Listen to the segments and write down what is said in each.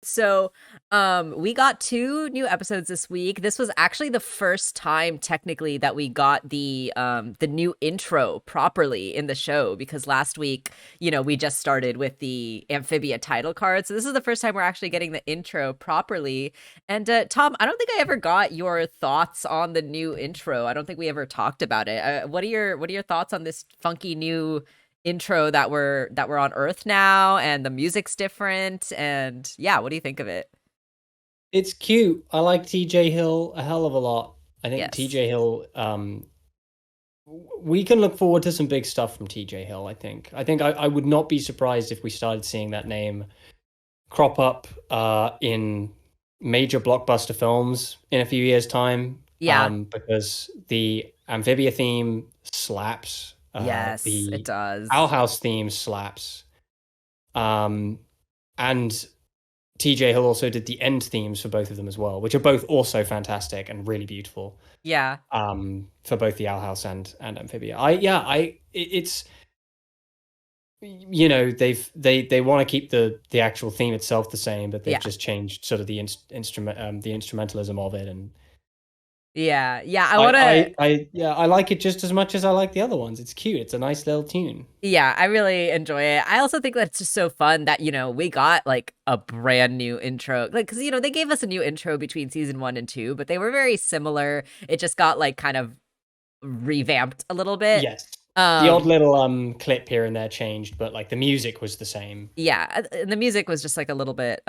So, we got 2 new episodes this week. This was actually the first time, technically, that we got the new intro properly in the show, because last week, we just started with the Amphibia title card. So this is the first time we're actually getting the intro properly. And Tom, I don't think I ever got your thoughts on the new intro. I don't think we ever talked about it. What are your thoughts on this funky new intro that we're on Earth now, and the music's different, and yeah, what do you think of it? It's cute. I like TJ Hill a hell of a lot. I think Yes. TJ Hill, we can look forward to some big stuff from TJ Hill, I think. I would not be surprised if we started seeing that name crop up in major blockbuster films in a few years' time. Yeah. Because the Amphibia theme slaps. Yes, it The Owl does. House theme slaps. Um, and TJ Hill also did the end themes for both of them as well, which are both also fantastic and really beautiful. Yeah. For both the Owl House and Amphibia. It's they want to keep the actual theme itself the same, but they've Yeah. just changed sort of the instrumentalism of it, and Yeah. Yeah. I want to I like it just as much as I like the other ones. It's cute. It's a nice little tune. Yeah, I really enjoy it. I also think that it's just so fun that, we got like a brand new intro. Like, because, they gave us a new intro between season 1 and 2, but they were very similar. It just got like kind of revamped a little bit. Yes. The odd Um, little clip here and there changed, but like the music was the same. yeah, and the music was just like a little bit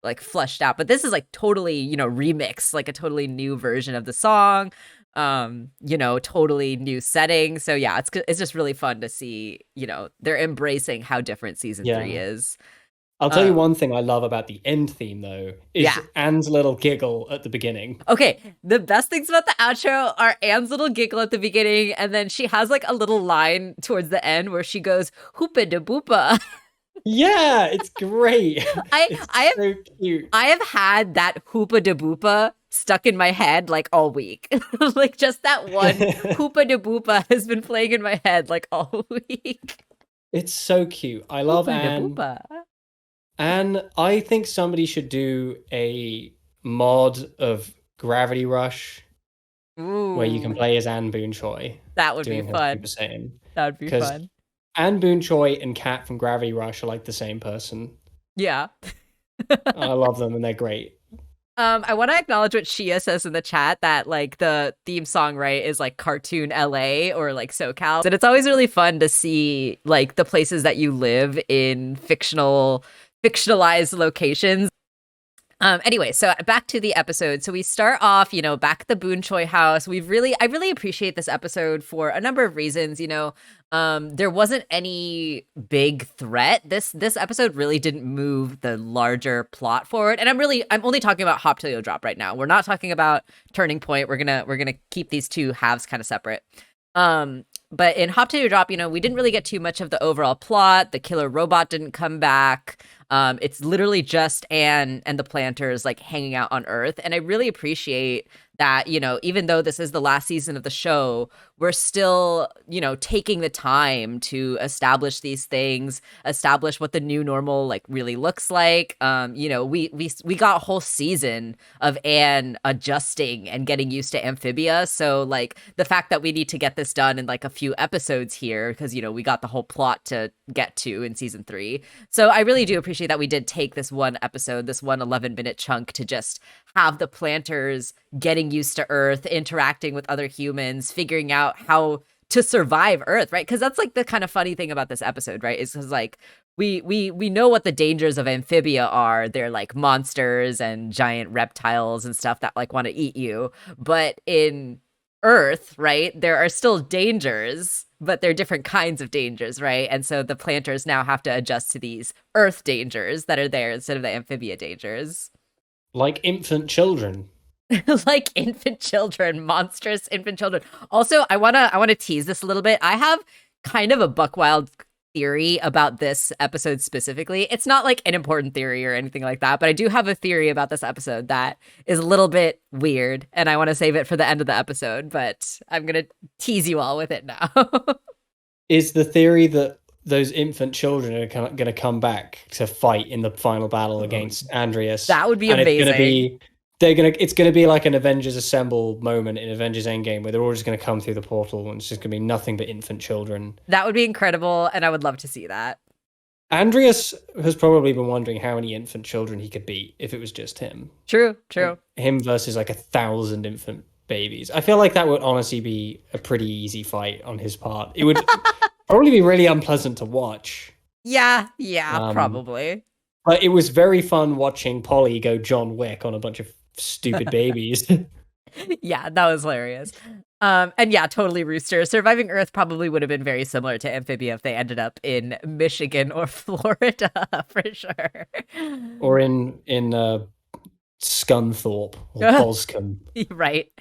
like fleshed out, but this is like totally, remixed, like a totally new version of the song. Totally new setting. So yeah, it's just really fun to see, they're embracing how different season 3 Yeah. is. I'll tell you Um one thing I love about the end theme, though, yeah. is Anne's little giggle at the beginning. Okay, the best things about the outro are Anne's little giggle at the beginning, and then she has like a little line towards the end where she goes hoopa de boopa. Yeah, it's great. I I It's have so cute. I have had that hoopa de boopa stuck in my head like all week. Like just that one hoopa de boopa has been playing in my head like all week. It's so cute. I love Hoopa de Anne. boopa. And I think somebody should do a mod of Gravity Rush where you can Ooh, play as Anne Boon Choi that would be doing her Super fun. Saiyan. That would be Because fun. Anne Boon Choi and Kat from Gravity Rush are like the same person. Yeah. I love them and they're great. I want to acknowledge what Shia says in the chat, that like the theme song, right, is like cartoon LA or like SoCal. And it's always really fun to see like the places that you live in fictionalized locations. Anyway, so back to the episode. So we start off, back at the Boon Choi house. I really appreciate this episode for a number of reasons. There wasn't any big threat. This episode really didn't move the larger plot forward. And I'm only talking about Hop Till You Drop right now. We're not talking about Turning Point. We're gonna keep these two halves kind of separate. But in Hop Till You Drop, we didn't really get too much of the overall plot. The killer robot didn't come back. It's literally just Anne and the planters like hanging out on Earth. And I really appreciate that, even though this is the last season of the show, we're still, taking the time to establish these things, establish what the new normal like really looks like. We got a whole season of Anne adjusting and getting used to Amphibia. So like the fact that we need to get this done in like a few episodes here, because we got the whole plot to get to in season 3. So I really do appreciate that we did take this one episode, this one 11-minute chunk, to just have the planters getting used to Earth, interacting with other humans, figuring out how to survive Earth, right? Because that's like the kind of funny thing about this episode, right? Is because like we know what the dangers of Amphibia are. They're like monsters and giant reptiles and stuff that like want to eat you. But in Earth, right, there are still dangers, but they're different kinds of dangers, right? And so the planters now have to adjust to these Earth dangers that are there instead of the Amphibia dangers. Like infant children. Like infant children, monstrous infant children. Also, I wanna tease this a little bit. I have kind of a buck wild theory about this episode specifically. It's not like an important theory or anything like that, but I do have a theory about this episode that is a little bit weird, and I want to save it for the end of the episode, but I'm going to tease you all with it now. Is the theory that those infant children are going to come back to fight in the final battle against Andreas? That would be and amazing. It's going to be it's going to be like an Avengers Assemble moment in Avengers Endgame where they're all just going to come through the portal and it's just going to be nothing but infant children. That would be incredible, and I would love to see that. Andreas has probably been wondering how many infant children he could beat if it was just him. True. Like, him versus like 1,000 infant babies. I feel like that would honestly be a pretty easy fight on his part. It would probably be really unpleasant to watch. Yeah, probably. But it was very fun watching Polly go John Wick on a bunch of stupid babies. Yeah, that was hilarious. And yeah, totally Rooster. Surviving Earth probably would have been very similar to Amphibia if they ended up in Michigan or Florida, for sure. Or in Scunthorpe or Boscombe. Right.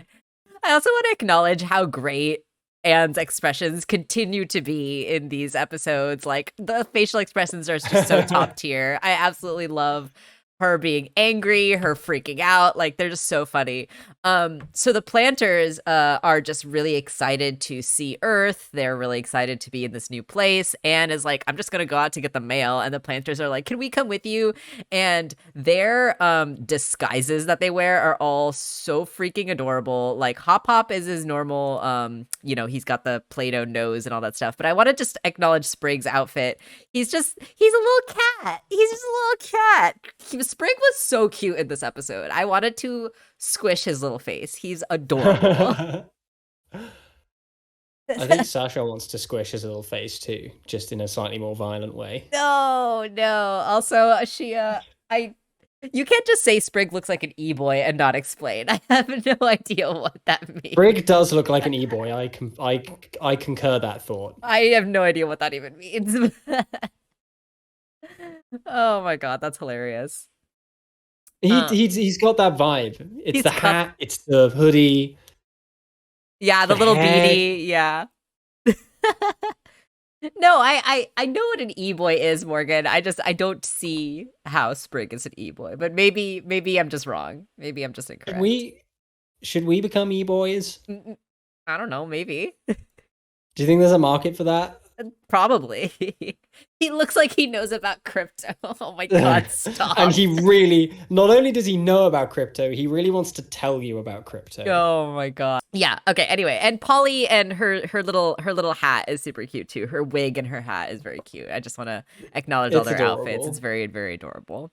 I also want to acknowledge how great Anne's expressions continue to be in these episodes. Like, the facial expressions are just so top tier. I absolutely love her being angry, her freaking out. Like, they're just so funny. So the planters are just really excited to see Earth. They're really excited to be in this new place. Anne is like, I'm just gonna go out to get the mail. And the planters are like, can we come with you? And their disguises that they wear are all so freaking adorable. Like, Hop Hop is his normal, he's got the Play-Doh nose and all that stuff. But I want to just acknowledge Sprig's outfit. He's a little cat. He's just a little cat. Sprig was so cute in this episode. I wanted to squish his little face. He's adorable. I think Sasha wants to squish his little face too, just in a slightly more violent way. No. Also, you can't just say Sprig looks like an e-boy and not explain. I have no idea what that means. Sprig does look like an e-boy. I concur that thought. I have no idea what that even means. Oh my god, that's hilarious. He's got that vibe. It's the hat, it's the hoodie. Yeah, the little beanie, yeah. No, I know what an e-boy is, Morgan. I don't see how Sprig is an e-boy. But maybe I'm just wrong. Maybe I'm just incorrect. Should we become e-boys? I don't know, maybe. Do you think there's a market for that? Probably. He looks like he knows about crypto. Oh my god, stop. And he really, not only does he know about crypto, he really wants to tell you about crypto. Oh my god. Yeah, okay, anyway. And Polly and her little hat is super cute too. Her wig and her hat is very cute. I just want to acknowledge all their adorable. outfits. It's very, very adorable.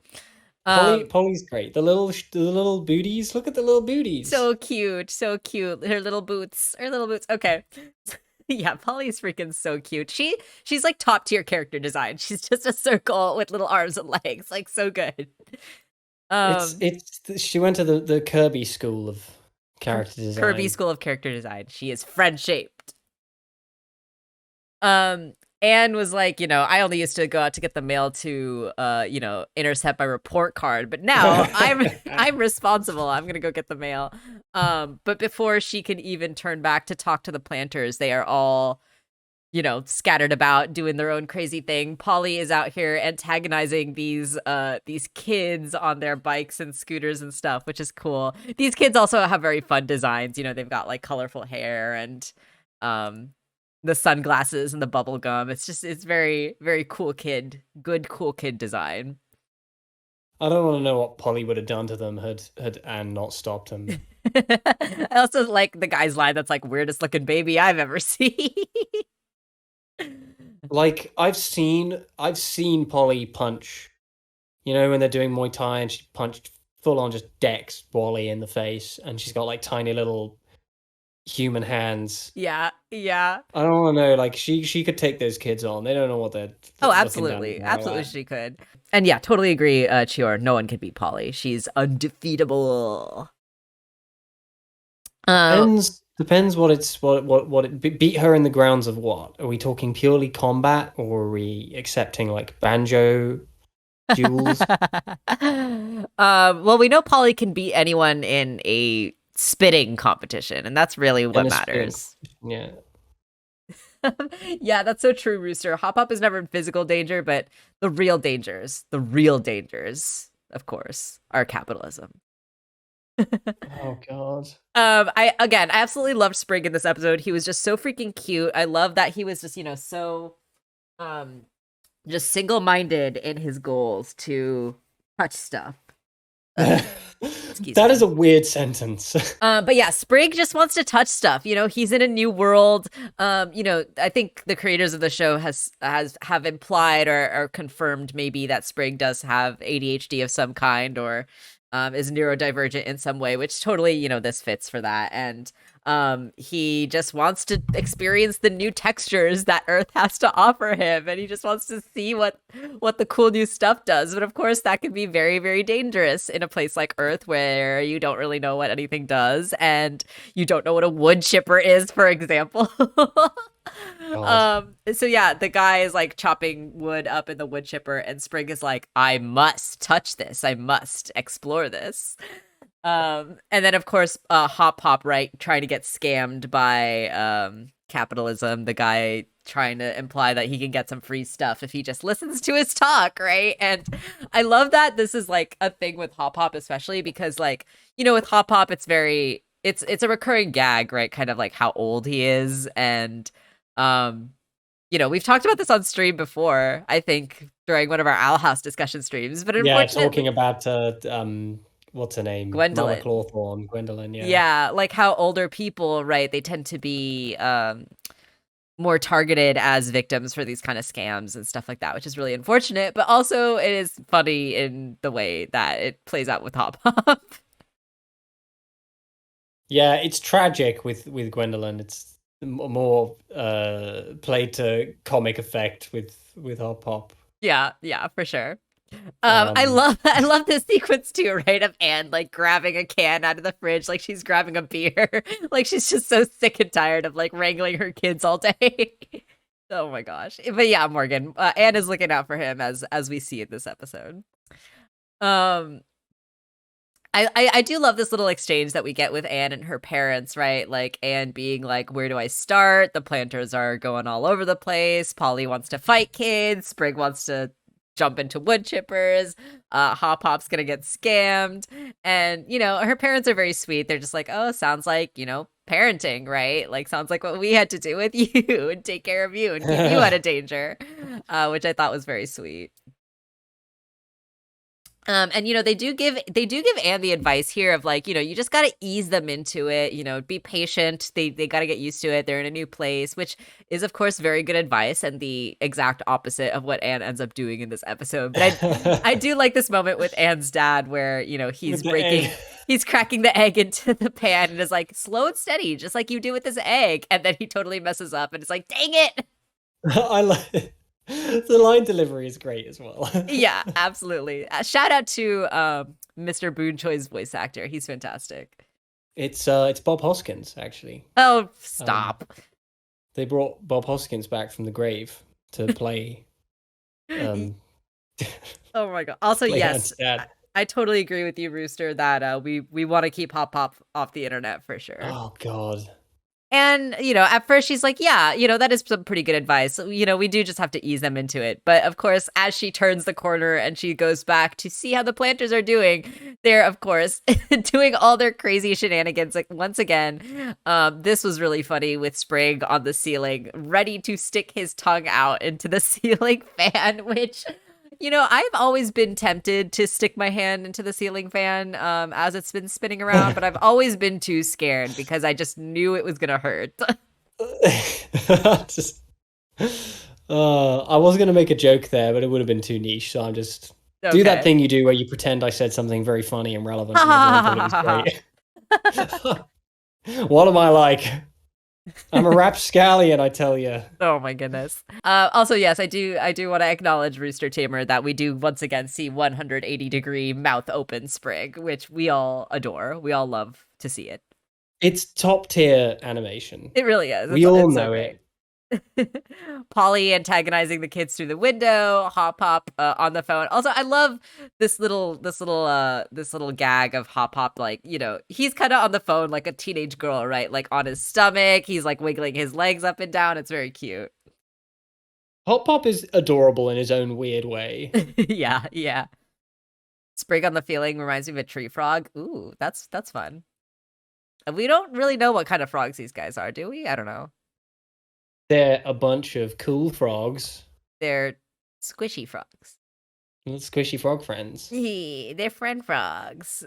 Polly's great. The little booties. Look at the little booties. So cute. Her little boots. Okay. Yeah, Polly's freaking so cute. She's like top tier character design. She's just a circle with little arms and legs, like so good. She went to the Kirby School of Character Design. Kirby School of Character Design. She is friend shaped. Anne was like, I only used to go out to get the mail to, intercept my report card, but now I'm responsible. I'm gonna go get the mail. But before she can even turn back to talk to the planters, they are all, scattered about doing their own crazy thing. Polly is out here antagonizing these kids on their bikes and scooters and stuff, which is cool. These kids also have very fun designs. They've got like colorful hair and the sunglasses and the bubble gum. It's very, very cool kid design. I don't want to know what Polly would have done to them had Anne not stopped him. I also like the guy's line that's like, weirdest looking baby I've ever seen. Like, I've seen Polly punch, when they're doing Muay Thai, and she punched full on, just decks Wally in the face, and she's got like tiny little human hands. Yeah. I don't want to know, like, she could take those kids on. They don't know what they're absolutely she could. And yeah, totally agree, Chior. No one can beat Polly. She's undefeatable. Depends what it beat her in the grounds of what? Are we talking purely combat, or are we accepting like banjo duels? Well, we know Polly can beat anyone in a spitting competition, and that's really what matters. Yeah. Yeah, that's so true, Rooster. Hop Hop is never in physical danger, but the real dangers, of course, are capitalism. Oh God. I absolutely loved Sprig in this episode. He was just so freaking cute. I love that he was just, so um just single-minded in his goals to touch stuff. Excuse That me. is a weird sentence. But yeah, Sprig just wants to touch stuff. He's in a new world. I think the creators of the show have implied or confirmed maybe that Sprig does have ADHD of some kind or is neurodivergent in some way, which totally, this fits for that. And he just wants to experience the new textures that Earth has to offer him, and he just wants to see what the cool new stuff does. But of course, that can be very, very dangerous in a place like Earth where you don't really know what anything does, and you don't know what a wood chipper is, for example. God. So yeah, the guy is like chopping wood up in the wood chipper, and Sprig is like, I must touch this. I must explore this. And then of course, Hop Hop, right, trying to get scammed by capitalism. The guy trying to imply that he can get some free stuff if he just listens to his talk, right? And I love that this is like a thing with Hop Hop, especially because like, with Hop Hop, it's a recurring gag, right? Kind of like how old he is. And we've talked about this on stream before, I think during one of our Owl House discussion streams, but Yeah, unfortunately, talking about what's her name? Mama Gwendolyn. Clawthorne, Gwendolyn, yeah. Yeah, like how older people, right, they tend to be more targeted as victims for these kind of scams and stuff like that, which is really unfortunate, but also it is funny in the way that it plays out with Hop Hop. Yeah, it's tragic with Gwendolyn. It's more played to comic effect with Hop Hop. Yeah, for sure. I love this sequence too, right? Of Anne like grabbing a can out of the fridge, like she's grabbing a beer, like she's just so sick and tired of like wrangling her kids all day. Oh my gosh! But yeah, Morgan, Anne is looking out for him as we see in this episode. Um, I do love this little exchange that we get with Anne and her parents, right? Like Anne being like, where do I start? The planters are going all over the place. Polly wants to fight kids. Sprig wants to jump into wood chippers. Hop Hop's gonna get scammed. And, her parents are very sweet. They're just like, oh, sounds like, parenting, right? Like, sounds like what we had to do with you and take care of you and keep you out of danger, which I thought was very sweet. And they do give Anne the advice here of like, you just got to ease them into it, be patient. They got to get used to it. They're in a new place, which is of course very good advice and the exact opposite of what Anne ends up doing in this episode. But I do like this moment with Anne's dad where, he's cracking the egg into the pan and is like, slow and steady, just like you do with this egg. And then he totally messes up and it's like, dang it. I like it. The line delivery is great as well. Yeah, absolutely. Shout out to Mr. Boonchoi's voice actor. He's fantastic. It's Bob Hoskins, actually. Oh, stop. They brought Bob Hoskins back from the grave to play. Oh my god. Also, yes, I totally agree with you, Rooster, that we want to keep Hop Hop off the internet for sure. Oh god. And, at first she's like, yeah, that is some pretty good advice. We do just have to ease them into it. But of course, as she turns the corner and she goes back to see how the planters are doing, they're, of course, doing all their crazy shenanigans. Like, once again, this was really funny with Sprig on the ceiling, ready to stick his tongue out into the ceiling fan, which... I've always been tempted to stick my hand into the ceiling fan as it's been spinning around, but I've always been too scared because I just knew it was going to hurt. I was going to make a joke there, but it would have been too niche, so I'm just... Okay. Do that thing you do where you pretend I said something very funny and relevant and everyone thought it was great. What am I like? I'm a rapscallion, I tell you. Oh my goodness. Also, yes, I do want to acknowledge Rooster Tamer that we do once again see 180-degree mouth open Sprig, which we all adore. We all love to see it. It's top tier animation. It really is. We all know it. Polly antagonizing the kids through the window, Hop Hop on the phone. Also, I love this little gag of Hop Hop, like, he's kind of on the phone like a teenage girl, right? Like on his stomach, he's like wiggling his legs up and down. It's very cute. Hop Pop is adorable in his own weird way. Yeah, yeah. Sprig on the Feeling reminds me of a tree frog. Ooh, that's fun. And we don't really know what kind of frogs these guys are, do we? I don't know. They're a bunch of cool frogs. They're squishy frogs. Little squishy frog friends. They're friend frogs.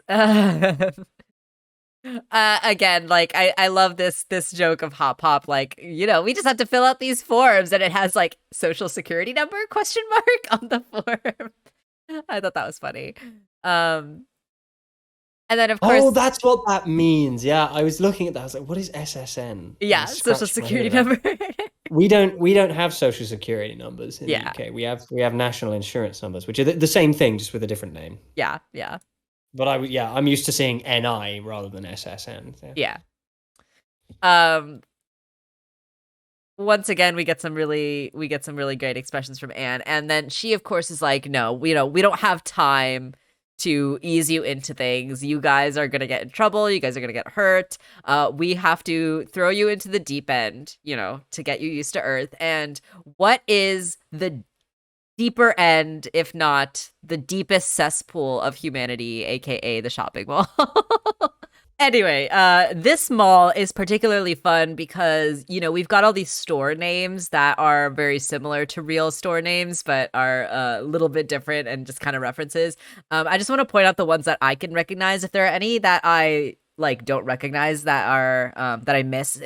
Again, like I love this joke of Hop Hop, like, we just have to fill out these forms, and it has like social security number question mark on the form. I thought that was funny. And then of course, Oh, that's what that means. Yeah, I was looking at that. I was like, what is SSN? yeah, social security number. We don't have social security numbers in the Yeah. UK. We have national insurance numbers, which are the same thing, just with a different name. Yeah, yeah. But I'm used to seeing NI rather than SSN. So. Yeah. Once again, we get some really great expressions from Anne, and then she, of course, is like, no, we don't have time to ease you into things. You guys are gonna get in trouble. You guys are gonna get hurt. We have to throw you into the deep end, to get you used to Earth. And what is the deeper end, if not the deepest cesspool of humanity, aka the shopping mall? Anyway, this mall is particularly fun because, we've got all these store names that are very similar to real store names, but are a little bit different and just kind of references. I just want to point out the ones that I can recognize. If there are any that I like don't recognize that are that I miss,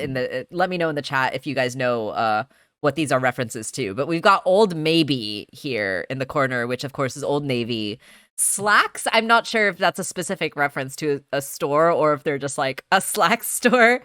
let me know in the chat if you guys know what these are references to. But we've got Old Maybe here in the corner, which of course is Old Navy. Slacks, I'm not sure if that's a specific reference to a store or if they're just like a Slacks store.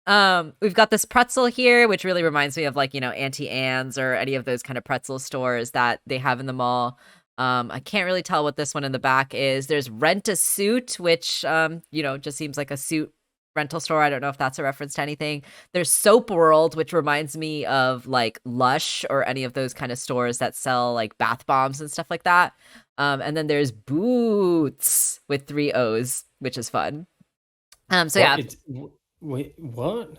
We've got this pretzel here, which really reminds me of like, Auntie Anne's or any of those kind of pretzel stores that they have in the mall. I can't really tell what this one in the back is. There's Rent a Suit, which, just seems like a suit rental store. I don't know if that's a reference to anything. There's Soap World, which reminds me of like Lush or any of those kind of stores that sell like bath bombs and stuff like that. And then there's Boots with 3 O's, which is fun. Wait, what?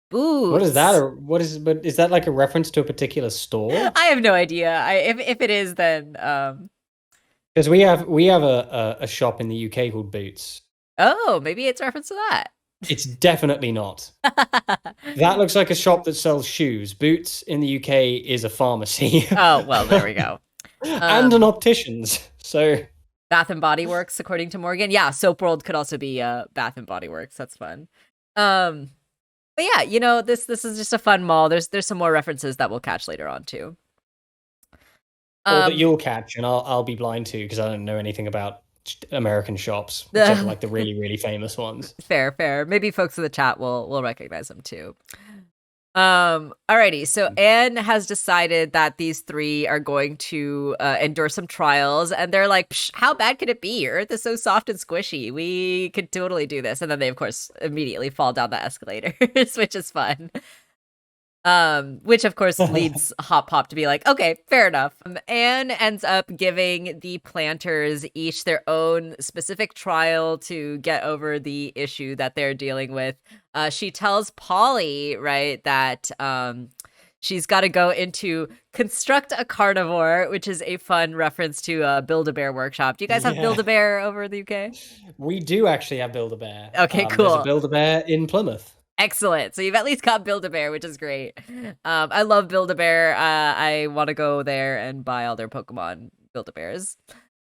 Boots. What is that? Or what is? But is that like a reference to a particular store? I have no idea. If it is, then because we have a shop in the UK called Boots. Oh, maybe it's a reference to that. It's definitely not. That looks like a shop that sells shoes. Boots in the UK is a pharmacy. Oh, well, there we go. And an optician's. So Bath and Body Works, according to Morgan. Yeah, Soap World could also be Bath and Body Works. That's fun. But yeah, this is just a fun mall. There's some more references that we'll catch later on too. Or that you'll catch, and I'll be blind to because I don't know anything about American shops, except for like the really, really famous ones. Fair. Maybe folks in the chat will recognize them too. Alrighty, so Anne has decided that these 3 are going to endure some trials, and they're like, how bad could it be? Earth is so soft and squishy. We could totally do this. And then they, of course, immediately fall down the escalators, which is fun. Which of course leads Hop Hop to be like, okay, fair enough. Anne ends up giving the planters each their own specific trial to get over the issue that they're dealing with. She tells Polly, right, that she's got to go into Construct a Carnivore, which is a fun reference to Build-A-Bear Workshop. Do you guys have Build-A-Bear over in the UK? We do actually have Build-A-Bear. Okay, cool. There's a Build-A-Bear in Plymouth. Excellent. So you've at least got Build-A-Bear, which is great. I love Build-A-Bear. I want to go there and buy all their Pokemon Build-A-Bears.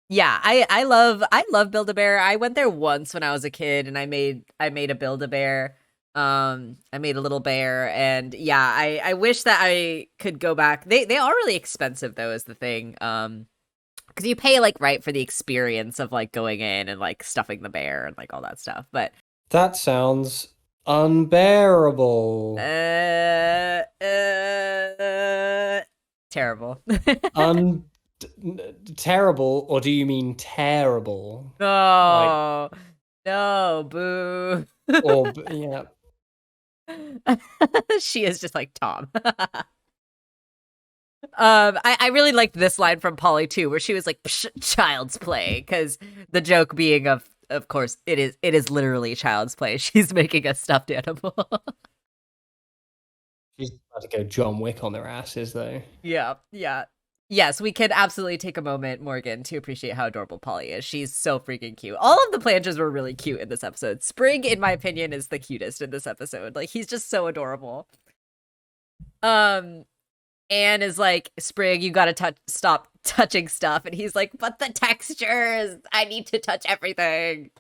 Yeah, I love Build-A-Bear. I went there once when I was a kid, and I made a Build-A-Bear. I made a little bear, and yeah, I wish that I could go back. They are really expensive though, is the thing. Because you pay like right for the experience of like going in and like stuffing the bear and like all that stuff. But that sounds unbearable. Terrible. Terrible, or do you mean terrible? No, no, boo. Or yeah. She is just like Tom. I really liked this line from Polly too, where she was like, Psh, "Child's play," because the joke being of course, it is literally child's play. She's making a stuffed animal. She's about to go John Wick on their asses, though. Yeah, yeah. Yes, we can absolutely take a moment, Morgan, to appreciate how adorable Polly is. She's so freaking cute. All of the planters were really cute in this episode. Sprig, in my opinion, is the cutest in this episode. Like, he's just so adorable. Um, Anne is like, Sprig, you gotta stop touching stuff. And he's like, but the textures, I need to touch everything.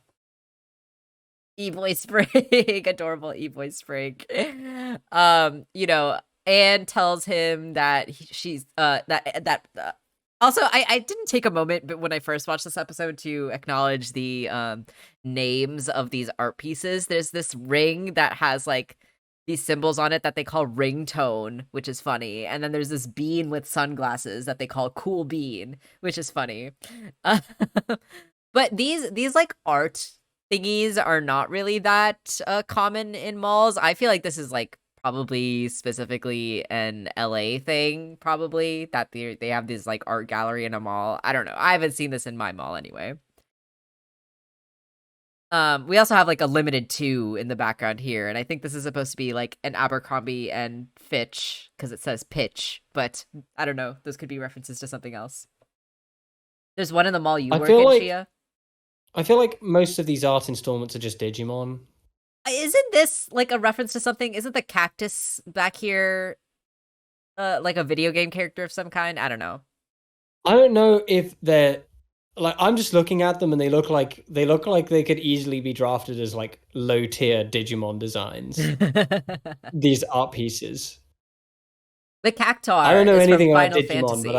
E-boy Sprig, adorable E-boy Sprig. You know, Anne tells him that she's also I didn't take a moment but when I first watched this episode to acknowledge the names of these art pieces. There's this ring that has like these symbols on it that they call ringtone, which is funny. And then there's this bean with sunglasses that they call cool bean, which is funny. But these like art thingies are not really that common in malls. I feel like this is like probably specifically an LA thing, probably that they have this like art gallery in a mall. I don't know. I haven't seen this in my mall anyway. We also have like a limited 2 in the background here, and I think this is supposed to be like an Abercrombie and Fitch because it says pitch, but I don't know. Those could be references to something else. There's one in the mall you work in, Shia. I feel like most of these art installments are just Digimon. Isn't this like a reference to something? Isn't the cactus back here like a video game character of some kind? I don't know. I don't know if they're like, I'm just looking at them and they look like they could easily be drafted as like low tier Digimon designs. These art pieces. The Cactuar. I don't know anything about Final Digimon, Fantasy. but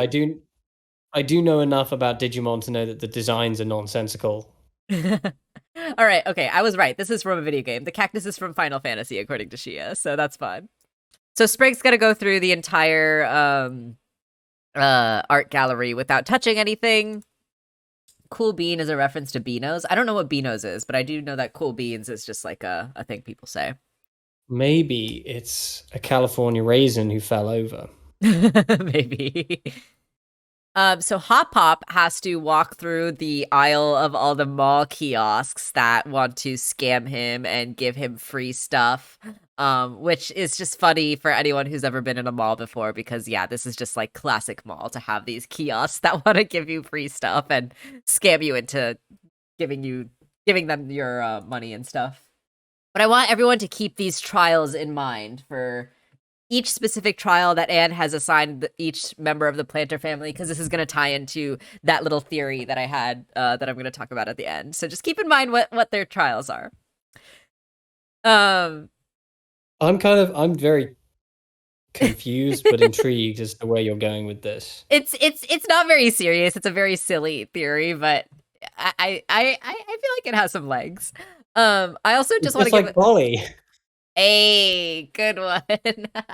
I do know enough about Digimon to know that the designs are nonsensical. All right, okay, I was right. This is from a video game. The cactus is from Final Fantasy, according to Shia, so that's fun. So Sprig's gonna go through the entire art gallery without touching anything. Cool Bean is a reference to Beanos. I don't know what Beanos is, but I do know that Cool Beans is just like a thing people say. Maybe it's a California raisin who fell over. Maybe. So Hop Pop has to walk through the aisle of all the mall kiosks that want to scam him and give him free stuff, which is just funny for anyone who's ever been in a mall before because, yeah, this is just like classic mall to have these kiosks that want to give you free stuff and scam you into giving them your money and stuff. But I want everyone to keep these trials in mind for each specific trial that Anne has assigned each member of the planter family, because this is going to tie into that little theory that I had that I'm going to talk about at the end. So just keep in mind what their trials are. I'm very confused but intrigued as to where you're going with this. It's not very serious. It's a very silly theory, but I feel like it has some legs. I also just want to give Polly. Hey, good one.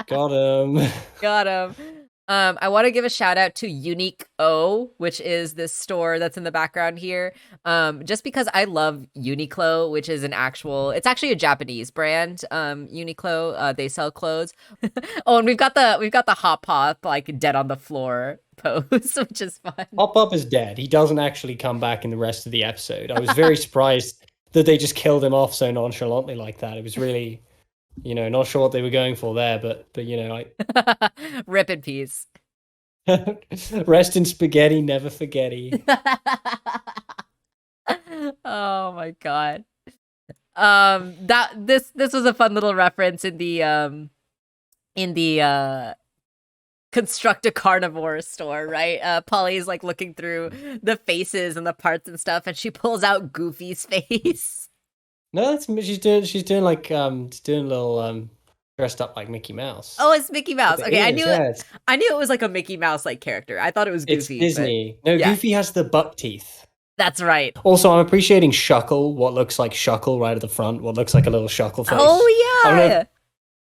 Got him. Got him. I want to give a shout out to Unique O, which is this store that's in the background here. Just because I love Uniqlo, which is it's actually a Japanese brand. Uniqlo, they sell clothes. Oh, and we've got the Hop Pop like dead on the floor pose, which is fun. Hop Pop is dead. He doesn't actually come back in the rest of the episode. I was very surprised that they just killed him off so nonchalantly like that. It was really, not sure what they were going for there, but rip in peace. Rest in spaghetti, never forgetty. Oh my god. This was a fun little reference in the Construct a Carnivore store, right? Polly's like looking through the faces and the parts and stuff, and she pulls out Goofy's face. No, she's doing like doing a little dressed up like Mickey Mouse. Oh, it's Mickey Mouse. Okay, I knew it was like a Mickey Mouse like character. I thought it was Goofy. It's Disney. No, yeah. Goofy has the buck teeth. That's right. Also, I'm appreciating Shuckle, what looks like Shuckle right at the front, what looks like a little Shuckle face. Oh yeah.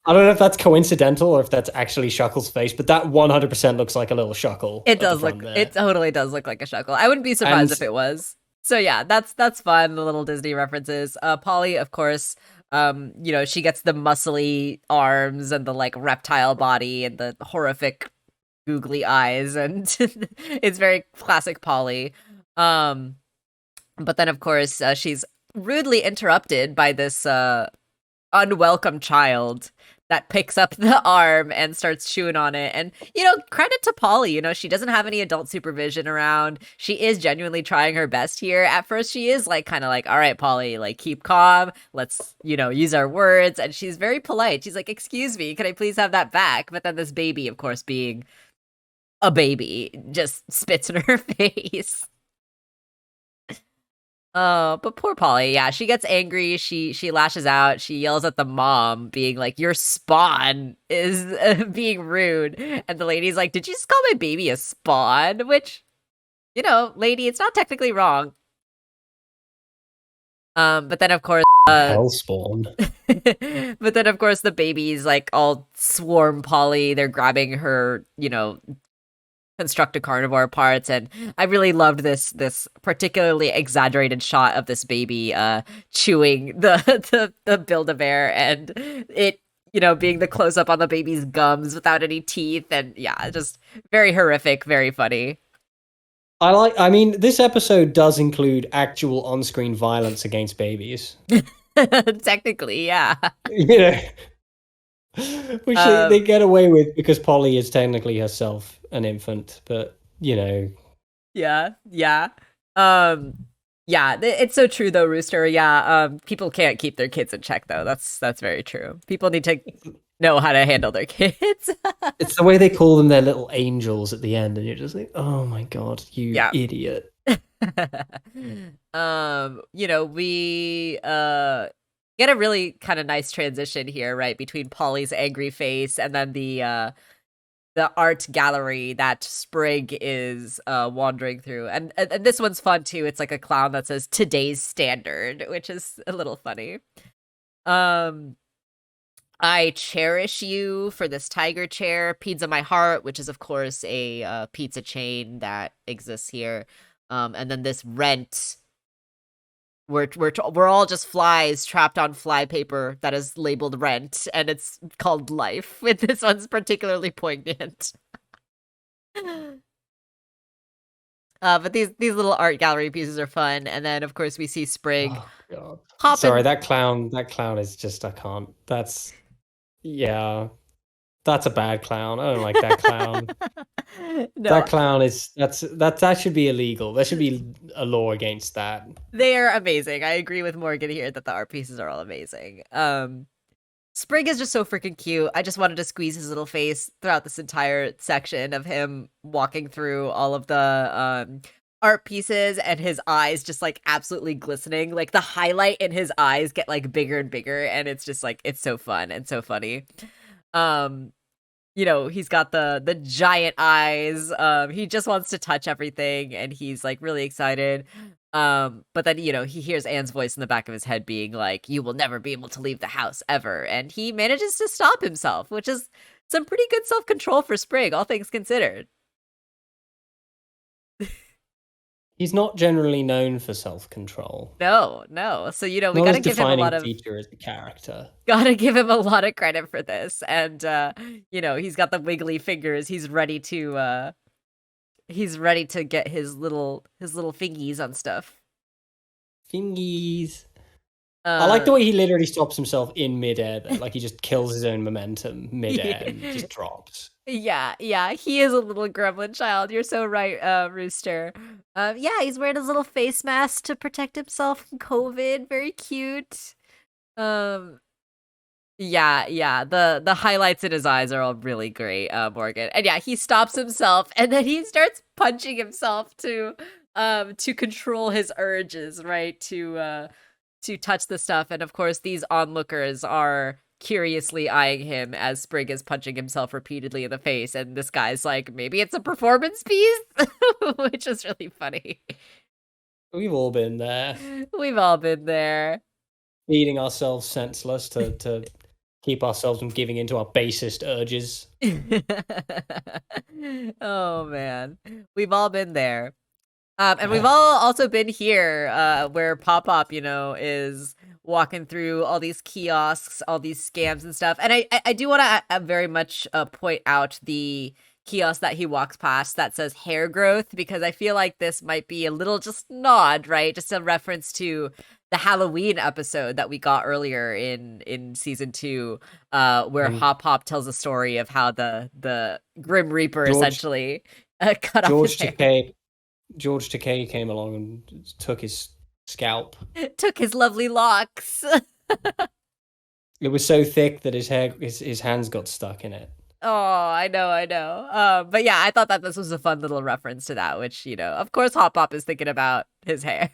I don't know if that's coincidental or if that's actually Shuckle's face, but that 100% looks like a little Shuckle. It does look. It totally does look like a Shuckle. I wouldn't be surprised if it was. So yeah, that's fun. The little Disney references. Polly, of course, she gets the muscly arms and the like reptile body and the horrific googly eyes, and it's very classic Polly. Um, but then, of course, she's rudely interrupted by this unwelcome child that picks up the arm and starts chewing on it. And, credit to Polly, she doesn't have any adult supervision around. She is genuinely trying her best here. At first, she is like, kind of like, all right, Polly, like, keep calm. Let's, use our words. And she's very polite. She's like, excuse me, can I please have that back? But then this baby, of course, being a baby, just spits in her face. Oh, but poor Polly, yeah, she gets angry, she lashes out, she yells at the mom, being like, your spawn is being rude. And the lady's like, did you just call my baby a spawn? Which, lady, it's not technically wrong. But then of course, Hellspawn. but then of course the babies like all swarm Polly, they're grabbing her, constructed carnivore parts, and I really loved this particularly exaggerated shot of this baby chewing the Build-A-Bear, and it being the close up on the baby's gums without any teeth, and yeah, just very horrific, very funny. I mean, this episode does include actual on-screen violence against babies. Technically, yeah. Which they get away with because Polly is technically herself an infant, but Yeah, yeah. Yeah, it's so true though, Rooster. Yeah, people can't keep their kids in check though. That's very true. People need to know how to handle their kids. It's the way they call them their little angels at the end, and you're just like, oh my god, you idiot. We get a really kind of nice transition here, right, between Polly's angry face and then the art gallery that Sprig is wandering through. And this one's fun too. It's like a clown that says today's standard, which is a little funny. I cherish you for this tiger chair, Pizza My Heart, which is of course a pizza chain that exists here. And then this rent, we're all just flies trapped on fly paper that is labeled rent, and it's called life. And this one's particularly poignant. But these little art gallery pieces are fun, and then of course we see Sprig. Oh, God. Sorry, that clown is just, I can't. That's a bad clown. I don't like that clown. No. That clown is that should be illegal. There should be a law against that. They are amazing. I agree with Morgan here that the art pieces are all amazing. Sprig is just so freaking cute. I just wanted to squeeze his little face throughout this entire section of him walking through all of the art pieces, and his eyes just like absolutely glistening. Like the highlight in his eyes get like bigger and bigger, and it's just like, it's so fun and so funny. He's got the giant eyes. He just wants to touch everything, and he's like really excited. But then, he hears Anne's voice in the back of his head being like, you will never be able to leave the house ever. And he manages to stop himself, which is some pretty good self-control for Sprig, all things considered. He's not generally known for self-control. No. So, we gotta give him a lot of feature as a character. Gotta give him a lot of credit for this. And he's got the wiggly fingers. He's ready to get his little fingies on stuff. Fingies. I like the way he literally stops himself in midair, though. Like he just kills his own momentum midair and just drops. Yeah, he is a little gremlin child. You're so right, Rooster. He's wearing his little face mask to protect himself from COVID. Very cute. The highlights in his eyes are all really great, Morgan. And yeah, he stops himself, and then he starts punching himself to control his urges, right? To touch the stuff. And of course, these onlookers are curiously eyeing him as Sprig is punching himself repeatedly in the face, and this guy's like, maybe it's a performance piece, which is really funny. We've all been there. Eating ourselves senseless to keep ourselves from giving into our basest urges. Oh man, we've all been there. And we've all also been here, where Pop-Pop, is walking through all these kiosks, all these scams and stuff. And I do want to very much point out the kiosk that he walks past that says hair growth, because I feel like this might be a little just nod, right? Just a reference to the Halloween episode that we got earlier in season 2, where When Hop Hop tells a story of how the Grim Reaper George essentially cut off his George hair. Takei George Takei came along and took his scalp. Took his lovely locks. It was so thick that his hands got stuck in it. Oh, I know, I know. But yeah, I thought that this was a fun little reference to that, which, of course, Hop Pop is thinking about his hair.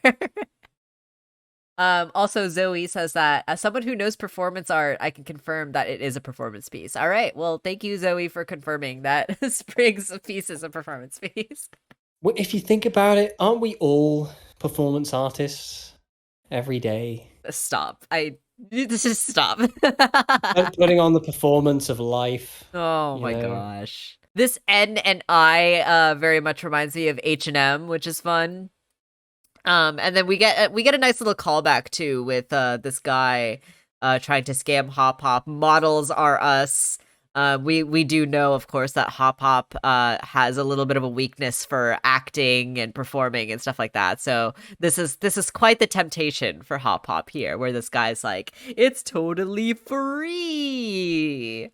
Also, Zoe says that as someone who knows performance art, I can confirm that it is a performance piece. All right. Well, thank you, Zoe, for confirming that Sprig's piece is a performance piece. Well, if you think about it, aren't we all performance artists every day? Stop. This is stop. Putting on the performance of life. Oh you my know? gosh. This N and I very much reminds me of H&M, which is fun. And then we get a nice little callback too with this guy trying to scam Hop Hop. Models are us. We do know, of course, that Hop Hop has a little bit of a weakness for acting and performing and stuff like that. So this is quite the temptation for Hop Hop here, where this guy's like, it's totally free.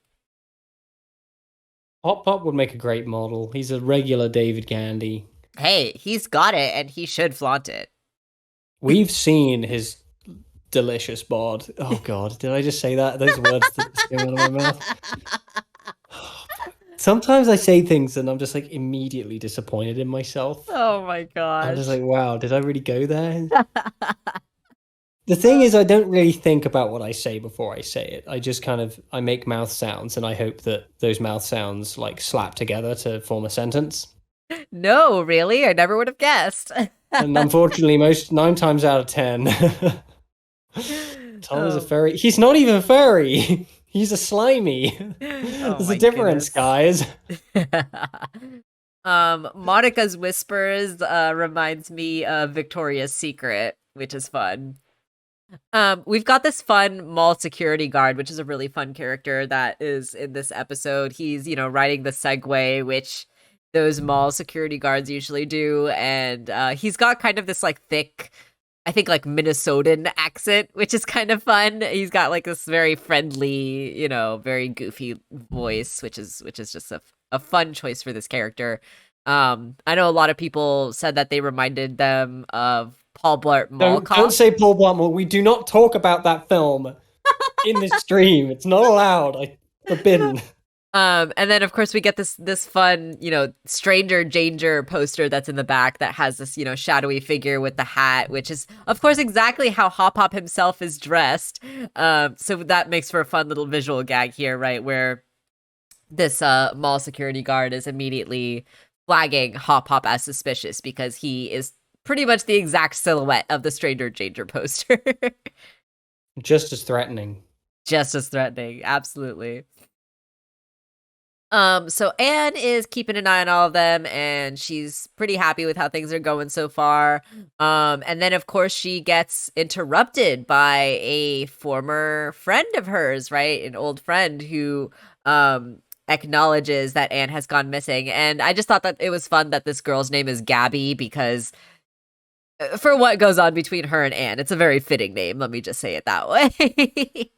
Hop Pop would make a great model. He's a regular David Gandy. Hey, he's got it, and he should flaunt it. We've seen his delicious bod. Oh God, did I just say that? Those words that just came out of my mouth. Sometimes I say things and I'm just like immediately disappointed in myself. Oh my gosh. I'm just like, wow, did I really go there? The thing is, I don't really think about what I say before I say it. I just I make mouth sounds and I hope that those mouth sounds like slap together to form a sentence. No, really? I never would have guessed. And unfortunately, 9 times out of 10, Tom is a furry. He's not even a furry. He's a slimy. There's a difference, guys. Monica's whispers reminds me of Victoria's Secret, which is fun. We've got this fun mall security guard, which is a really fun character that is in this episode. He's, riding the Segway, which those mall security guards usually do. And he's got kind of this like thick, I think like Minnesotan accent, which is kind of fun. He's got like this very friendly, very goofy voice, which is just a fun choice for this character. I know a lot of people said that they reminded them of Paul Blart Mall Cop. Don't say Paul Blart Mall. We do not talk about that film in this stream. It's not allowed. Forbidden. And then of course we get this fun, stranger danger poster that's in the back that has this, shadowy figure with the hat, which is of course exactly how Hop Hop himself is dressed. So that makes for a fun little visual gag here, right? Where this mall security guard is immediately flagging Hop Hop as suspicious because he is pretty much the exact silhouette of the stranger danger poster. Just as threatening. Just as threatening, absolutely. So Anne is keeping an eye on all of them, and she's pretty happy with how things are going so far. And then of course she gets interrupted by a former friend of hers, right? An old friend who acknowledges that Anne has gone missing. And I just thought that it was fun that this girl's name is Gabby, because for what goes on between her and Anne, it's a very fitting name. Let me just say it that way.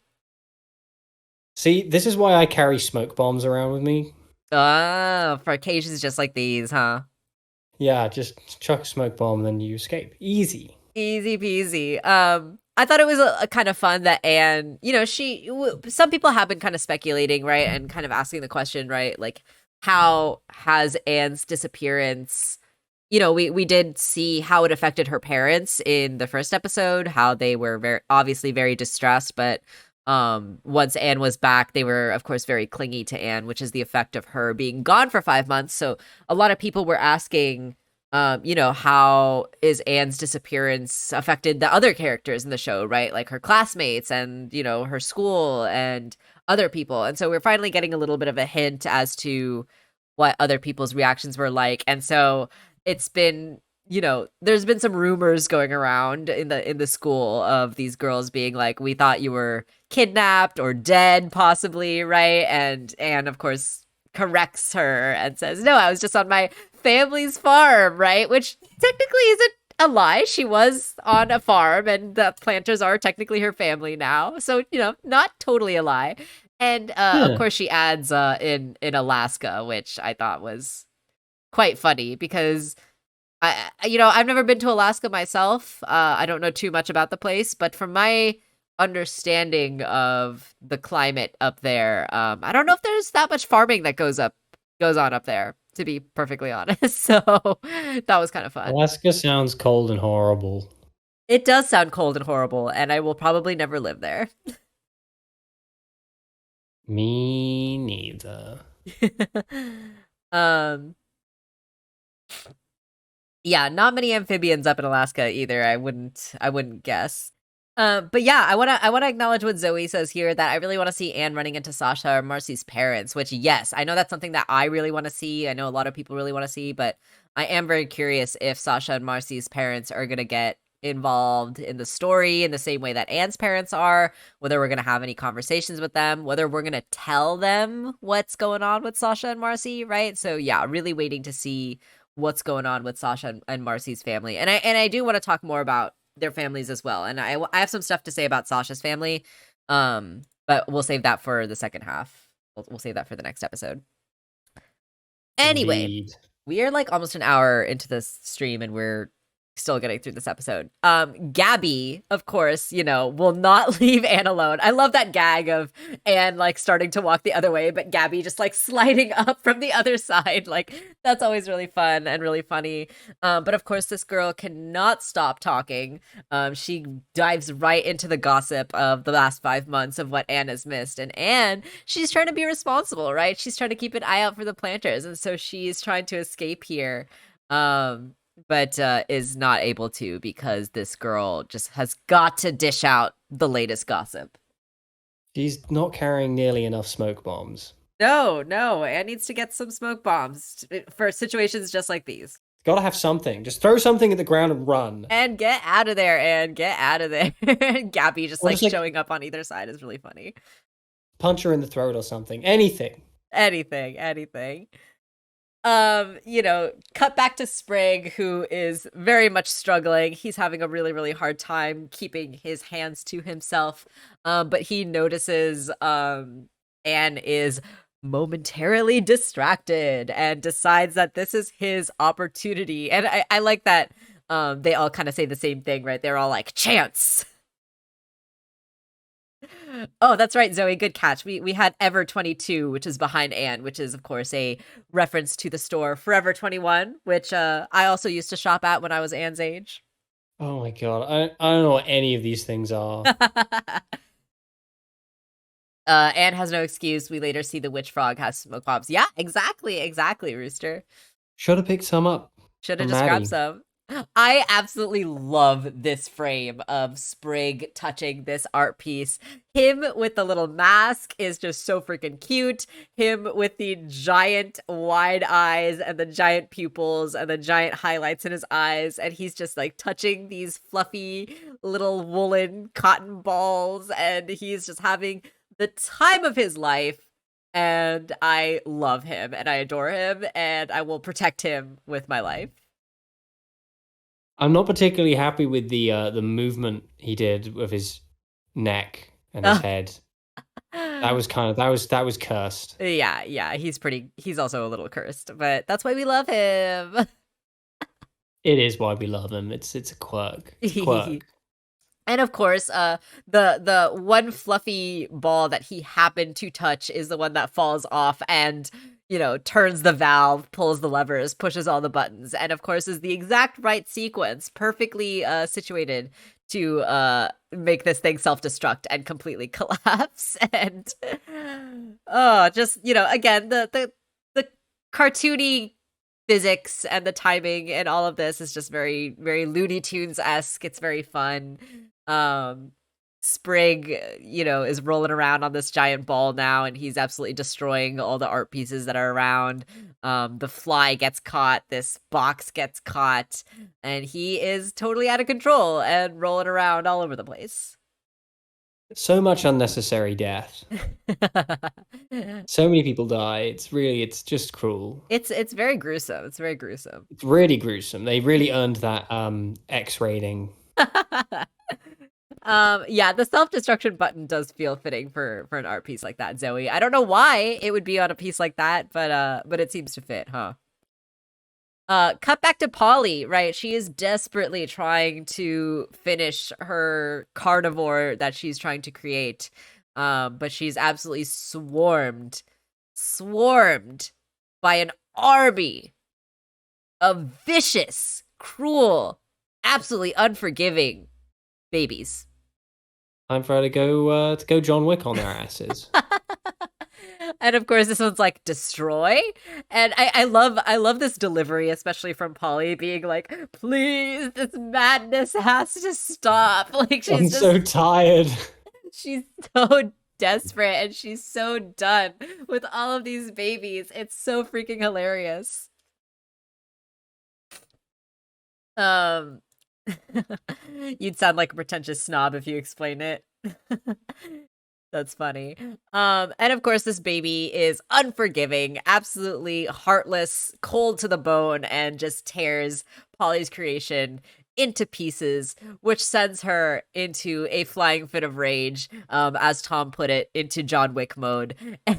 See, this is why I carry smoke bombs around with me. Oh, for occasions just like these, huh? Yeah, just chuck a smoke bomb and then you escape. Easy. Easy peasy. I thought it was a kind of fun that Anne, some people have been kind of speculating, right? And kind of asking the question, right? Like, how has Anne's disappearance, we did see how it affected her parents in the first episode, how they were obviously very distressed, but once Anne was back, they were, of course, very clingy to Anne, which is the effect of her being gone for 5 months. So a lot of people were asking, how is Anne's disappearance affected the other characters in the show, right? Like her classmates and, her school and other people. And so we're finally getting a little bit of a hint as to what other people's reactions were like. And so it's been, there's been some rumors going around in the school of these girls being like, we thought you were kidnapped or dead, possibly, right? And Anne, of course, corrects her and says, "No, I was just on my family's farm," right? Which technically isn't a lie. She was on a farm, and the planters are technically her family now. So, not totally a lie. And of Yeah. course, she adds in Alaska, which I thought was quite funny because I've never been to Alaska myself. I don't know too much about the place, but from my understanding of the climate up there, I don't know if there's that much farming that goes on up there, to be perfectly honest. So that was kind of fun. Alaska sounds cold and horrible. It does sound cold and horrible, and I will probably never live there. Me neither. um, yeah, not many amphibians up in Alaska either. I wouldn't guess. But yeah, I wanna acknowledge what Zoe says here, that I really want to see Anne running into Sasha or Marcy's parents. Which, yes, I know that's something that I really want to see. I know a lot of people really want to see, but I am very curious if Sasha and Marcy's parents are gonna get involved in the story in the same way that Anne's parents are. Whether we're gonna have any conversations with them, whether we're gonna tell them what's going on with Sasha and Marcy, right? So yeah, really waiting to see what's going on with Sasha and Marcy's family. And I do want to talk more about their families as well. And I have some stuff to say about Sasha's family. But we'll save that for the second half. We'll save that for the next episode. Anyway, Indeed. we are like almost an hour into this stream and we're still getting through this episode. Gabby, of course, will not leave Anne alone. I love that gag of Anne like starting to walk the other way, but Gabby just like sliding up from the other side. Like, that's always really fun and really funny. But of course, this girl cannot stop talking. She dives right into the gossip of the last 5 months of what Anne has missed. And Anne, she's trying to be responsible, right? She's trying to keep an eye out for the planters. And so she's trying to escape here. But is not able to because this girl just has got to dish out the latest gossip. She's not carrying nearly enough smoke bombs. No, Anne needs to get some smoke bombs for situations just like these. Gotta have something. Just throw something at the ground and run. And get out of there, Anne. Get out of there. Gabby just like showing up on either side is really funny. Punch her in the throat or something. Anything. Anything. Cut back to Sprig, who is very much struggling. He's having a really, really hard time keeping his hands to himself. But he notices Anne is momentarily distracted and decides that this is his opportunity. And I like that they all kind of say the same thing, right? They're all like, chance. Oh, that's right, Zoe. Good catch. We had Ever 22, which is behind Anne, which is, of course, a reference to the store Forever 21, which I also used to shop at when I was Anne's age. Oh my god. I don't know what any of these things are. Anne has no excuse. We later see the witch frog has smoke bombs. Yeah, exactly, Rooster. Should have picked some up. Should have just grabbed some. I absolutely love this frame of Sprig touching this art piece. Him with the little mask is just so freaking cute. Him with the giant wide eyes and the giant pupils and the giant highlights in his eyes. And he's just like touching these fluffy little woolen cotton balls. And he's just having the time of his life. And I love him and I adore him and I will protect him with my life. I'm not particularly happy with the movement he did with his neck and his head. That was cursed. Yeah, he's also a little cursed, but that's why we love him. It is why we love him. It's a quirk. Quirk. And of course, the one fluffy ball that he happened to touch is the one that falls off and turns the valve, pulls the levers, pushes all the buttons, and of course is the exact right sequence, perfectly situated to make this thing self-destruct and completely collapse. And just again, the cartoony physics and the timing and all of this is just very, very Looney Tunes-esque. It's very fun. Sprig, is rolling around on this giant ball now, and he's absolutely destroying all the art pieces that are around. The fly gets caught, this box gets caught, and he is totally out of control and rolling around all over the place. So much unnecessary death. So many people die. It's just cruel. It's very gruesome. It's very gruesome. It's really gruesome. They really earned that X rating. Yeah, the self-destruction button does feel fitting for an art piece like that, Zoe. I don't know why it would be on a piece like that, but it seems to fit, huh? Cut back to Polly, right? She is desperately trying to finish her carnivore that she's trying to create. But she's absolutely swarmed by an army of vicious, cruel, absolutely unforgiving babies. Time for her to go John Wick on their asses. And of course, this one's like destroy, and I love this delivery, especially from Polly, being like, "Please, this madness has to stop." Like I'm she's so just tired. she's so desperate, and she's so done with all of these babies. It's so freaking hilarious. Um, you'd sound like a pretentious snob if you explain it. That's funny. And of course, this baby is unforgiving, absolutely heartless, cold to the bone, and just tears Polly's creation into pieces, which sends her into a flying fit of rage, as Tom put it, into John Wick mode,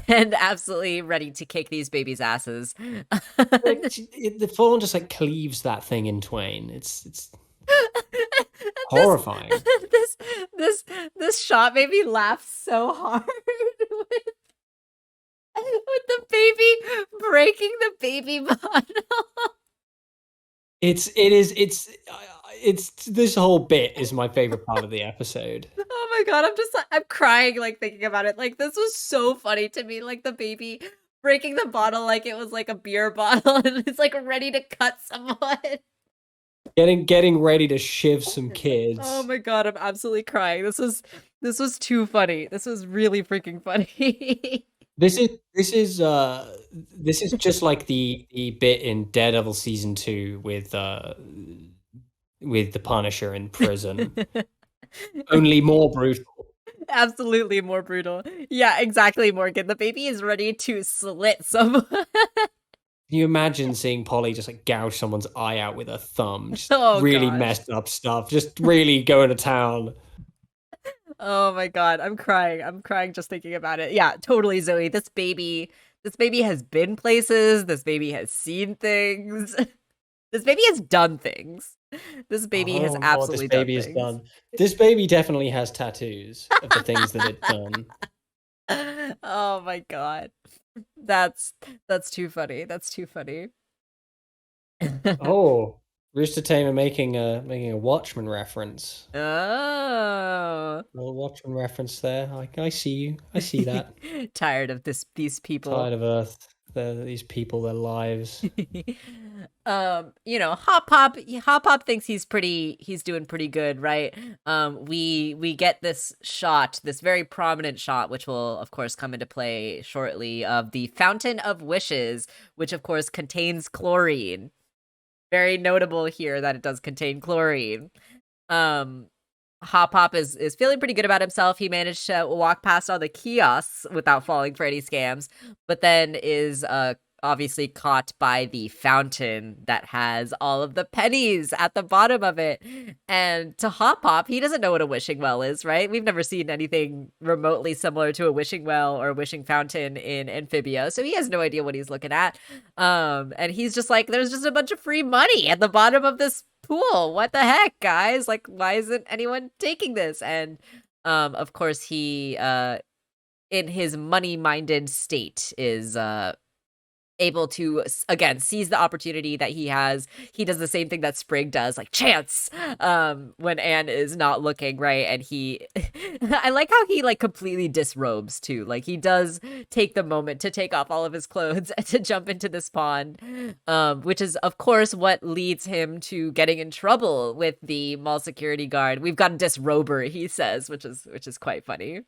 and absolutely ready to kick these babies' asses. Like the full on just like cleaves that thing in twain. It's this horrifying. this this this shot made me laugh so hard with the baby breaking the baby bottle. It's this whole bit is my favorite part of the episode. Oh my god, I'm crying like thinking about it. Like this was so funny to me, like the baby breaking the bottle like it was like a beer bottle and it's like ready to cut someone. Getting ready to shiv some Oh kids. my god, I'm absolutely crying. This was too funny. This was really freaking funny. This is just like the bit in Daredevil season 2 with the Punisher in prison. Only more brutal. Absolutely more brutal. Yeah, exactly, Morgan. The baby is ready to slit someone. Can you imagine seeing Polly just like gouge someone's eye out with her thumb? Just Oh really gosh. messed up stuff. Just really going to town. Oh my god, I'm crying. I'm crying just thinking about it. Yeah, totally, Zoe. This baby has been places. This baby has seen things. This baby has done things. This baby has Oh, what this absolutely done baby has things. done. This baby definitely has tattoos of the things that it's done. Oh my god. That's that's too funny. That's too funny. Oh, Rooster Tamer making a Watchmen reference. Oh. A little Watchmen reference there. I see you. I see that. Tired of these people. Tired of Earth. These people, their lives. Hop Pop thinks he's doing pretty good, right? We get this shot, this very prominent shot, which will of course come into play shortly, of the Fountain of Wishes, which of course contains chlorine. Very notable here that it does contain chlorine. Um, Hop Hop is feeling pretty good about himself. He managed to walk past all the kiosks without falling for any scams, but then is obviously caught by the fountain that has all of the pennies at the bottom of it. And to Hop Hop, he doesn't know what a wishing well is, right? We've never seen anything remotely similar to a wishing well or a wishing fountain in Amphibia, so he has no idea what he's looking at. And he's just like, there's just a bunch of free money at the bottom of this pool. What the heck, guys? Like, why isn't anyone taking this? And of course, he in his money-minded state is able to again seize the opportunity that he has. He does the same thing that Sprig does, like chance, when Anne is not looking, right? And he I like how he like completely disrobes too. Like he does take the moment to take off all of his clothes and to jump into this pond, which is of course what leads him to getting in trouble with the mall security guard. We've got a disrober, he says, which is quite funny.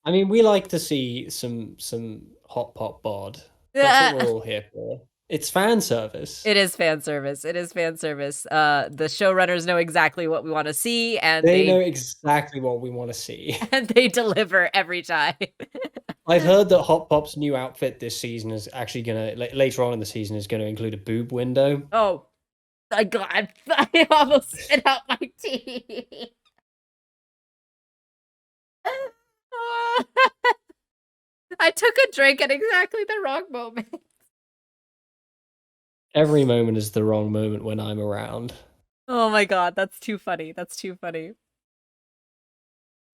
I mean, we like to see some hot pot bod. That's what we're all here for. It's fan service. It is fan service. It is fan service. The showrunners know exactly what we want to see, and They know they exactly what we want to see. and they deliver every time. I've heard that Hot Pop's new outfit this season is actually gonna later on in the season is gonna include a boob window. Oh my god! I almost spit out my tea. I took a drink at exactly the wrong moment. Every moment is the wrong moment when I'm around. Oh my god, that's too funny. That's too funny.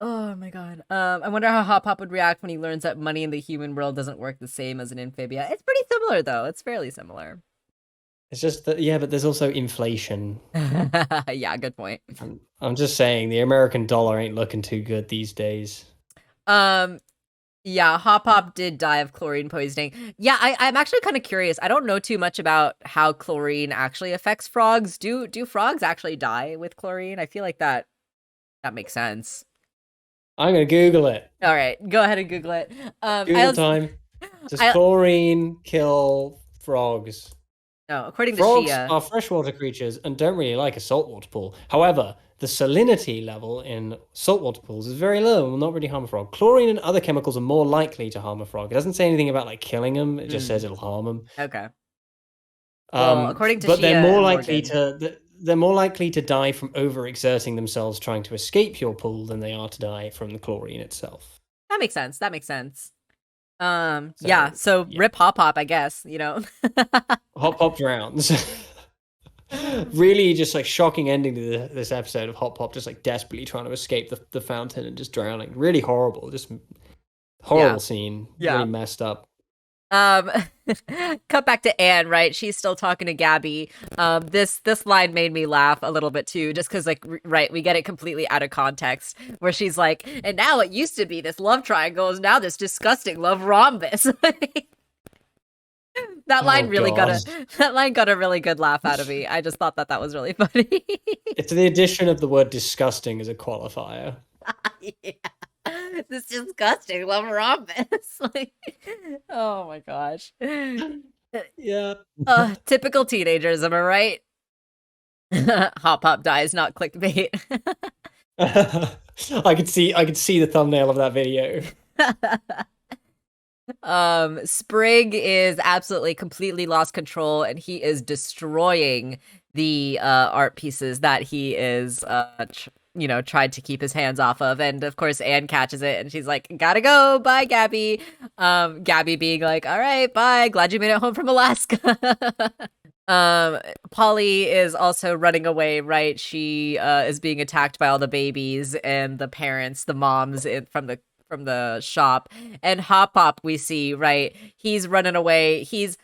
Oh my god. I wonder how Hop Pop would react when he learns that money in the human world doesn't work the same as an amphibia. It's pretty similar though. It's fairly similar. It's just that, yeah, but there's also inflation. Yeah, good point. I'm just saying the American dollar ain't looking too good these days. Yeah, Hop Pop did die of chlorine poisoning. Yeah, I'm actually kind of curious. I don't know too much about how chlorine actually affects frogs. Do frogs actually die with chlorine? I feel like that makes sense. I'm gonna Google it. All right, go ahead and Google it. Google time. Does chlorine kill frogs? No, according to Frogs Shia. are freshwater creatures and don't really like a saltwater pool. However, the salinity level in saltwater pools is very low and will not really harm a frog. Chlorine and other chemicals are more likely to harm a frog. It doesn't say anything about like killing them. It just says it'll harm them. Okay. Well, according to Shia, they're more likely Morgan, they're more likely to die from overexerting themselves trying to escape your pool than they are to die from the chlorine itself. that makes sense. That makes sense. Yeah. So rip Hop Pop, I guess. You know. Hop Pop drowns. Really, just like shocking ending to this episode of Hop Pop, just like desperately trying to escape the fountain and just drowning. Really horrible. Just horrible scene. Yeah. Really messed up. Cut back to Anne, right? She's still talking to Gabby. This line made me laugh a little bit too, just because like right, we get it completely out of context, where she's like, and now it used to be this love triangle is now this disgusting love rhombus. That line got a really good laugh out of me. I just thought that was really funny. It's the addition of the word disgusting as a qualifier. Yeah. This disgusting love rhombus. Like, oh my gosh. Yeah. Typical teenagers, am I right? Hop Pop dies, not clickbait. I could see the thumbnail of that video. Sprig is absolutely completely lost control, and he is destroying the art pieces that he is tried to keep his hands off of. And of course Anne catches it and she's like, gotta go, bye Gabby. Gabby being like, all right, bye, glad you made it home from Alaska. Polly is also running away, right? She is being attacked by all the babies and the parents, the moms from the shop. And Hop Pop, we see, right? He's running away. He's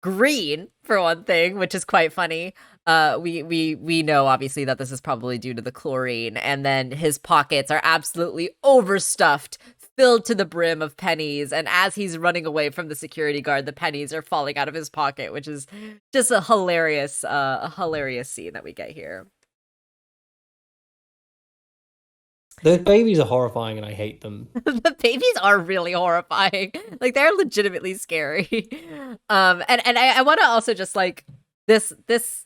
green for one thing, which is quite funny. We know obviously that this is probably due to the chlorine, and then his pockets are absolutely overstuffed, filled to the brim of pennies, and as he's running away from the security guard, the pennies are falling out of his pocket, which is just a hilarious scene that we get here. Those babies are horrifying and I hate them. The babies are really horrifying. Like, they're legitimately scary. And I want to also just like this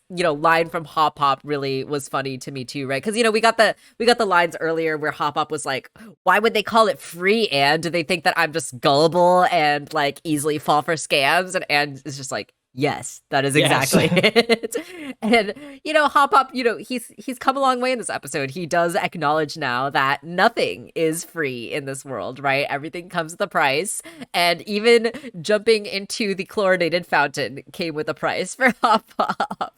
line from Hop Pop really was funny to me too, right? Because we got the lines earlier where Hop Pop was like, why would they call it free, Anne? Do they think that I'm just gullible and like easily fall for scams? And Anne is just like, yes, that is exactly it. And Hop Pop, he's come a long way in this episode. He does acknowledge now that nothing is free in this world, right? Everything comes with a price, and even jumping into the chlorinated fountain came with a price for Hop Pop.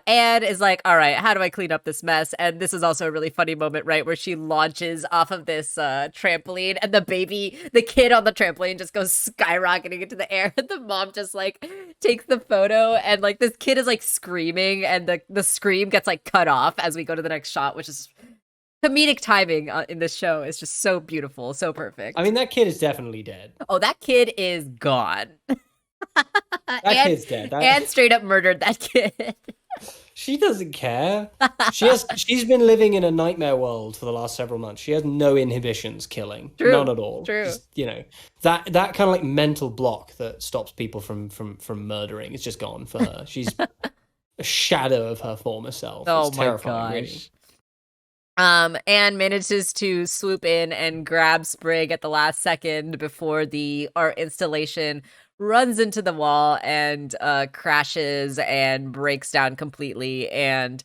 Anne is like, all right, how do I clean up this mess? And this is also a really funny moment, right? Where she launches off of this trampoline, and the kid on the trampoline just goes skyrocketing into the air. And the mom just like takes the photo, and like this kid is like screaming, and the scream gets like cut off as we go to the next shot, which is comedic timing in this show. Is just so beautiful, so perfect. I mean, that kid is definitely dead. Oh, that kid is gone. That kid's dead. And straight up murdered that kid. She doesn't care. She's been living in a nightmare world for the last several months. She has no inhibitions killing. None True, at all. true. Just, that kind of like mental block that stops people from murdering is just gone for her. She's a shadow of her former self. It's Oh my terrifying, really. gosh. Anne manages to swoop in and grab Sprig at the last second before the art installation runs into the wall and crashes and breaks down completely, and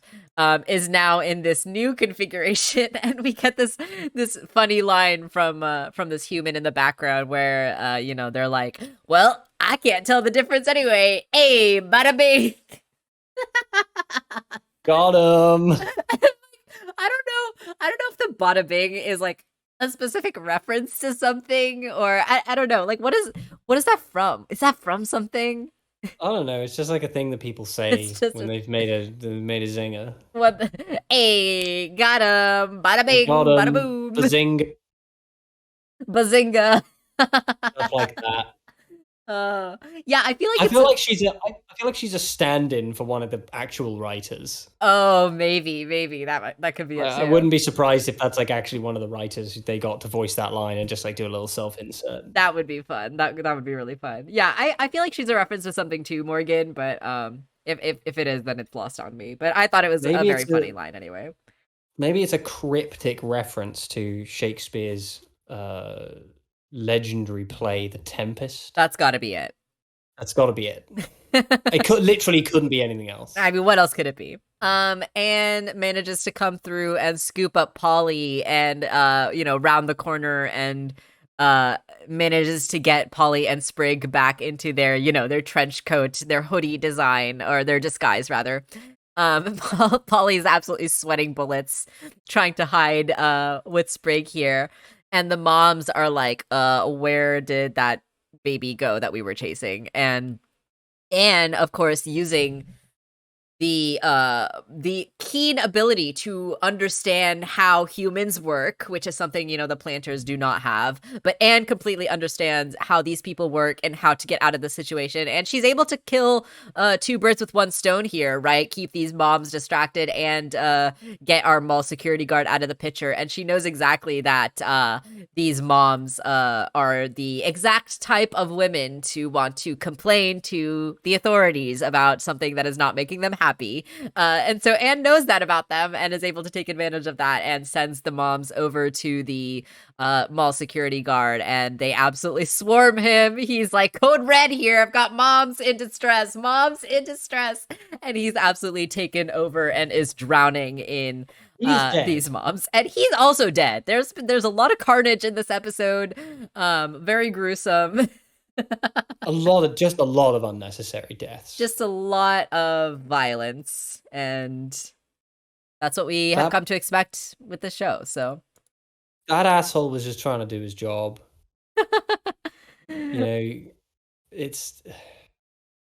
is now in this new configuration. And we get this funny line from this human in the background where they're like, "Well, I can't tell the difference anyway. Hey, bada bing." Got him. I don't know if the bada bing is like a specific reference to something, or I don't know. Like, what is that from? Is that from something? I don't know. It's just like a thing that people say It's just when they've made a zinger. hey, got him, bada Got bing, bada him. boom, Bazing. bazinga. Stuff like that. Yeah, I feel like I it's feel like she's a stand-in for one of the actual writers. oh, maybe that could be it I too. wouldn't be surprised if that's like actually one of the writers they got to voice that line and just like do a little self-insert. That would be fun. That would be really fun. Yeah, I feel like she's a reference to something too, Morgan, but if it is, then it's lost on me. But I thought it was a Maybe very it's funny line anyway. maybe it's a cryptic reference to Shakespeare's legendary play, The Tempest. That's got to be it. That's got to be it. It literally couldn't be anything else. I mean, what else could it be? Anne manages to come through and scoop up Polly and round the corner and manages to get Polly and Sprig back into their, their trench coat, their hoodie design, or their disguise rather. Polly's absolutely sweating bullets trying to hide with Sprig here. And the moms are like, where did that baby go that we were chasing? And of course using the keen ability to understand how humans work, which is something the planters do not have, but Anne completely understands how these people work and how to get out of the situation, and she's able to kill two birds with one stone here, right? Keep these moms distracted and get our mall security guard out of the picture. And she knows exactly that these moms are the exact type of women to want to complain to the authorities about something that is not making them happy. And so Anne knows that about them and is able to take advantage of that and sends the moms over to the mall security guard, and they absolutely swarm him. He's like, code red here. I've got moms in distress, and he's absolutely taken over and is drowning in these moms. And he's also dead. There's a lot of carnage in this episode. Very gruesome. a lot of unnecessary deaths. Just a lot of violence, and that's what we have come to expect with the show. So that asshole was just trying to do his job. It's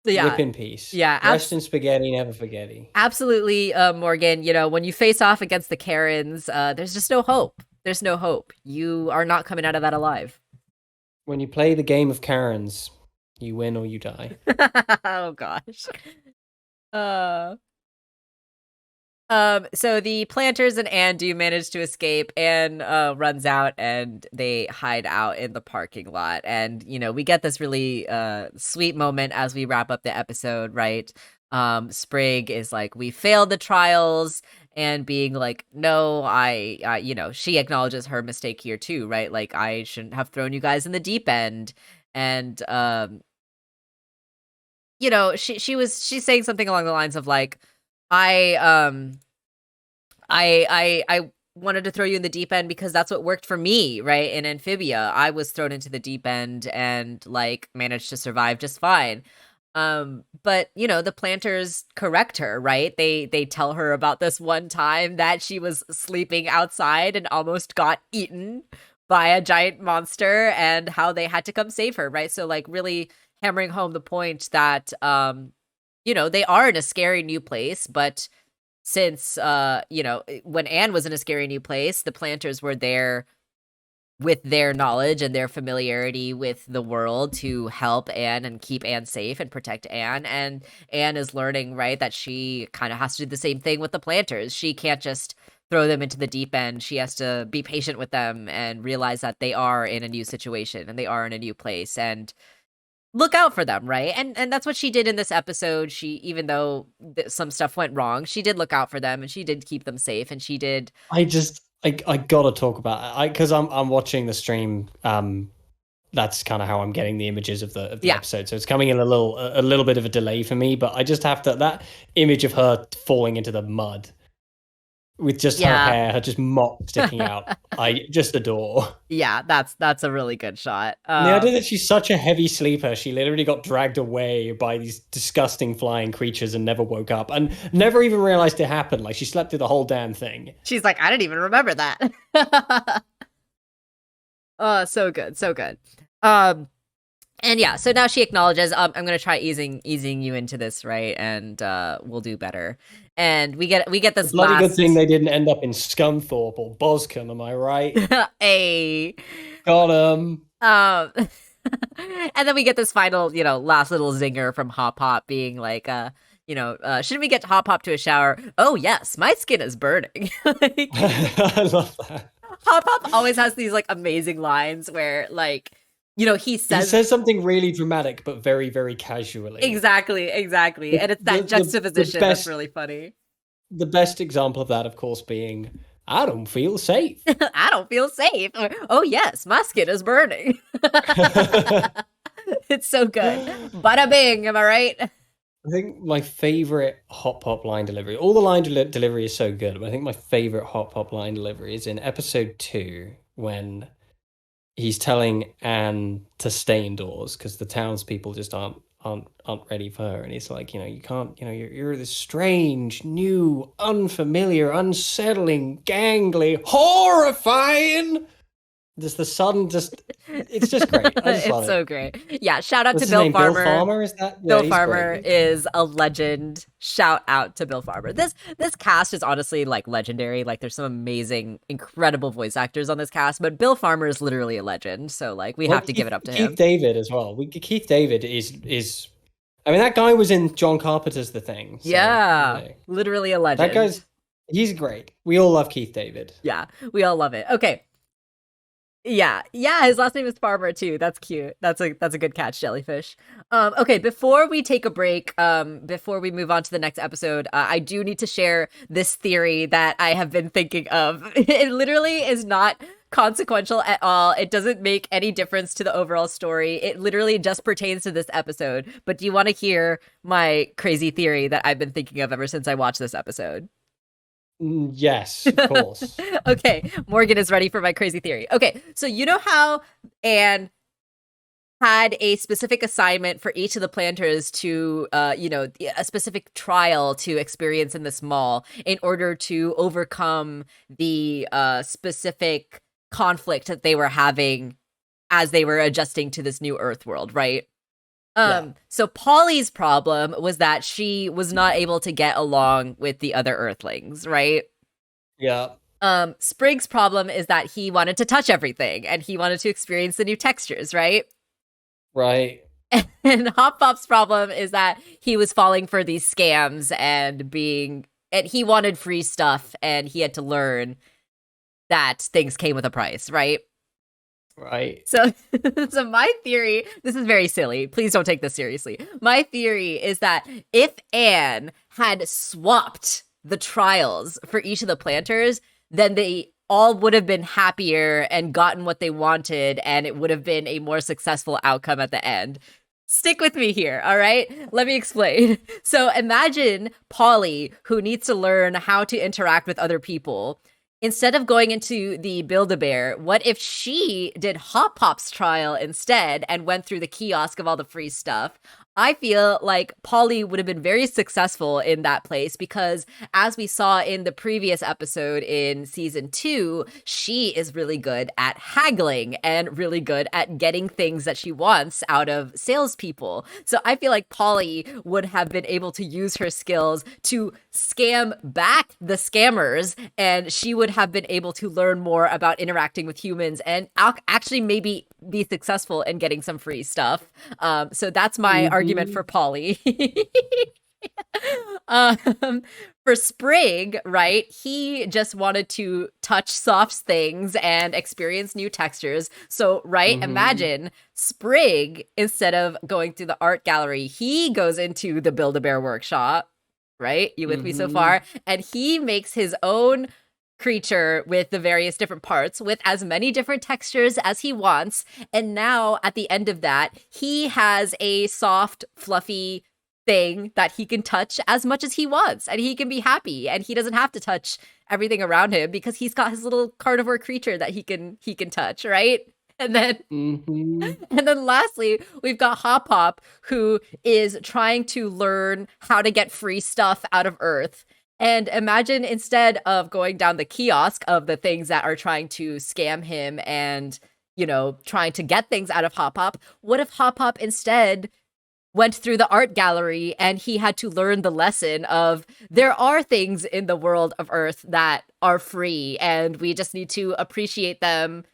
rip in peace. Yeah, rest in spaghetti, never forgetty. Absolutely, Morgan. When you face off against the Karens, there's just no hope. There's no hope. You are not coming out of that alive. When you play the game of Karens, you win or you die. Oh gosh. So the planters and Anne do manage to escape. Anne runs out and they hide out in the parking lot. And, we get this really sweet moment as we wrap up the episode, right? Sprig is like, we failed the trials, and being like, no, I she acknowledges her mistake here too, right? Like, I shouldn't have thrown you guys in the deep end. And, she's saying something along the lines of like, I wanted to throw you in the deep end because that's what worked for me, right? In Amphibia, I was thrown into the deep end and like managed to survive just fine. But the planters correct her, right? They tell her about this one time that she was sleeping outside and almost got eaten by a giant monster and how they had to come save her, right? So like really hammering home the point that they are in a scary new place, but since when Anne was in a scary new place, the planters were there with their knowledge and their familiarity with the world to help Anne and keep Anne safe and protect Anne. And Anne is learning, right, that she kind of has to do the same thing with the planters. She can't just throw them into the deep end. She has to be patient with them and realize that they are in a new situation and they are in a new place and look out for them, right? And that's what she did in this episode. She, even though some stuff went wrong, she did look out for them and she did keep them safe and she did. I gotta talk about it because I'm watching the stream. That's kind of how I'm getting the images of the episode. So it's coming in a little bit of a delay for me, but I just have to, that image of her falling into the mud with just her hair, her just mop sticking out. I just adore. Yeah, that's a really good shot. The idea that she's such a heavy sleeper, she literally got dragged away by these disgusting flying creatures and never woke up and never even realized it happened. Like, she slept through the whole damn thing. She's like, I didn't even remember that. Oh, so good, so good. And yeah, so now she acknowledges, I'm gonna try easing you into this, right? And we'll do better. And we get this bloody good thing they didn't end up in Scunthorpe or Boscombe, am I right? Hey, got him. And then we get this final, last little zinger from Hop Hop being like, shouldn't we get Hop Hop to a shower? Oh yes, my skin is burning. Like, I love that. Hop Hop always has these like amazing lines where like, he says something really dramatic, but very, very casually. Exactly. And it's that juxtaposition that's really funny. The best example of that, of course, being, I don't feel safe. I don't feel safe. Oh, yes, my skin is burning. It's so good. Bada bing, am I right? I think my favorite Hop Pop line delivery, all the line delivery is so good, but I think my favorite Hop Pop line delivery is in episode 2 when he's telling Anne to stay indoors because the townspeople just aren't ready for her, and he's like, you can't, you're this strange, new, unfamiliar, unsettling, gangly, horrifying. Just the sudden, it's just great. It's so great. Yeah, shout out to Bill Farmer. Bill Farmer, is that? Bill Farmer is a legend. Shout out to Bill Farmer. This cast is honestly like legendary. Like, there's some amazing, incredible voice actors on this cast, but Bill Farmer is literally a legend. So like, we have to give it up to him. Keith David as well. Keith David is. I mean, that guy was in John Carpenter's The Thing. So, yeah, literally a legend. He's great. We all love Keith David. Yeah, we all love it. Okay. Yeah, his last name is Farmer too. That's cute. That's a good catch, Jellyfish. Okay, before we take a break, before we move on to the next episode, I do need to share this theory that I have been thinking of. It literally is not consequential at all. It doesn't make any difference to the overall story. It literally just pertains to this episode. But do you want to hear my crazy theory that I've been thinking of ever since I watched this episode? Yes, of course. Okay, Morgan is ready for my crazy theory. Okay, so you know how Anne had a specific assignment for each of the planters to, a specific trial to experience in this mall in order to overcome the specific conflict that they were having as they were adjusting to this new Earth world, right? So Polly's problem was that she was not able to get along with the other Earthlings, right? Yeah. Sprig's problem is that he wanted to touch everything and he wanted to experience the new textures, right? Right. And Hop Pop's problem is that he was falling for these scams and he wanted free stuff and he had to learn that things came with a price, right? Right. So my theory, this is very silly. Please don't take this seriously. My theory is that if Anne had swapped the trials for each of the planters, then they all would have been happier and gotten what they wanted, and it would have been a more successful outcome at the end. Stick with me here, all right? Let me explain. So imagine Polly, who needs to learn how to interact with other people. Instead of going into the Build-A-Bear, what if she did Hop Pop's trial instead and went through the kiosk of all the free stuff? I feel like Polly would have been very successful in that place because, as we saw in the previous episode in season 2, she is really good at haggling and really good at getting things that she wants out of salespeople. So I feel like Polly would have been able to use her skills to scam back the scammers, and she would have been able to learn more about interacting with humans and actually maybe be successful in getting some free stuff. So that's my argument for Polly. um, for Sprig, right? He just wanted to touch soft things and experience new textures. So, right, imagine Sprig, instead of going through the art gallery, he goes into the Build-A-Bear workshop, right? You with me so far? And he makes his own creature with the various different parts with as many different textures as he wants. And now at the end of that, he has a soft, fluffy thing that he can touch as much as he wants, and he can be happy, and he doesn't have to touch everything around him because he's got his little carnivore creature that he can touch, right? And then and then lastly, we've got Hop Hop, who is trying to learn how to get free stuff out of Earth. And imagine, instead of going down the kiosk of the things that are trying to scam him and, you know, trying to get things out of Hop Hop, what if Hop Hop instead went through the art gallery and he had to learn the lesson of there are things in the world of Earth that are free and we just need to appreciate them,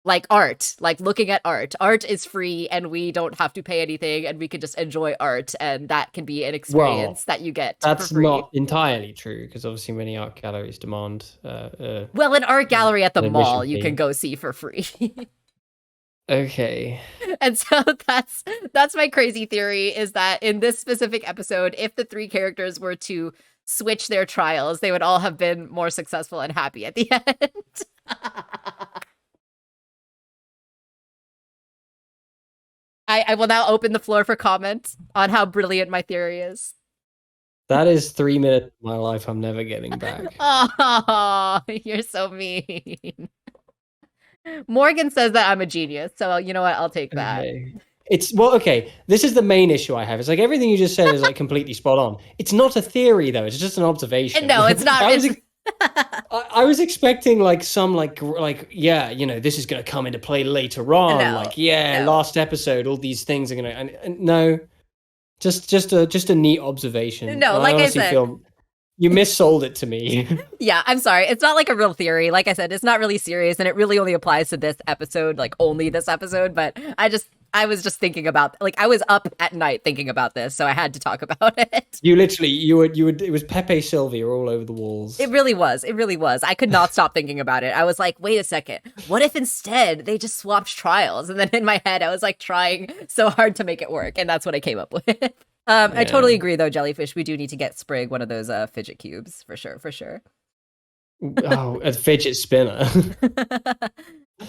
like art, like looking at art. Art is free and we don't have to pay anything and we can just enjoy art, and that can be an experience that you get that's for free. not entirely true, because obviously many art galleries demand well, an art gallery at the mall you can go see for free. Okay. And so that's my crazy theory, is that in this specific episode, if the 3 characters were to switch their trials, they would all have been more successful and happy at the end. I will now open the floor for comments on how brilliant my theory is. That is 3 minutes of my life I'm never getting back. Oh, you're so mean. Morgan says that I'm a genius, so you know what? I'll take that. Okay. Okay. This is the main issue I have. It's like everything you just said is like completely spot on. It's not a theory though. It's just an observation. No, it's not. I was expecting like some like yeah, you know, this is going to come into play later on. Last episode, all these things are going to. And no, just a neat observation. No, like I said. You missold it to me. Yeah, I'm sorry. It's not like a real theory. Like I said, it's not really serious, and it really only applies to this episode, like only this episode. But I was just thinking about, like, I was up at night thinking about this, so I had to talk about it. You would. It was Pepe Sylvia all over the walls. It really was. It really was. I could not stop thinking about it. I was like, wait a second. What if instead they just swapped trials? And then in my head, I was like trying so hard to make it work, and that's what I came up with. Yeah. I totally agree, though, Jellyfish. We do need to get Sprig one of those fidget cubes, for sure. Oh, a fidget spinner.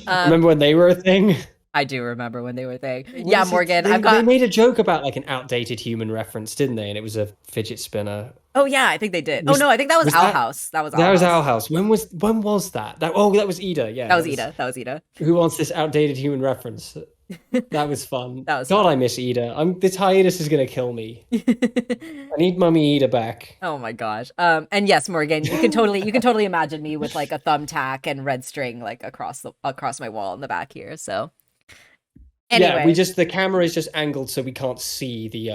Remember when they were a thing? I do remember when they were a thing. Yeah, Morgan, They made a joke about like an outdated human reference, didn't they? And it was a fidget spinner. Oh yeah, I think they did. No, I think that was Owl House. That was Owl House. When was that? That was Ida. Yeah, that was Ida. Who wants this outdated human reference? That was fun. I miss Ida. This hiatus is gonna kill me. I need Mummy Ida back. Oh my gosh. And yes, Morgan, you can totally imagine me with like a thumbtack and red string like across my wall in the back here. So anyway. Yeah, the camera is just angled so we can't see the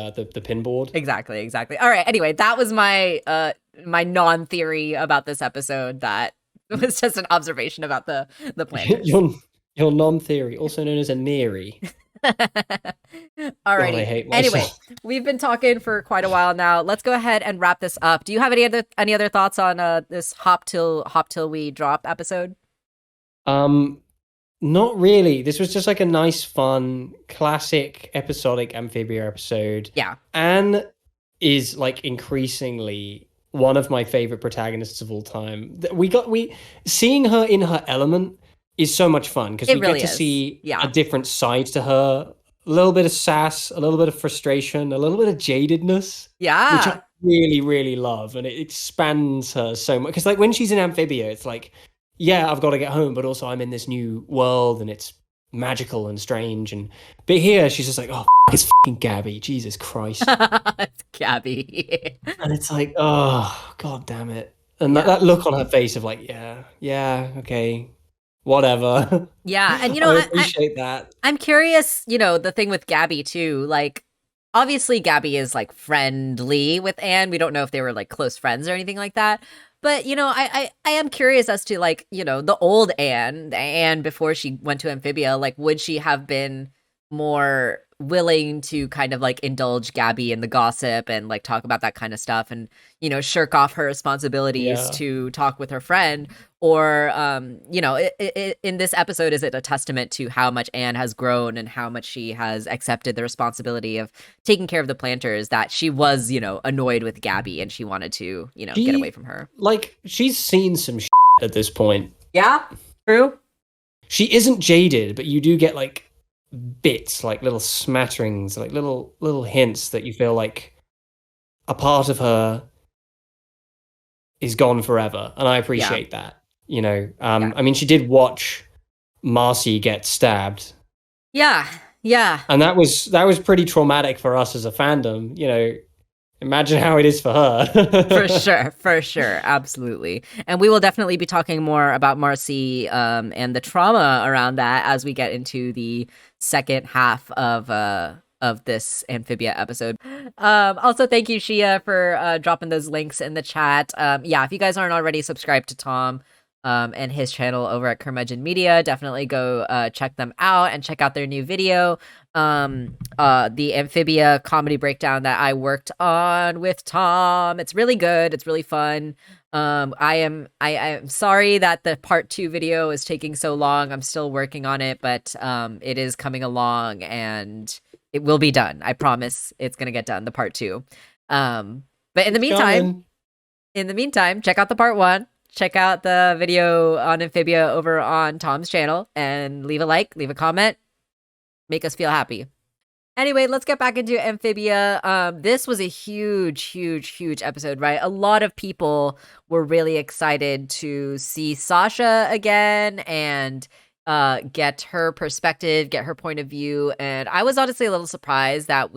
pinboard. Exactly. All right. Anyway, that was my my non-theory about this episode. That was just an observation about the planet. Your non-theory, also known as a neary. Alrighty. I hate myself. Anyway, we've been talking for quite a while now. Let's go ahead and wrap this up. Do you have any other thoughts on this hop till we drop episode? Not really. This was just like a nice, fun, classic episodic Amphibia episode. Yeah. Anne is like increasingly one of my favorite protagonists of all time. Seeing her in her element is so much fun because we really get to see a different side to her. A little bit of sass, a little bit of frustration, a little bit of jadedness. Yeah. Which I really, really love. And it expands her so much. Because like when she's in Amphibia, it's like, yeah, I've got to get home, but also I'm in this new world and it's magical and strange. And but here she's just like, oh, it's fucking Gabby, Jesus Christ. It's Gabby. And it's like, oh, god damn it. And Yeah. that look on her face of like, yeah, yeah, okay, whatever. Yeah. And I appreciate that. I'm curious, the thing with Gabby too, like obviously Gabby is like friendly with Anne. We don't know if they were like close friends or anything like that. But I am curious as to like, the old Anne, the Anne before she went to Amphibia, like would she have been more willing to kind of like indulge Gabby in the gossip and like talk about that kind of stuff and shirk off her responsibilities Yeah. to talk with her friend? Or in this episode, is it a testament to how much Anne has grown and how much she has accepted the responsibility of taking care of the planters, that she was annoyed with Gabby and she wanted to get away She from her? like she's seen some at this point. Yeah, true. She isn't jaded, but you do get like bits, like little smatterings, like little hints that you feel like a part of her is gone forever, and I Yeah, appreciate that. yeah, I mean, she did watch Marcy get stabbed, yeah, yeah. and that was pretty traumatic for us as a fandom. Imagine how it is for For her. sure, for sure, absolutely. And we will definitely be talking more about Marcy and the trauma around that as we get into the second half of this Amphibia episode. Also, thank you, Shia, for dropping those links in the chat. Yeah, if you guys aren't already subscribed to Tom and his channel over at Curmudgeon Media, definitely go check them out and check out their new video. The Amphibia comedy breakdown that I worked on with Tom. It's really good. It's really fun. I am sorry that the part 2 video is taking so long. I'm still working on it, but it is coming along and it will be done. I promise it's gonna get done, the part 2. But in the It's meantime, coming. check out the part 1. Check out the video on Amphibia over on Tom's channel and leave a like, leave a comment, make us feel happy. Anyway, let's get back into Amphibia. This was a huge, huge, huge episode, right? A lot of people were really excited to see Sasha again and get her perspective, get her point of view. And I was honestly a little surprised that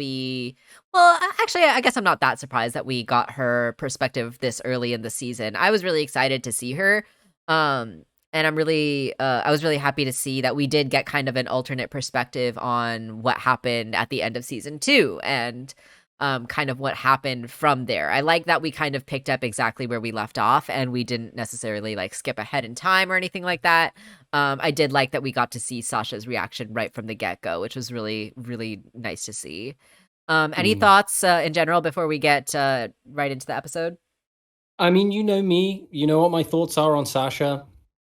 actually, I guess I'm not that surprised that we got her perspective this early in the season. I was really excited to see her. And I was really happy to see that we did get kind of an alternate perspective on what happened at the end of season 2 and kind of what happened from there. I like that we kind of picked up exactly where we left off and we didn't necessarily like skip ahead in time or anything like that. I did like that we got to see Sasha's reaction right from the get-go, which was really, really nice to see. Any Mm. thoughts in general before we get right into the episode? I mean, you know me. You know what my thoughts are on Sasha.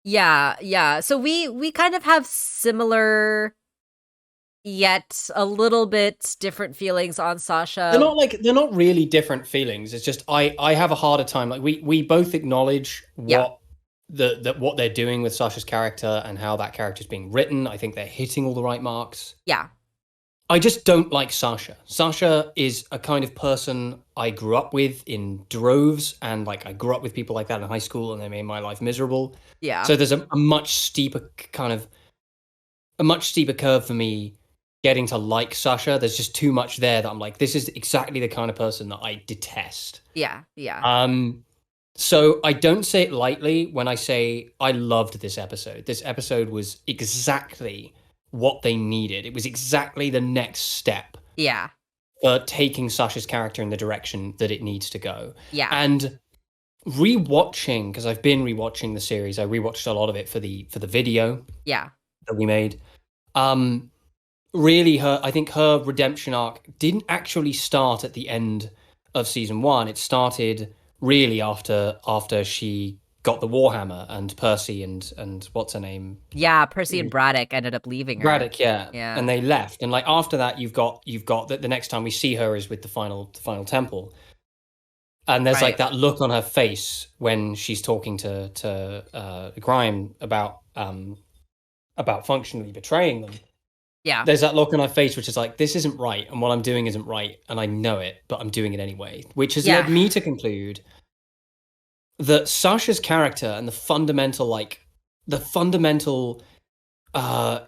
Yeah, yeah. So we kind of have similar yet a little bit different feelings on Sasha. They're not really different feelings. It's just I have a harder time. Like we both acknowledge Yeah, what what they're doing with Sasha's character and how that character is being written. I think they're hitting all the right marks. yeah, I just don't like Sasha. Sasha is a kind of person I grew up with in droves, and like I grew up with people like that in high school, and they made my life miserable. yeah, So there's a much steeper curve for me getting to like Sasha. There's just too much there that I'm like, this is exactly the kind of person that I detest. yeah, yeah, So I don't say it lightly when I say I loved this episode. This episode was exactly what they needed. It was exactly the next step yeah, for taking Sasha's character in the direction that it needs to go. yeah, And rewatching, because I've been rewatching the series, I rewatched a lot of it for the video yeah, that we made. Really, I think her redemption arc didn't actually start at the end of season 1. It started really after she got the Warhammer and Percy and what's her name? yeah. Percy and Braddock ended up leaving her. Braddock, yeah. Yeah, And they left. And like after that you've got the next time we see her is with the final temple. And there's like right. that look on her face when she's talking to Grime about functionally betraying them. Yeah, There's that look on her face which is like, this isn't right, and what I'm doing isn't right, and I know it, but I'm doing it anyway. Which has yeah, led me to conclude that Sasha's character and the fundamental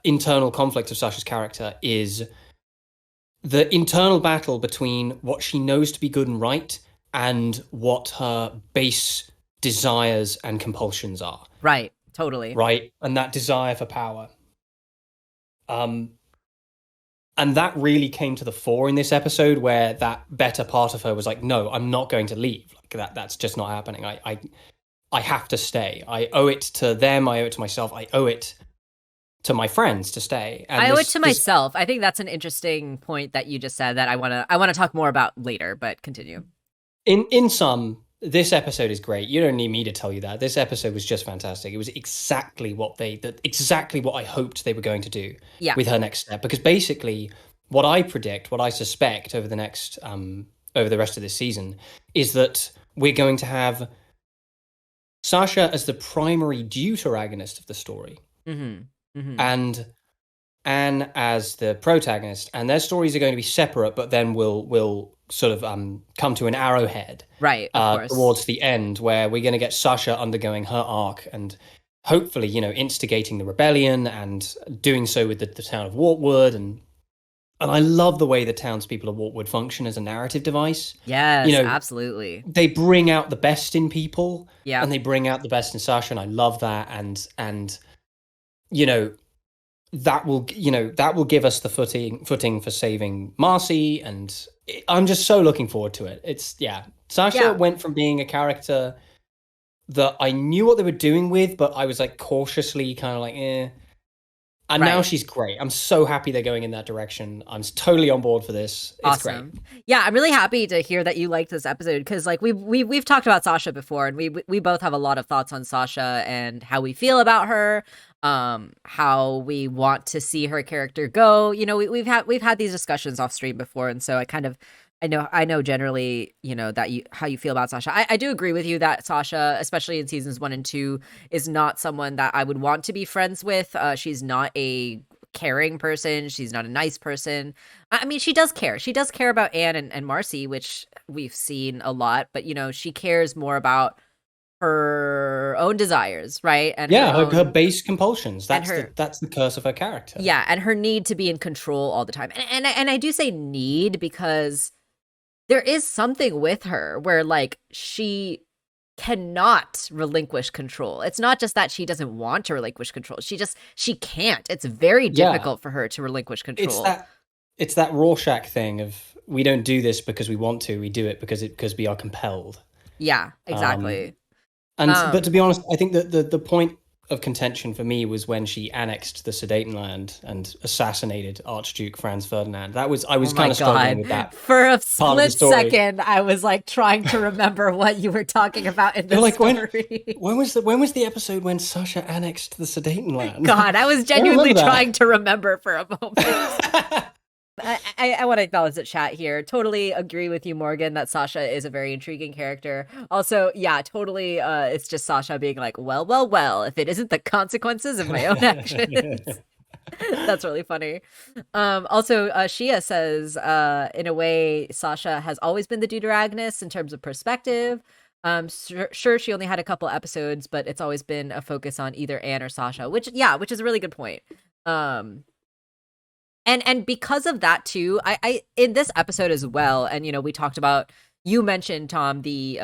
internal conflict of Sasha's character is the internal battle between what she knows to be good and right and what her base desires and compulsions are, Right. Totally. right? And that desire for power. Um, and that really came to the fore in this episode, where that better part of her was like, "No, I'm not going to leave. Like that's just not happening. I have to stay. I owe it to them. I owe it to myself. I owe it to my friends to stay." And I owe it to this myself. I think that's an interesting point that you just said that I want to talk more about later, but continue. in sum, this episode is great. You don't need me to tell you that. This episode was just fantastic. It was exactly what I hoped they were going to do Yeah. with her next step. Because basically, what I predict, what I suspect over the next over the rest of this season, is that we're going to have Sasha as the primary deuteragonist of the story, and Anne as the protagonist, and their stories are going to be separate, but then will sort of come to an arrowhead, Right, of course. towards the end, where we're going to get Sasha undergoing her arc and hopefully, instigating the rebellion and doing so with the town of Wartwood. And I love the way the townspeople of Wartwood function as a narrative device. Yes, absolutely. They bring out the best in people, Yeah. and they bring out the best in Sasha, and I love that. And you know that will give us the footing for saving Marcy, and I'm just so looking forward to it. Sasha went from being a character that I knew what they were doing with, but I was like cautiously kind of like, eh. And now she's great. I'm so happy they're going in that direction. I'm totally on board for this. It's awesome. Great. Yeah, I'm really happy to hear that you liked this episode, because like we've talked about Sasha before, and we both have a lot of thoughts on Sasha and how we feel about her, how we want to see her character go. We've had these discussions off stream before, and so I know generally, that how you feel about Sasha. I do agree with you that Sasha, especially in seasons 1 and 2, is not someone that I would want to be friends with. She's not a caring person. She's not a nice person. I mean, she does care. She does care about Anne and Marcy, which we've seen a lot, but she cares more about her own desires, right? And her base compulsions. That's the curse of her character. Yeah, and her need to be in control all the time. And I do say need because there is something with her where like she cannot relinquish control. It's not just that she doesn't want to relinquish control. She can't. It's very difficult for her to relinquish control. It's that Rorschach thing of, we don't do this because we want to. We do it because we are compelled. Yeah, exactly. But to be honest, I think that the point of contention for me was when she annexed the Sudetenland and assassinated Archduke Franz Ferdinand. I was kind of struggling with that. For a split second, I was like trying to remember what you were talking about in the story. When was the episode when Sasha annexed the Sudetenland? God, I was genuinely trying to remember for a moment. I want to acknowledge the chat here. Totally agree with you, Morgan, that Sasha is a very intriguing character. Also, yeah, totally. It's just Sasha being like, well, if it isn't the consequences of my own actions. That's really funny. Also, Shia says, in a way, Sasha has always been the deuteragonist in terms of perspective. Sure, she only had a couple episodes, but it's always been a focus on either Anne or Sasha, which is a really good point. And because of that too, I in this episode as well, and we talked about, you mentioned, Tom, the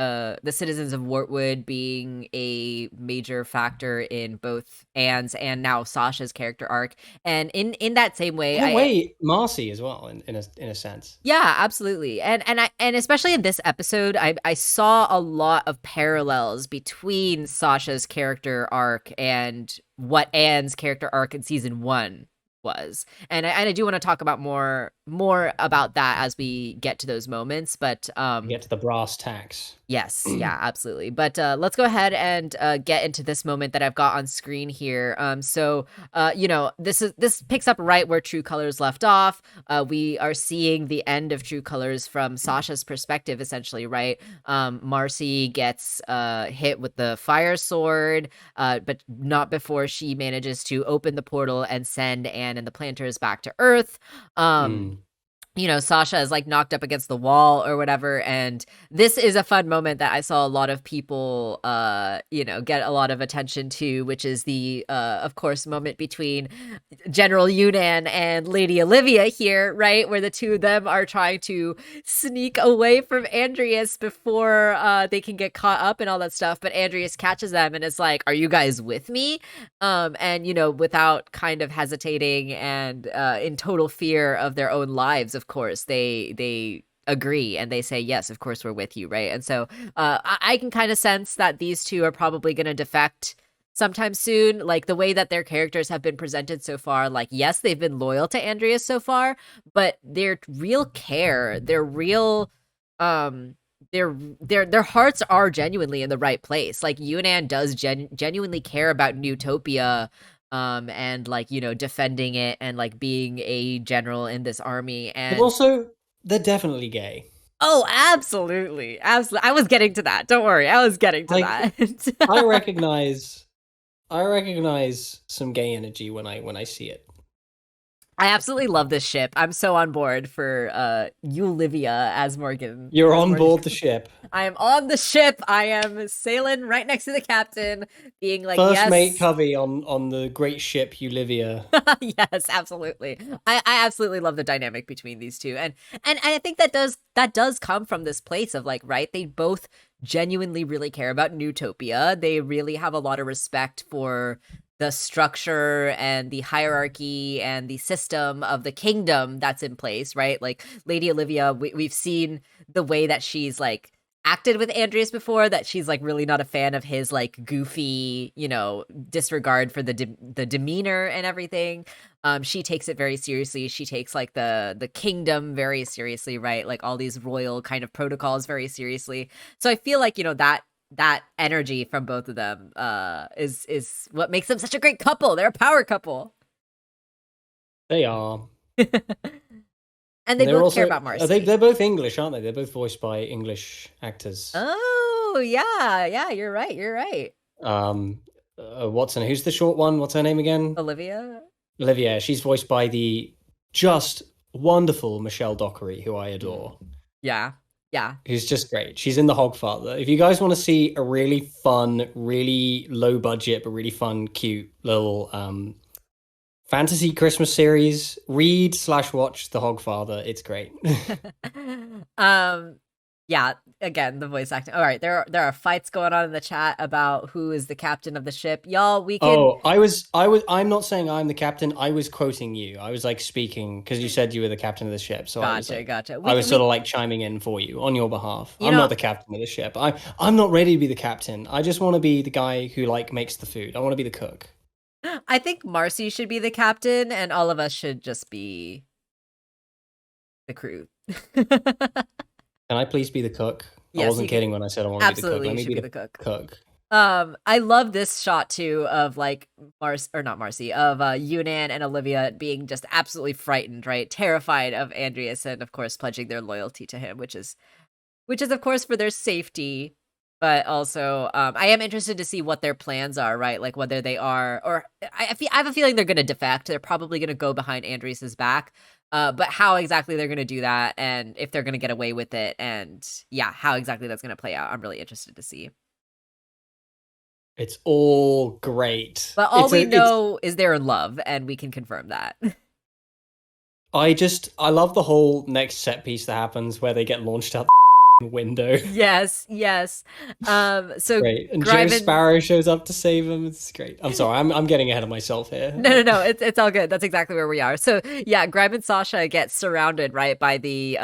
citizens of Wartwood being a major factor in both Anne's and now Sasha's character arc, and in that same way, Marcy as well, in a sense. Yeah, absolutely, and especially in this episode, I saw a lot of parallels between Sasha's character arc and what Anne's character arc in season 1 was, and I do want to talk about more about that as we get to those moments, but get to the brass tacks. Yes, yeah, absolutely. But let's go ahead and get into this moment that I've got on screen here. So this picks up right where True Colors left off. We are seeing the end of True Colors from Sasha's perspective, essentially, right? Marcy gets hit with the fire sword, but not before she manages to open the portal and send Anne and the planters back to Earth. Sasha is like knocked up against the wall or whatever. And this is a fun moment that I saw a lot of people, get a lot of attention to, which is the, of course, moment between General Yunan and Lady Olivia here, right? Where the two of them are trying to sneak away from Andreas before they can get caught up and all that stuff. But Andreas catches them and is like, "Are you guys with me?" And without kind of hesitating and in total fear of their own lives, of course, they agree and they say, "Yes, of course we're with you," right? And so I can kind of sense that these two are probably going to defect sometime soon. Like the way that their characters have been presented so far, like yes, they've been loyal to Andreas so far, but their real care, their real their hearts are genuinely in the right place. Like Yunan does genuinely care about Newtopia, and like defending it and like being a general in this army. And But also, they're definitely gay. oh, absolutely, absolutely. I was getting to that. Don't worry, I was getting to Like, that. I recognize some gay energy when I see it. I absolutely love this ship. I'm so on board for Olivia as Morgan. You're as on Morgan. board the ship. I am on the ship. I am sailing right next to the captain, being like, First yes. mate Covey on the great ship Olivia. Yes, absolutely. I absolutely love the dynamic between these two. And I think that does come from this place of like, right, they both genuinely really care about Newtopia. They really have a lot of respect for the structure and the hierarchy and the system of the kingdom that's in place, right? Like Lady Olivia, we've seen the way that she's like acted with Andreas before, that she's like really not a fan of his like goofy, disregard for the demeanor and everything. She takes it very seriously. She takes like the kingdom very seriously, right? Like all these royal kind of protocols very seriously. So I feel like, that energy from both of them is what makes them such a great couple. They're a power couple. They are. And they both also care about Marcy. They're both English, aren't they? They're both voiced by English actors. Oh, yeah, you're right. Watson, who's the short one? What's her name again? Olivia. She's voiced by the just wonderful Michelle Dockery, who I adore. Yeah. Who's just great. She's in The Hogfather. If you guys want to see a really fun, really low budget, but really fun, cute little fantasy Christmas series, read/watch The Hogfather. It's great. Yeah, again, the voice acting. All right, there are fights going on in the chat about who is the captain of the ship. Y'all, we can... Oh, I'm not saying I'm the captain. I was quoting you. I was like speaking because you said you were the captain of the ship. So gotcha. I was sort of like chiming in for you on your behalf. I'm not the captain of the ship. I'm not ready to be the captain. I just want to be the guy who like makes the food. I want to be the cook. I think Marcy should be the captain and all of us should just be the crew. Can I please be the cook? Yes, I wasn't kidding when I said I want to be the cook. Let me be the cook. I love this shot too of like Yunan and Olivia being just absolutely frightened, right? Terrified of Andreas and of course pledging their loyalty to him, which is of course for their safety, but also I am interested to see what their plans are, right? Like whether they are, or I have a feeling they're going to defect. They're probably going to go behind Andreas's back. But how exactly they're going to do that and if they're going to get away with it and how exactly that's going to play out, I'm really interested to see. It's all great. But all we know is they're in love and we can confirm that. I love the whole next set piece that happens where they get launched out window. Yes. So great. And Joe Sparrow shows up to save him. It's great. I'm sorry, I'm getting ahead of myself here. No, it's all good. That's exactly where we are. So Grime and Sasha get surrounded, right, by the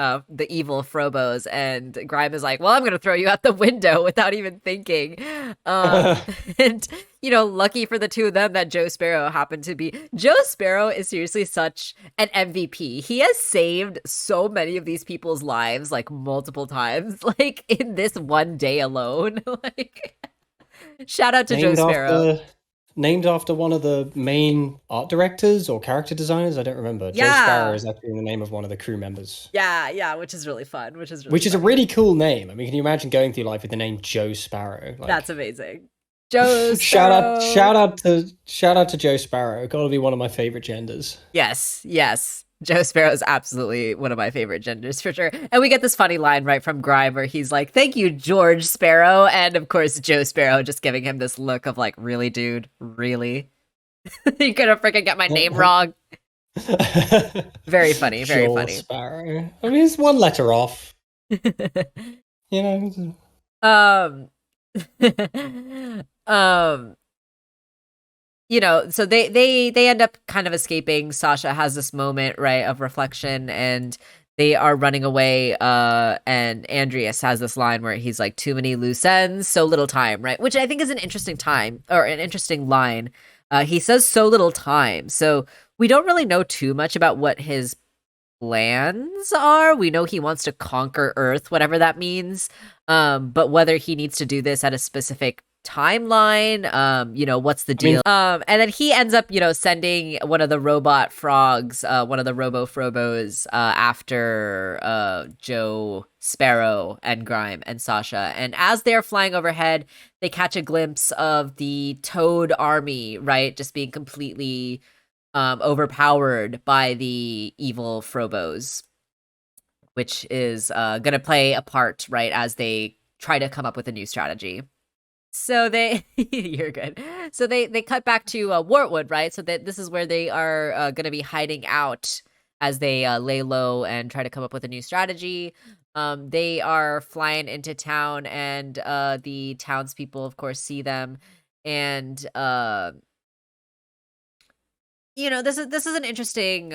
evil Frobos, and Grime is like, well, I'm gonna throw you out the window without even thinking. And lucky for the two of them that Joe Sparrow happened to be. Joe Sparrow is seriously such an MVP. He has saved so many of these people's lives like multiple times, like in this one day alone. Like, shout out to Joe Sparrow. Named after one of the main art directors or character designers. I don't remember. Joe Sparrow is actually the name of one of the crew members. Yeah, which is really fun. Which is a really cool name. I mean, can you imagine going through life with the name Joe Sparrow? Like, that's amazing. Joe Sparrow. shout out to Joe Sparrow. Got to be one of my favorite genders. Yes. Joe Sparrow is absolutely one of my favorite genders for sure. And we get this funny line right from Grime where he's like, "Thank you, George Sparrow," and of course Joe Sparrow just giving him this look of like, "Really, dude? Really? You could have freaking got my name wrong." Very funny. Very Joel funny. Sparrow. I mean, it's one letter off. You know. um, um, so they end up kind of escaping. Sasha has this moment, right, of reflection, and they are running away. And Andreas has this line where he's like, "Too many loose ends, so little time," right? Which I think is an interesting time or an interesting line. He says so little time, so we don't really know too much about what his plans are. We know he wants to conquer Earth, whatever that means. But whether he needs to do this at a specific timeline, what's the deal? And then he ends up, sending one of the robot frogs, one of the Robo Frobos, after Joe Sparrow and Grime and Sasha. And as they're flying overhead, they catch a glimpse of the Toad army, right? Just being completely overpowered by the evil Frobos, which is going to play a part, right, as they try to come up with a new strategy. So they, you're good. So they cut back to Wartwood, right? So that this is where they are going to be hiding out as they lay low and try to come up with a new strategy. They are flying into town, and the townspeople, of course, see them, and this is an interesting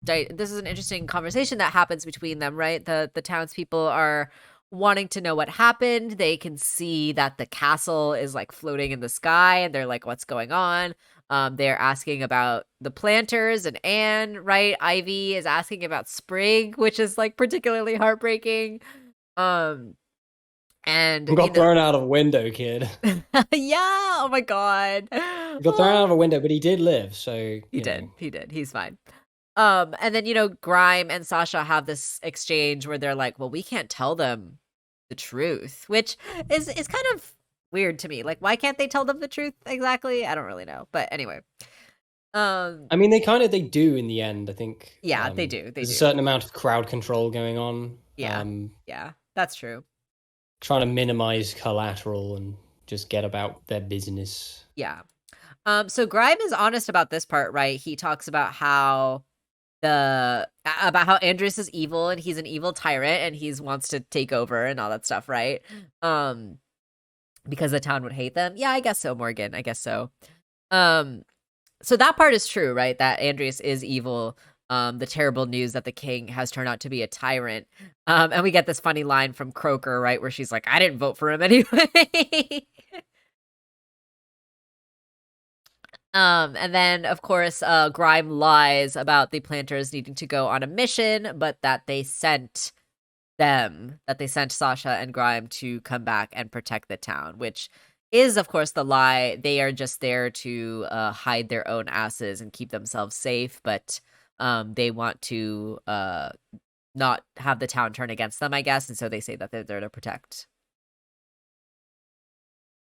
this is an interesting conversation that happens between them, right? The townspeople are wanting to know what happened. They can see that the castle is like floating in the sky, and they're like, "What's going on?" They're asking about the planters and Anne, right? Ivy is asking about Sprig, which is like particularly heartbreaking. And Got thrown out of a window, kid. Yeah, oh my god. He got thrown out of a window, but he did live, so He did. He's fine. And then Grime and Sasha have this exchange where they're like, "Well, we can't tell them the truth," which is kind of weird to me. Like, why can't they tell them the truth exactly? I don't really know. But anyway. I mean, they do in the end, I think. Yeah, they do. There's a certain amount of crowd control going on. Yeah. Yeah, that's true. Trying to minimize collateral and just get about their business. Yeah. So Grime is honest about this part, right? He talks about how Andreas is evil and he's an evil tyrant and he wants to take over and all that stuff, right? Because the town would hate them. Yeah, I guess so, Morgan. I guess so. So that part is true, right? That Andreas is evil. The terrible news that the king has turned out to be a tyrant. And we get this funny line from Croaker, right? Where she's like, "I didn't vote for him anyway." And then, of course, Grime lies about the planters needing to go on a mission, but that they sent Sasha and Grime to come back and protect the town, which is, of course, the lie. They are just there to hide their own asses and keep themselves safe, but they want to not have the town turn against them, I guess, and so they say that they're there to protect.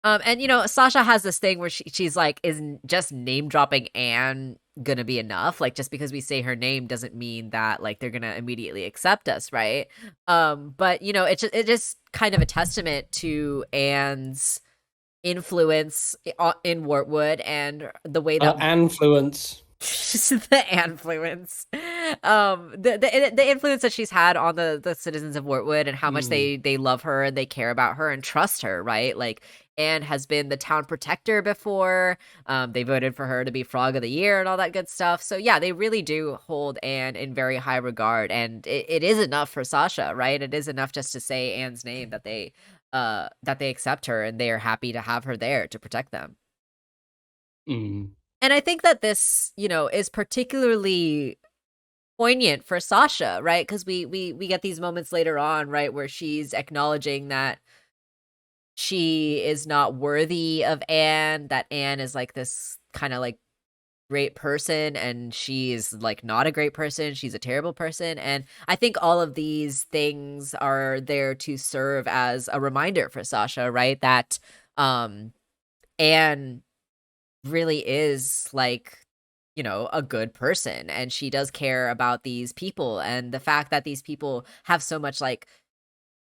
And Sasha has this thing where she's like, "Is just name dropping Anne gonna be enough? Like, just because we say her name doesn't mean that like they're gonna immediately accept us, right?" But it's just kind of a testament to Anne's influence in Wartwood and the way that influence. the influence, the influence that she's had on the citizens of Wartwood and how much they love her and they care about her and trust her, right? Like, Anne has been the town protector before. They voted for her to be Frog of the Year and all that good stuff. So yeah, they really do hold Anne in very high regard, and it is enough for Sasha, right? It is enough just to say Anne's name that they accept her and they are happy to have her there to protect them. And I think that this, is particularly poignant for Sasha, right? Because we get these moments later on, right, where she's acknowledging that she is not worthy of Anne, that Anne is like this kind of like great person and she's like not a great person, she's a terrible person. And I think all of these things are there to serve as a reminder for Sasha, right? That Anne really is like, a good person, and she does care about these people, and the fact that these people have so much like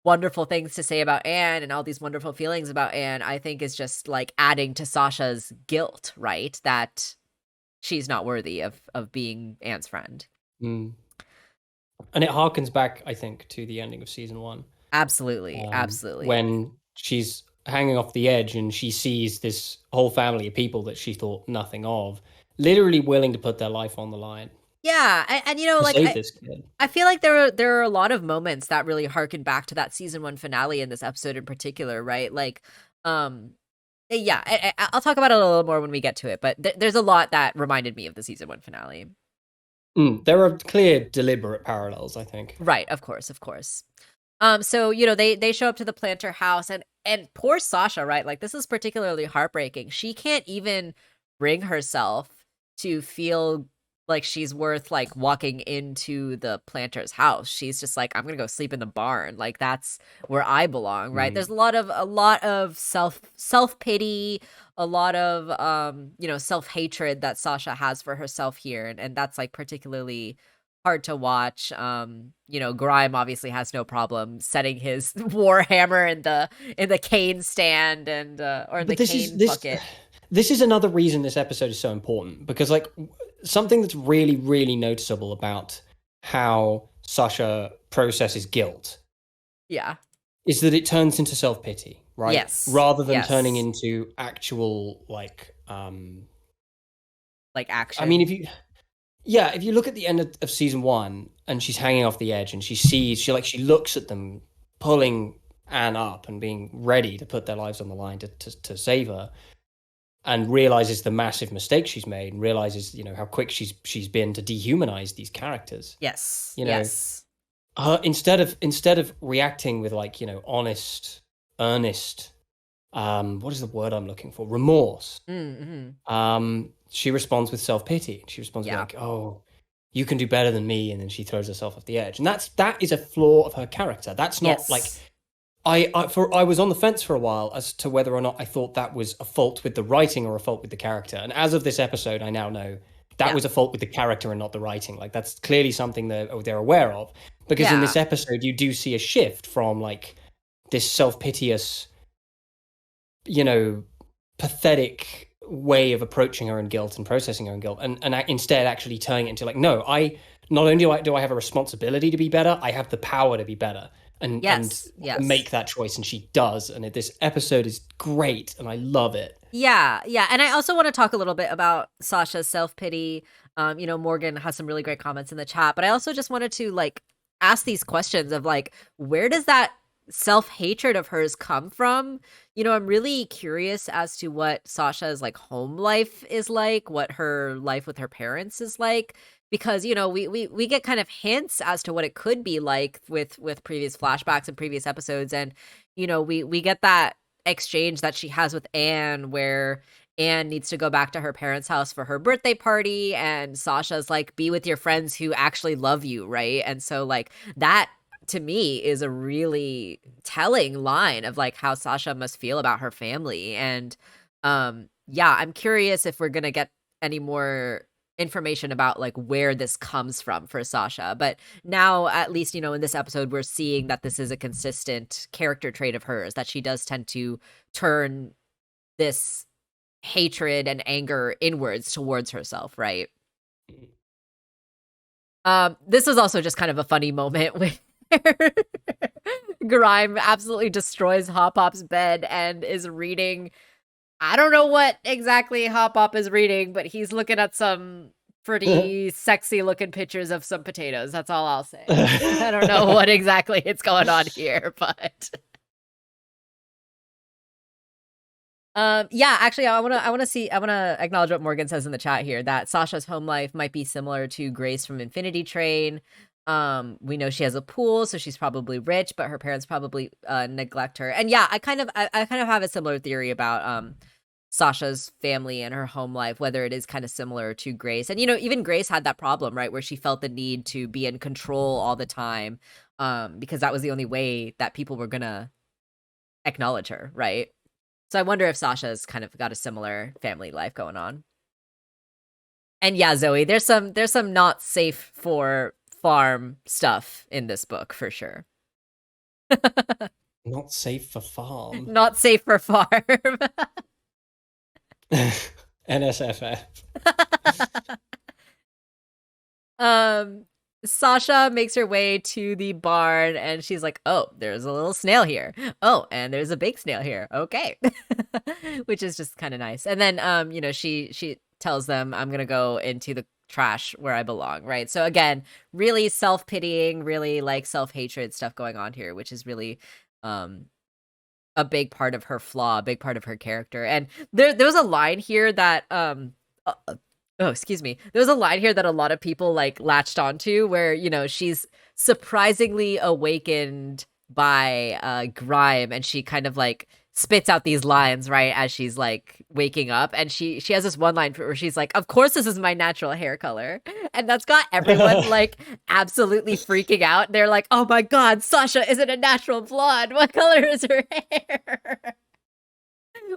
wonderful things to say about Anne and all these wonderful feelings about Anne, I think is just like adding to Sasha's guilt, right? That she's not worthy of being Anne's friend. Mm. And it harkens back, I think, to the ending of season one, Absolutely, absolutely. when she's hanging off the edge and she sees this whole family of people that she thought nothing of, literally willing to put their life on the line Yeah, and to like save this kid. I feel like there are a lot of moments that really harken back to that season 1 finale in this episode in particular, right? Like, um, yeah, I'll talk about it a little more when we get to it, but there's a lot that reminded me of the season 1 finale. There are clear, deliberate parallels, I think. Right, of course, of course. So they show up to the planter house, and poor Sasha, right? Like this is particularly heartbreaking. She can't even bring herself to feel like she's worth like walking into the planter's house. She's just like, I'm gonna go sleep in the barn. Like that's where I belong, right? There's Mm. a lot of self pity, a lot of self hatred that Sasha has for herself here, and that's like particularly hard to watch. Grime obviously has no problem setting his war hammer in the cane stand and or in the But this is cane this bucket. this is another reason this episode is so important, because like something that's really, really noticeable about how Sasha processes guilt Yeah. is that it turns into self-pity, right? Yes. Rather than turning Yes. into actual like Like I mean, action. if you look at the end of season one and she's hanging off the edge and she looks at them pulling Anne up and being ready to put their lives on the line to save her, and realizes the massive mistake she's made, and realizes, how quick she's been to dehumanize these characters. Yes. You know, Yes. instead of reacting with like, honest, earnest, what is the word I'm looking for? Remorse. Mm-hmm. She responds with self-pity. She responds with Yeah. like, "Oh, you can do better than me," and then she throws herself off the edge. And that is a flaw of her character. That's not like Yes. I was on the fence for a while as to whether or not I thought that was a fault with the writing or a fault with the character. And as of this episode, I now know that Yeah. was a fault with the character and not the writing. Like that's clearly something that they're aware of, because in Yeah. this episode you do see a shift from like this self-piteous, you know, pathetic way of approaching her own guilt and processing her own guilt, and instead actually turning it into like, no, I not only do I have a responsibility to be better, I have the power to be better, and Yes. Yes. make that choice, and she does. And this episode is great, and I love it. Yeah, yeah, and I also wanna talk a little bit about Sasha's self-pity. Morgan has some really great comments in the chat, but I also just wanted to, like, ask these questions of, like, where does that self-hatred of hers come from? I'm really curious as to what Sasha's, like, home life is like, what her life with her parents is like, because, we get kind of hints as to what it could be like with previous flashbacks and previous episodes, and, we get that exchange that she has with Anne where Anne needs to go back to her parents' house for her birthday party and Sasha's like, be with your friends who actually love you, right? And so like that to me is a really telling line of like how Sasha must feel about her family. And yeah, I'm curious if we're gonna get any more information about like where this comes from for Sasha. But now at least in this episode we're seeing that this is a consistent character trait of hers, that she does tend to turn this hatred and anger inwards towards herself, right? This was also just kind of a funny moment where Grime absolutely destroys Hop Hop's bed and is reading. I don't know what exactly Hop Hop is reading, but he's looking at some pretty sexy looking pictures of some potatoes. That's all I'll say. I don't know what exactly is going on here, but yeah, actually I want to acknowledge what Morgan says in the chat here, that Sasha's home life might be similar to Grace from Infinity Train. We know she has a pool, so she's probably rich, but her parents probably neglect her. And yeah, I kind of have a similar theory about Sasha's family and her home life, whether it is kind of similar to Grace. And even Grace had that problem, right, where she felt the need to be in control all the time, because that was the only way that people were gonna acknowledge her, right? So I wonder if Sasha's kind of got a similar family life going on. And yeah, Zoe, there's some not safe for farm stuff in this book for sure. Not safe for farm. Not safe for farm. NSFF. um Sasha makes her way to the barn and she's like, "Oh, there's a little snail here. Oh, and there's a big snail here. Okay." Which is just kind of nice. And then she tells them, "I'm going to go into the trash where I belong," right? So again, really self-pitying, really like self-hatred stuff going on here, which is really a big part of her flaw, a big part of her character. And there was a line here that oh, excuse me. There was a line here that a lot of people like latched onto where, she's surprisingly awakened by grime and she kind of like spits out these lines right as she's like waking up, and she has this one line where she's like, "Of course this is my natural hair color." And that's got everyone like absolutely freaking out. They're like, "Oh my god, Sasha isn't a natural blonde. What color is her hair?"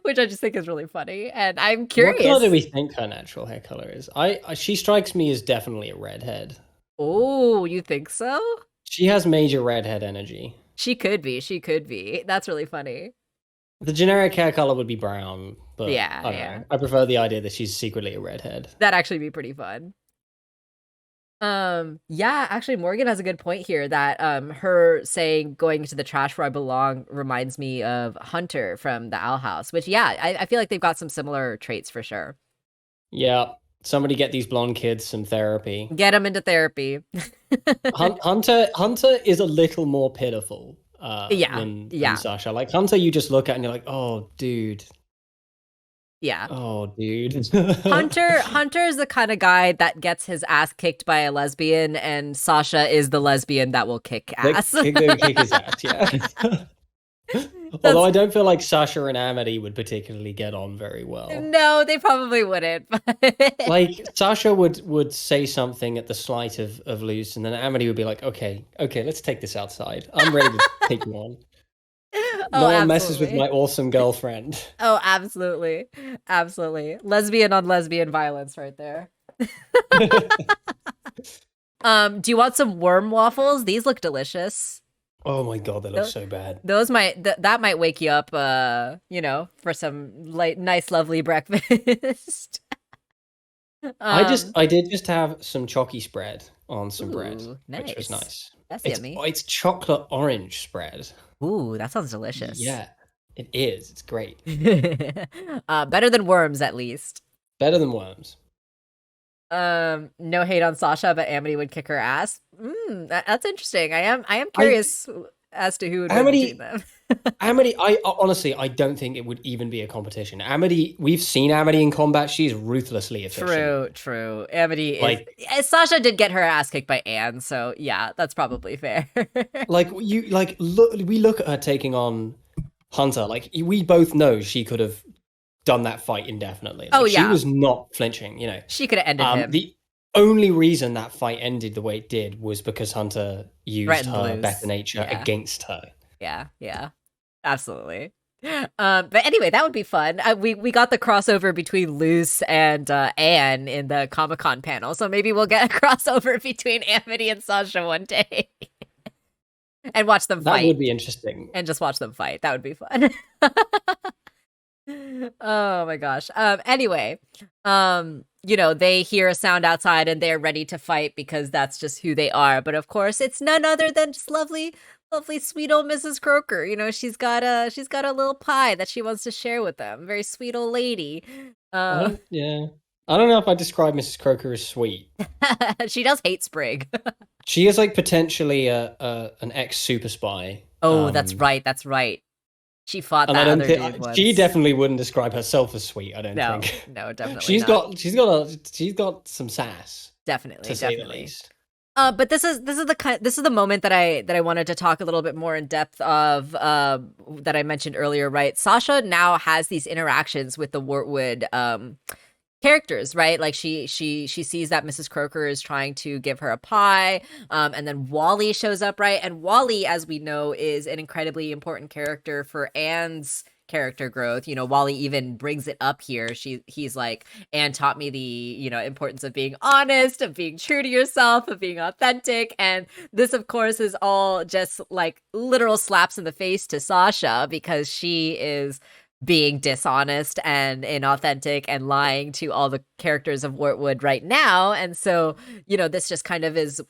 Which I just think is really funny, and I'm curious. What color do we think her natural hair color is? She strikes me as definitely a redhead. Oh, you think so? She has major redhead energy. She could be. She could be. That's really funny. The generic hair color would be brown, but Yeah, I don't yeah. know. I prefer the idea that she's secretly a redhead. That'd actually be pretty fun. Yeah, actually Morgan has a good point here that her saying going into the trash where I belong reminds me of Hunter from the Owl House, which yeah, I feel like they've got some similar traits for sure. Yeah, somebody get these blonde kids some therapy. Get them into therapy. Hunter is a little more pitiful Yeah, than yeah. Sasha. Like Hunter, you just look at and you're like, oh, dude. Yeah. Oh, dude. Hunter is the kind of guy that gets his ass kicked by a lesbian, and Sasha is the lesbian that will kick ass. They would kick his ass, yeah. Although I don't feel like Sasha and Amity would particularly get on very well. No, they probably wouldn't. Like Sasha would say something at the slight of loose, and then Amity would be like, okay, let's take this outside. I'm ready to take you on. No one messes with my awesome girlfriend. Oh, absolutely. Absolutely. Lesbian on lesbian violence right there. Do you want some worm waffles? These look delicious. Oh my god, they look so bad. Those might that might wake you up for some nice lovely breakfast. I did just have some chalky spread on some bread, nice. which was nice. That's yummy. It's chocolate orange spread. Ooh, that sounds delicious. Yeah, it is. It's great. Better than worms, at least. Better than worms. No hate on Sasha, but Amity would kick her ass. That's interesting. I am curious as to who would win between them. Amity, I don't think it would even be a competition. Amity, we've seen Amity in combat. She's ruthlessly efficient. True. Amity Sasha did get her ass kicked by Anne, so yeah, that's probably fair. We look at her taking on Hunter. Like we both know she could have done that fight indefinitely. She was not flinching. She could have ended him. The only reason that fight ended the way it did was because Hunter used her better nature against her. Yeah, absolutely. But anyway, that would be fun. We got the crossover between Luce and Anne in the Comic-Con panel, so maybe we'll get a crossover between Amity and Sasha one day. And watch them fight. That would be interesting. And just watch them fight. That would be fun. Oh my gosh. Anyway, they hear a sound outside and they're ready to fight because that's just who they are. But of course, it's none other than just lovely, sweet old Mrs. Croker. She's got a little pie that she wants to share with them. Very sweet old lady. Yeah. I don't know if I describe Mrs. Croker as sweet. She does hate Sprig. She is like potentially an ex-super spy. Oh, that's right. She fought that other dude once. She definitely wouldn't describe herself as sweet, I don't think. No, definitely she's not. She's got some sass. Definitely, to say the least. But this is the moment that I wanted to talk a little bit more in depth of that I mentioned earlier, right? Sasha now has these interactions with the Wortwood characters, right? Like she sees that Mrs. Croker is trying to give her a pie, and then Wally shows up, right? And Wally, as we know, is an incredibly important character for Anne's character growth. Wally even brings it up here. He's like, Anne taught me the, importance of being honest, of being true to yourself, of being authentic. And this, of course, is all just like literal slaps in the face to Sasha, because she is being dishonest and inauthentic and lying to all the characters of Wortwood right now. And so, this just kind of is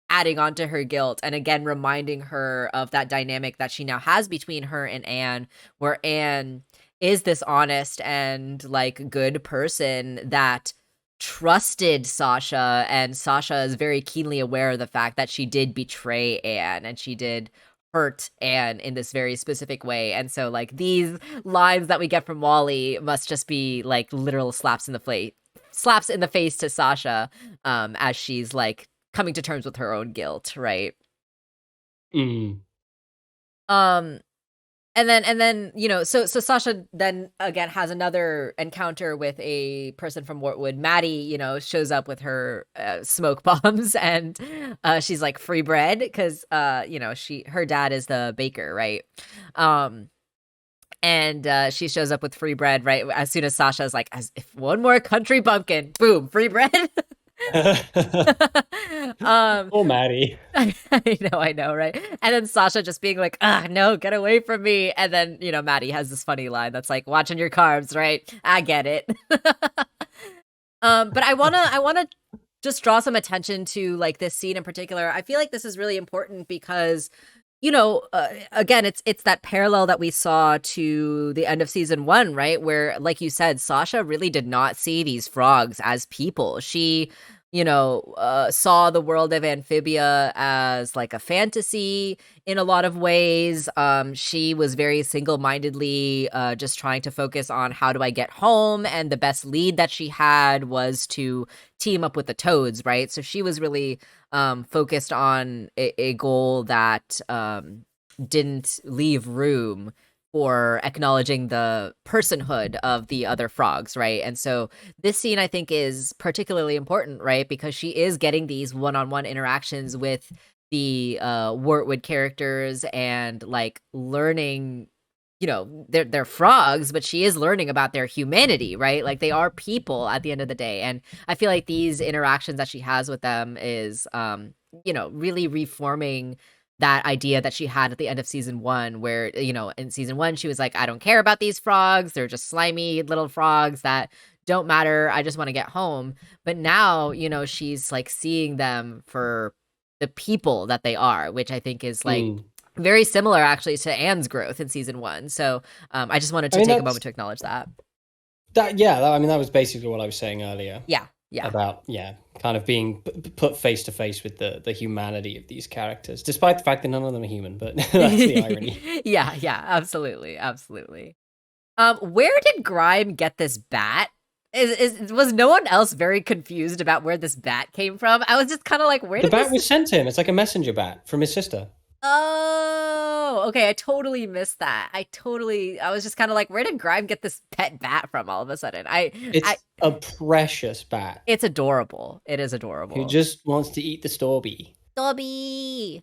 adding on to her guilt, and again reminding her of that dynamic that she now has between her and Anne, where Anne is this honest and like good person that trusted Sasha, and Sasha is very keenly aware of the fact that she did betray Anne and she did hurt Anne in this very specific way. And so like these lines that we get from Wally must just be like literal slaps in the face to Sasha, as she's like coming to terms with her own guilt, right? Mm. And then so Sasha then again has another encounter with a person from Wortwood. Maddie, shows up with her smoke bombs, and she's like, free bread, because her dad is the baker, right? And she shows up with free bread right as soon as Sasha's like, as if one more country bumpkin, boom, free bread. Oh, Maddie. I know, right? And then Sasha just being like, no, get away from me. And then, Maddie has this funny line that's like, watching your carbs, right? I get it. But I wanna just draw some attention to like this scene in particular. I feel like this is really important because again, it's that parallel that we saw to the end of season 1, right? Where, like you said, Sasha really did not see these frogs as people. She, saw the world of Amphibia as like a fantasy in a lot of ways. She was very single-mindedly just trying to focus on how do I get home, and the best lead that she had was to team up with the Toads, right? So she was really focused on a goal that didn't leave room for acknowledging the personhood of the other frogs, right? And so this scene, I think, is particularly important, right? Because she is getting these one-on-one interactions with the Wortwood characters and like learning, they're frogs, but she is learning about their humanity, right? Like they are people at the end of the day. And I feel like these interactions that she has with them is, really reforming that idea that she had at the end of season 1, where, in season 1, she was like, I don't care about these frogs. They're just slimy little frogs that don't matter. I just want to get home. But now, she's like seeing them for the people that they are, which I think is like very similar actually to Anne's growth in season 1. So I just wanted to take a moment to acknowledge that. That was basically what I was saying earlier. Yeah. About kind of being put face to face with the humanity of these characters, despite the fact that none of them are human. But that's the irony. Yeah, absolutely. Where did Grime get this bat? Was no one else very confused about where this bat came from? I was just kind of like, where did the bat was sent to him? It's like a messenger bat from his sister. Oh, okay. I totally missed that. I was just kind of like, where did Grime get this pet bat from all of a sudden? It's a precious bat. It's adorable. It is adorable. Who just wants to eat the Storby. Storby.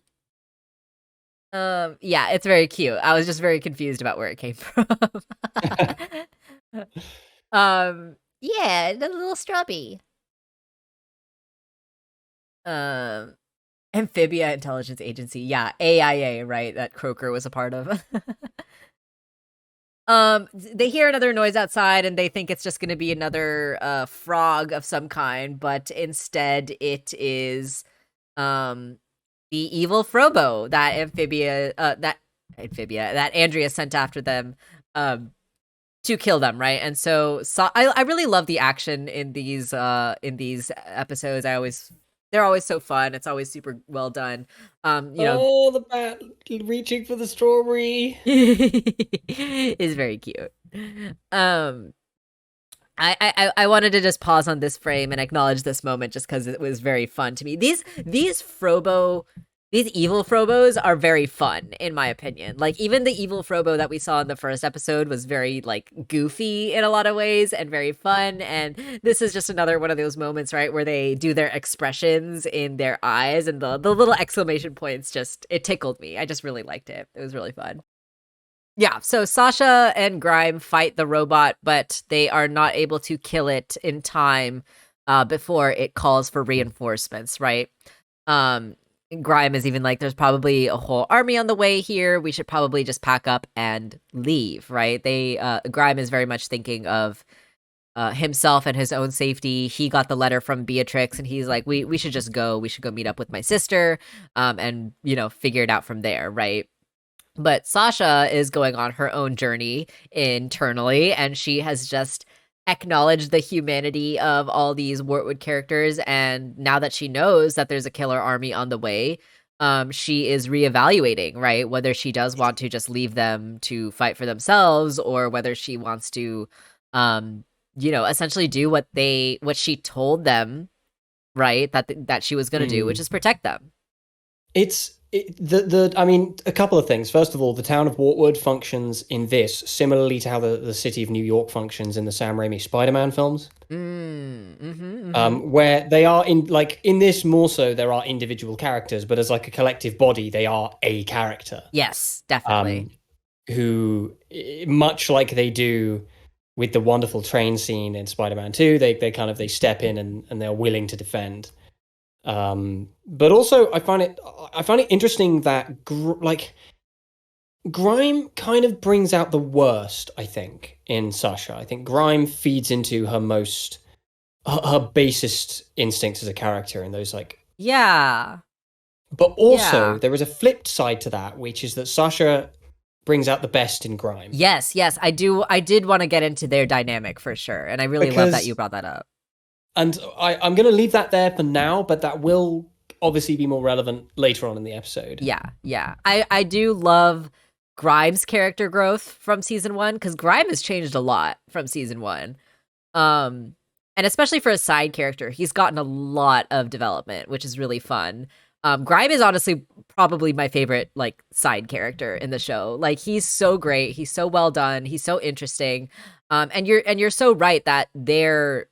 Yeah, it's very cute. I was just very confused about where it came from. Yeah, the little stubby. Amphibia Intelligence Agency. Yeah, AIA, right? That Croaker was a part of. They hear another noise outside and they think it's just going to be another frog of some kind, but instead it is the evil Frobo that Andrea sent after them to kill them, right? And so I really love the action in these episodes. They're always so fun. It's always super well done. The bat reaching for the strawberry is very cute. I wanted to just pause on this frame and acknowledge this moment just because it was very fun to me. These evil Frobos are very fun, in my opinion. Like, even the evil Frobo that we saw in the first episode was very, like, goofy in a lot of ways and very fun. And this is just another one of those moments, right, where they do their expressions in their eyes and the little exclamation points it tickled me. I just really liked it. It was really fun. Yeah, so Sasha and Grime fight the robot, but they are not able to kill it in time before it calls for reinforcements, right? Um, Grime is even like, there's probably a whole army on the way here. We should probably just pack up and leave, right? Grime is very much thinking of himself and his own safety. He got the letter from Beatrix, and he's like, we should just go. We should go meet up with my sister, and figure it out from there, right? But Sasha is going on her own journey internally, and she has just acknowledged the humanity of all these Wortwood characters. And now that she knows that there's a killer army on the way, she is reevaluating, right? Whether she does want to just leave them to fight for themselves, or whether she wants to, essentially do what she told them, right? That she was going to do, which is protect them. I mean, a couple of things. First of all, the town of Wartwood functions in this similarly to how the city of New York functions in the Sam Raimi Spider-Man films. Where they are in this more so, there are individual characters, but as like a collective body, they are a character. Yes, definitely. Who, much like they do with the wonderful train scene in Spider-Man 2, they step in and they're willing to defend. But also I find it interesting that Grime kind of brings out the worst, I think, in Sasha. I think Grime feeds into her basest instincts as a character, and those Yeah. But also there is a flipped side to that, which is that Sasha brings out the best in Grime. Yes, I did want to get into their dynamic for sure, and I really love that you brought that up. And I'm going to leave that there for now, but that will obviously be more relevant later on in the episode. Yeah. I do love Grime's character growth from season 1, because Grime has changed a lot from season 1. And especially for a side character, he's gotten a lot of development, which is really fun. Grime is honestly probably my favorite side character in the show. Like, he's so great, he's so well done, he's so interesting. And you're so right that their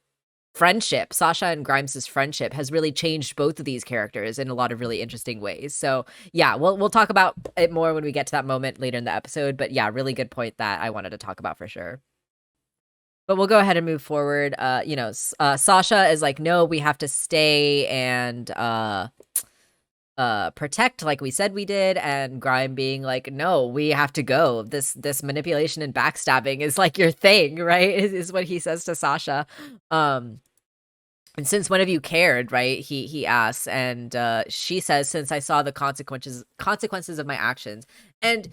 friendship, Sasha and Grimes' friendship, has really changed both of these characters in a lot of really interesting ways. So yeah, we'll talk about it more when we get to that moment later in the episode. But yeah, really good point that I wanted to talk about for sure. But we'll go ahead and move forward. Sasha is like, no, we have to stay and protect like we said we did, and Grime being like, no, we have to go. This manipulation and backstabbing is like your thing, right? Is what he says to Sasha. And since when have you cared, right? He asks, and she says, since I saw the consequences of my actions. And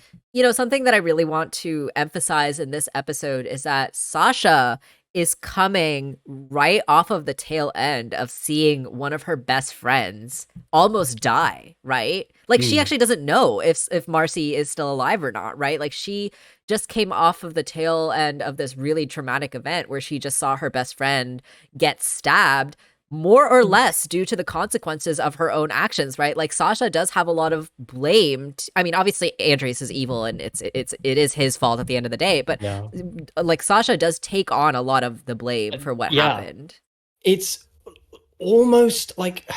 something that I really want to emphasize in this episode is that Sasha is coming right off of the tail end of seeing one of her best friends almost die, right? Like, she actually doesn't know if Marcy is still alive or not, right? Like, she just came off of the tail end of this really traumatic event where she just saw her best friend get stabbed, more or less due to the consequences of her own actions, right? Like, Sasha does have a lot of blame. I mean, obviously Andres is evil and it is his fault at the end of the day, but like, Sasha does take on a lot of the blame for what happened. It's almost like,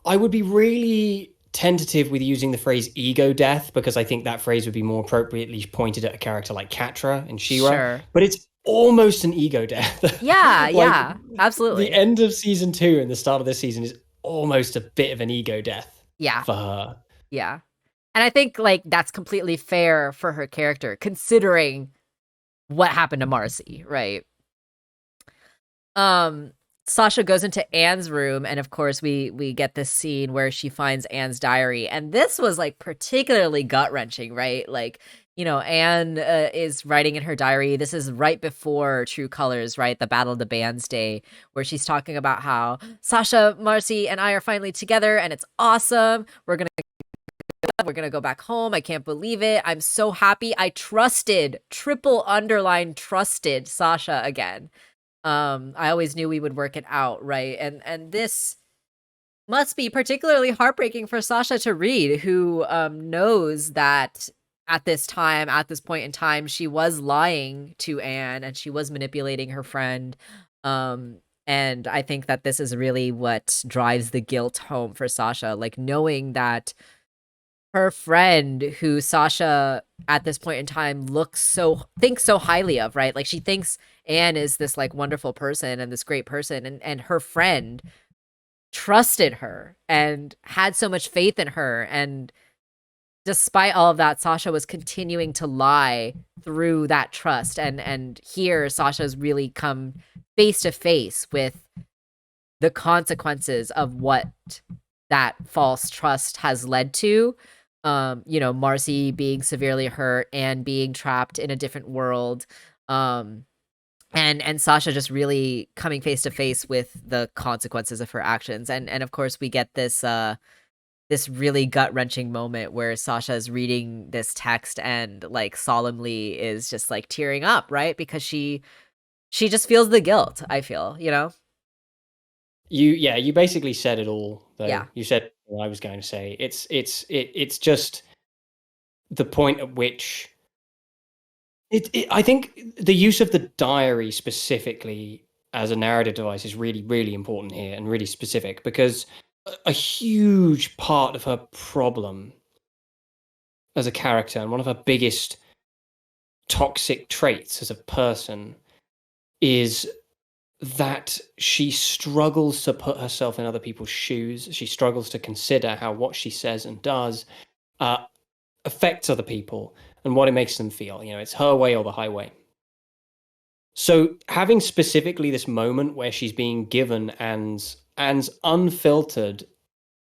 I would be really tentative with using the phrase ego death, because I think that phrase would be more appropriately pointed at a character like Catra and She-Ra. Sure. But it's almost an ego death. Yeah, absolutely. The end of season 2 and the start of this season is almost a bit of an ego death for her. Yeah. And I think that's completely fair for her character, considering what happened to Marcy, right? Sasha goes into Anne's room, and of course we get this scene where she finds Anne's diary, and this was particularly gut-wrenching, right? Anne is writing in her diary. This is right before True Colors, right? The Battle of the Bands Day, where she's talking about how Sasha, Marcy, and I are finally together, and it's awesome. We're gonna go back home. I can't believe it. I'm so happy. I trusted, triple underline trusted Sasha again. I always knew we would work it out, right? And this must be particularly heartbreaking for Sasha to read, who knows that at this point in time, she was lying to Anne and she was manipulating her friend. And I think that this is really what drives the guilt home for Sasha, knowing that her friend who Sasha at this point in time thinks so highly of, right? Like she thinks Anne is this like wonderful person and this great person, and her friend trusted her and had so much faith in her, and despite all of that, Sasha was continuing to lie through that trust, and here Sasha's really come face to face with the consequences of what that false trust has led to. Marcy being severely hurt and being trapped in a different world. And Sasha just really coming face to face with the consequences of her actions. And of course we get this really gut-wrenching moment where Sasha is reading this text and like solemnly is just like tearing up, right? Because she just feels the guilt, I feel, you know? You basically said it all, though. Yeah. You said what I was going to say. It's just the point at which I think the use of the diary specifically as a narrative device is really, really important here and really specific, because a huge part of her problem as a character and one of her biggest toxic traits as a person is that she struggles to put herself in other people's shoes. She struggles to consider how what she says and does affects other people and what it makes them feel. It's her way or the highway. So having specifically this moment where she's being given Anne's unfiltered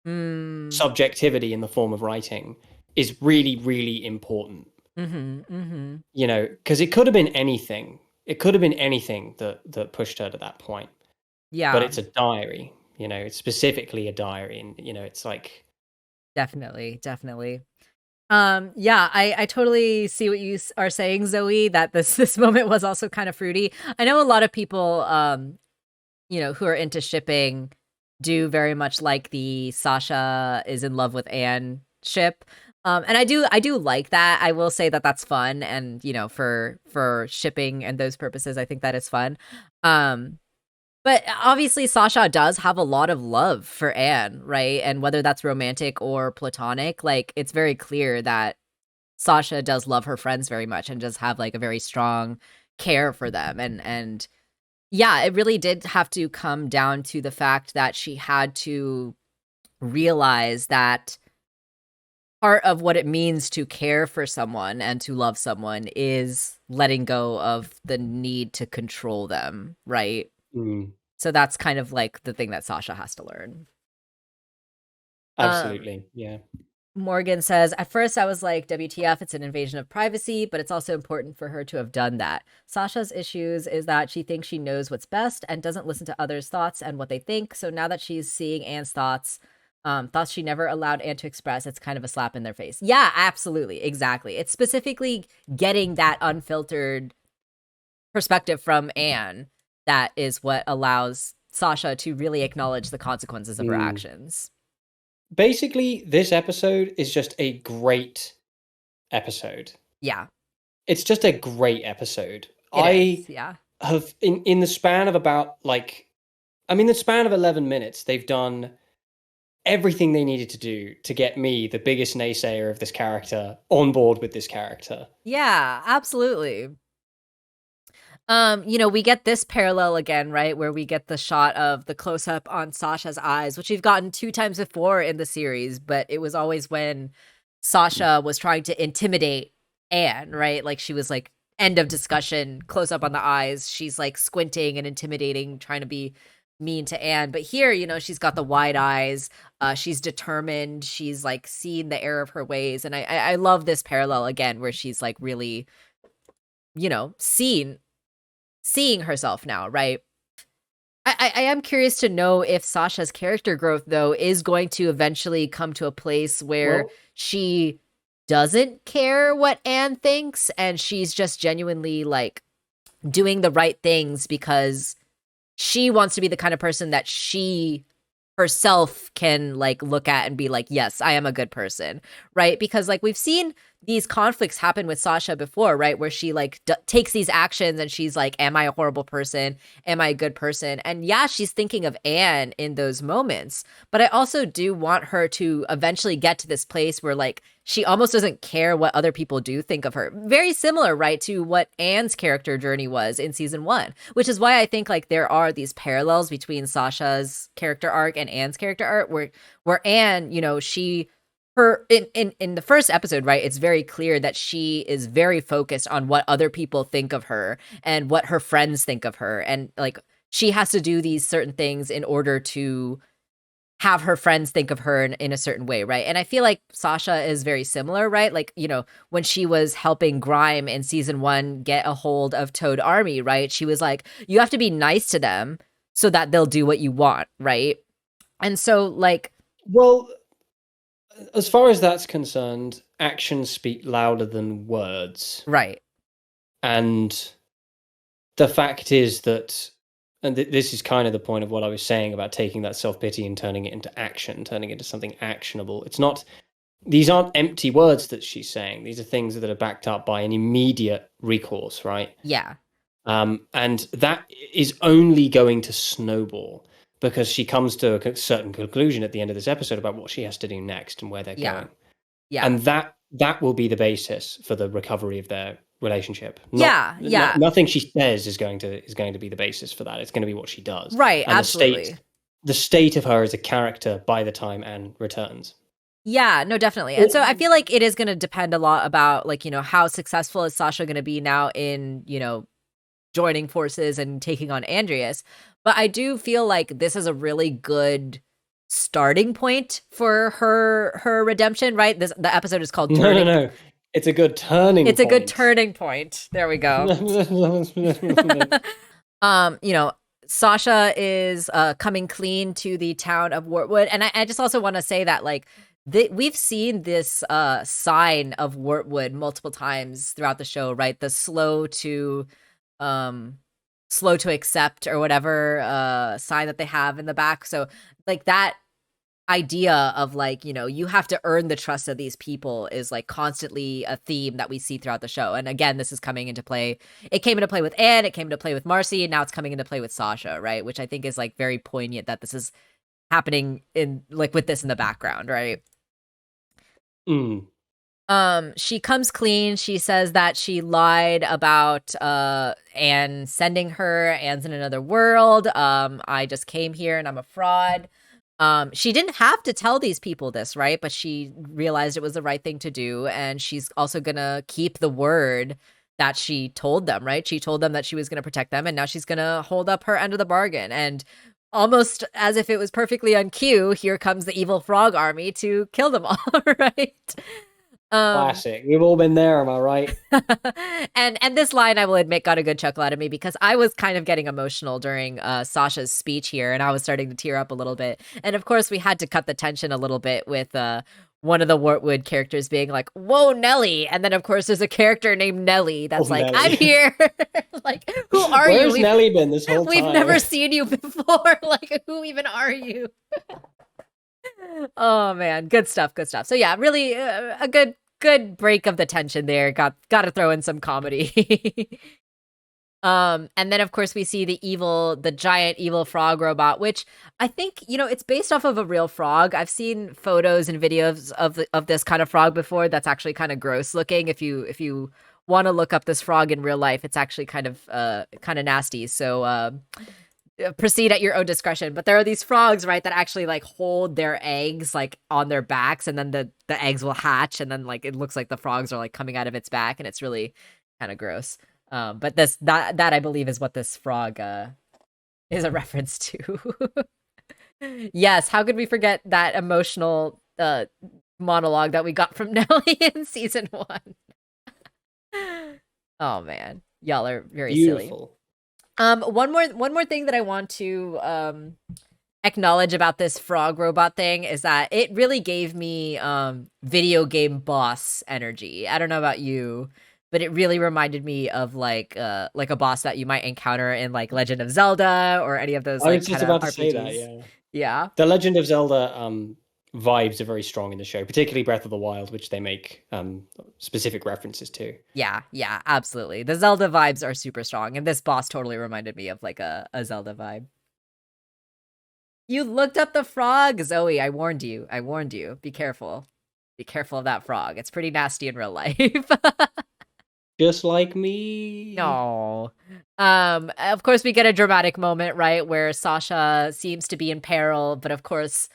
subjectivity in the form of writing is really, really important. Because it could have been anything. It could have been anything that pushed her to that point. Yeah. But it's a diary. It's specifically a diary, and it's like definitely. Yeah, I totally see what you are saying, Zoe, that this moment was also kind of fruity. I know a lot of people who are into shipping do very much like the Sasha is in love with Anne ship. And I do like that. I will say that that's fun, and for shipping and those purposes, I think that is fun. But obviously Sasha does have a lot of love for Anne, right? And whether that's romantic or platonic, like it's very clear that Sasha does love her friends very much and does have like a very strong care for them. And yeah, it really did have to come down to the fact that she had to realize that part of what it means to care for someone and to love someone is letting go of the need to control them, right? So that's kind of like the thing that Sasha has to learn. Absolutely. Yeah. Morgan says, at first I was like, WTF, it's an invasion of privacy, but it's also important for her to have done that. Sasha's issues is that she thinks she knows what's best and doesn't listen to others' thoughts and what they think. So now that she's seeing Anne's thoughts she never allowed Anne to express, it's kind of a slap in their face. Yeah, absolutely. Exactly. It's specifically getting that unfiltered perspective from Anne that is what allows Sasha to really acknowledge the consequences of her actions. Basically, this episode is just a great episode. Yeah. It's just a great episode. Yeah. Have in the span of about the span of 11 minutes, they've done everything they needed to do to get me, the biggest naysayer of this character, on board with this character. Yeah, absolutely. We get this parallel again, right? Where we get the shot of the close up on Sasha's eyes, which we've gotten 2 times before in the series, but it was always when Sasha was trying to intimidate Anne, right? Like she was like, end of discussion, close up on the eyes. She's like squinting and intimidating, trying to be mean to Anne. But here, she's got the wide eyes. She's determined. She's like seen the error of her ways. And I love this parallel again, where she's like really, seeing herself now, right? I am curious to know if Sasha's character growth, though, is going to eventually come to a place where she doesn't care what Anne thinks, and she's just genuinely like doing the right things because she wants to be the kind of person that she herself can like look at and be like, yes, I am a good person, right? Because like we've seen these conflicts happen with Sasha before, right? Where she like takes these actions and she's like, am I a horrible person? Am I a good person? And yeah, she's thinking of Anne in those moments, but I also do want her to eventually get to this place where like she almost doesn't care what other people do think of her. Very similar, right, to what Anne's character journey was in season 1, which is why I think like there are these parallels between Sasha's character arc and Anne's character arc, where Anne, you know, she her in the first episode, right, it's very clear that she is very focused on what other people think of her and what her friends think of her, and like she has to do these certain things in order to have her friends think of her in a certain way, right? And I feel like Sasha is very similar, right? Like, you know, when she was helping Grime in season 1 get a hold of Toad Army, right? She was like, you have to be nice to them so that they'll do what you want, right? And so, like, Well, as far as that's concerned, actions speak louder than words. right. And the fact is that, and this is kind of the point of what I was saying about taking that self-pity and turning it into action, turning it into something actionable. It's not, these aren't empty words that she's saying. These are things that are backed up by an immediate recourse, right? Yeah. And that is only going to snowball because she comes to a certain conclusion at the end of this episode about what she has to do next and where they're going. Yeah. And that will be the basis for the recovery of their relationship. Yeah. Nothing she says is going to be the basis for that. It's going to be what she does. Right, And absolutely. the state of her as a character by the time Anne returns. Yeah, no, definitely. And so I feel like it is going to depend a lot about, like, you know, how successful is Sasha going to be now in, you know, joining forces and taking on Andreas. But I do feel like this is a really good starting point for her redemption, right? The episode is called Turning. No. It's a good turning point. It's a good turning point. There we go. You know, Sasha is coming clean to the town of Wartwood. And I just also want to say that, like, we've seen this sign of Wartwood multiple times throughout the show, right? The slow to accept or whatever sign that they have in the back. So like that idea of like, you know, you have to earn the trust of these people is like constantly a theme that we see throughout the show. And again, this is coming into play. It came into play with Anne, it came into play with Marcy, and now it's coming into play with Sasha, right? Which I think is like very poignant that this is happening in like with this in the background, right? She comes clean. She says that she lied about Anne sending her. Anne's in another world. I just came here and I'm a fraud. She didn't have to tell these people this, right? But she realized it was the right thing to do, and she's also gonna keep the word that she told them, right? She told them that she was gonna protect them, and now she's gonna hold up her end of the bargain. And almost as if it was perfectly on cue, here comes the evil frog army to kill them all, right? Classic. We've all been there, am I right? and this line, I will admit, got a good chuckle out of me because I was kind of getting emotional during Sasha's speech here, and I was starting to tear up a little bit. And of course, we had to cut the tension a little bit with one of the Wartwood characters being like, "Whoa, Nelly!" And then, of course, there's a character named Nelly that's like, Nelly. "I'm here." Like, who are you? Where's Nelly been this whole time? We've never seen you before. Like, who even are you? Oh man, good stuff. So yeah, really a good break of the tension there. Got to throw in some comedy. And then of course we see the giant evil frog robot, which I think, you know, it's based off of a real frog. I've seen photos and videos of this kind of frog before. That's actually kind of gross looking. If you want to look up this frog in real life, it's actually kind of nasty. So proceed at your own discretion. But there are these frogs, right, that actually like hold their eggs like on their backs, and then the eggs will hatch, and then like it looks like the frogs are like coming out of its back, and it's really kind of gross. But that I believe is what this frog is a reference to. Yes, how could we forget that emotional monologue that we got from Nelly in season 1? Oh man, y'all are very Beautiful. silly. One more thing that I want to acknowledge about this frog robot thing is that it really gave me video game boss energy. I don't know about you, but it really reminded me of like a boss that you might encounter in like Legend of Zelda or any of those. I like was just kind of about to RPGs. say that, yeah. Yeah. The Legend of Zelda vibes are very strong in the show, particularly Breath of the Wild, which they make specific references to. Yeah, yeah, absolutely. The Zelda vibes are super strong, and this boss totally reminded me of like a Zelda vibe. You looked up the frog, Zoe. I warned you. I warned you. Be careful. Be careful of that frog. It's pretty nasty in real life. Just like me. No. Of course we get a dramatic moment, right, where Sasha seems to be in peril, but of course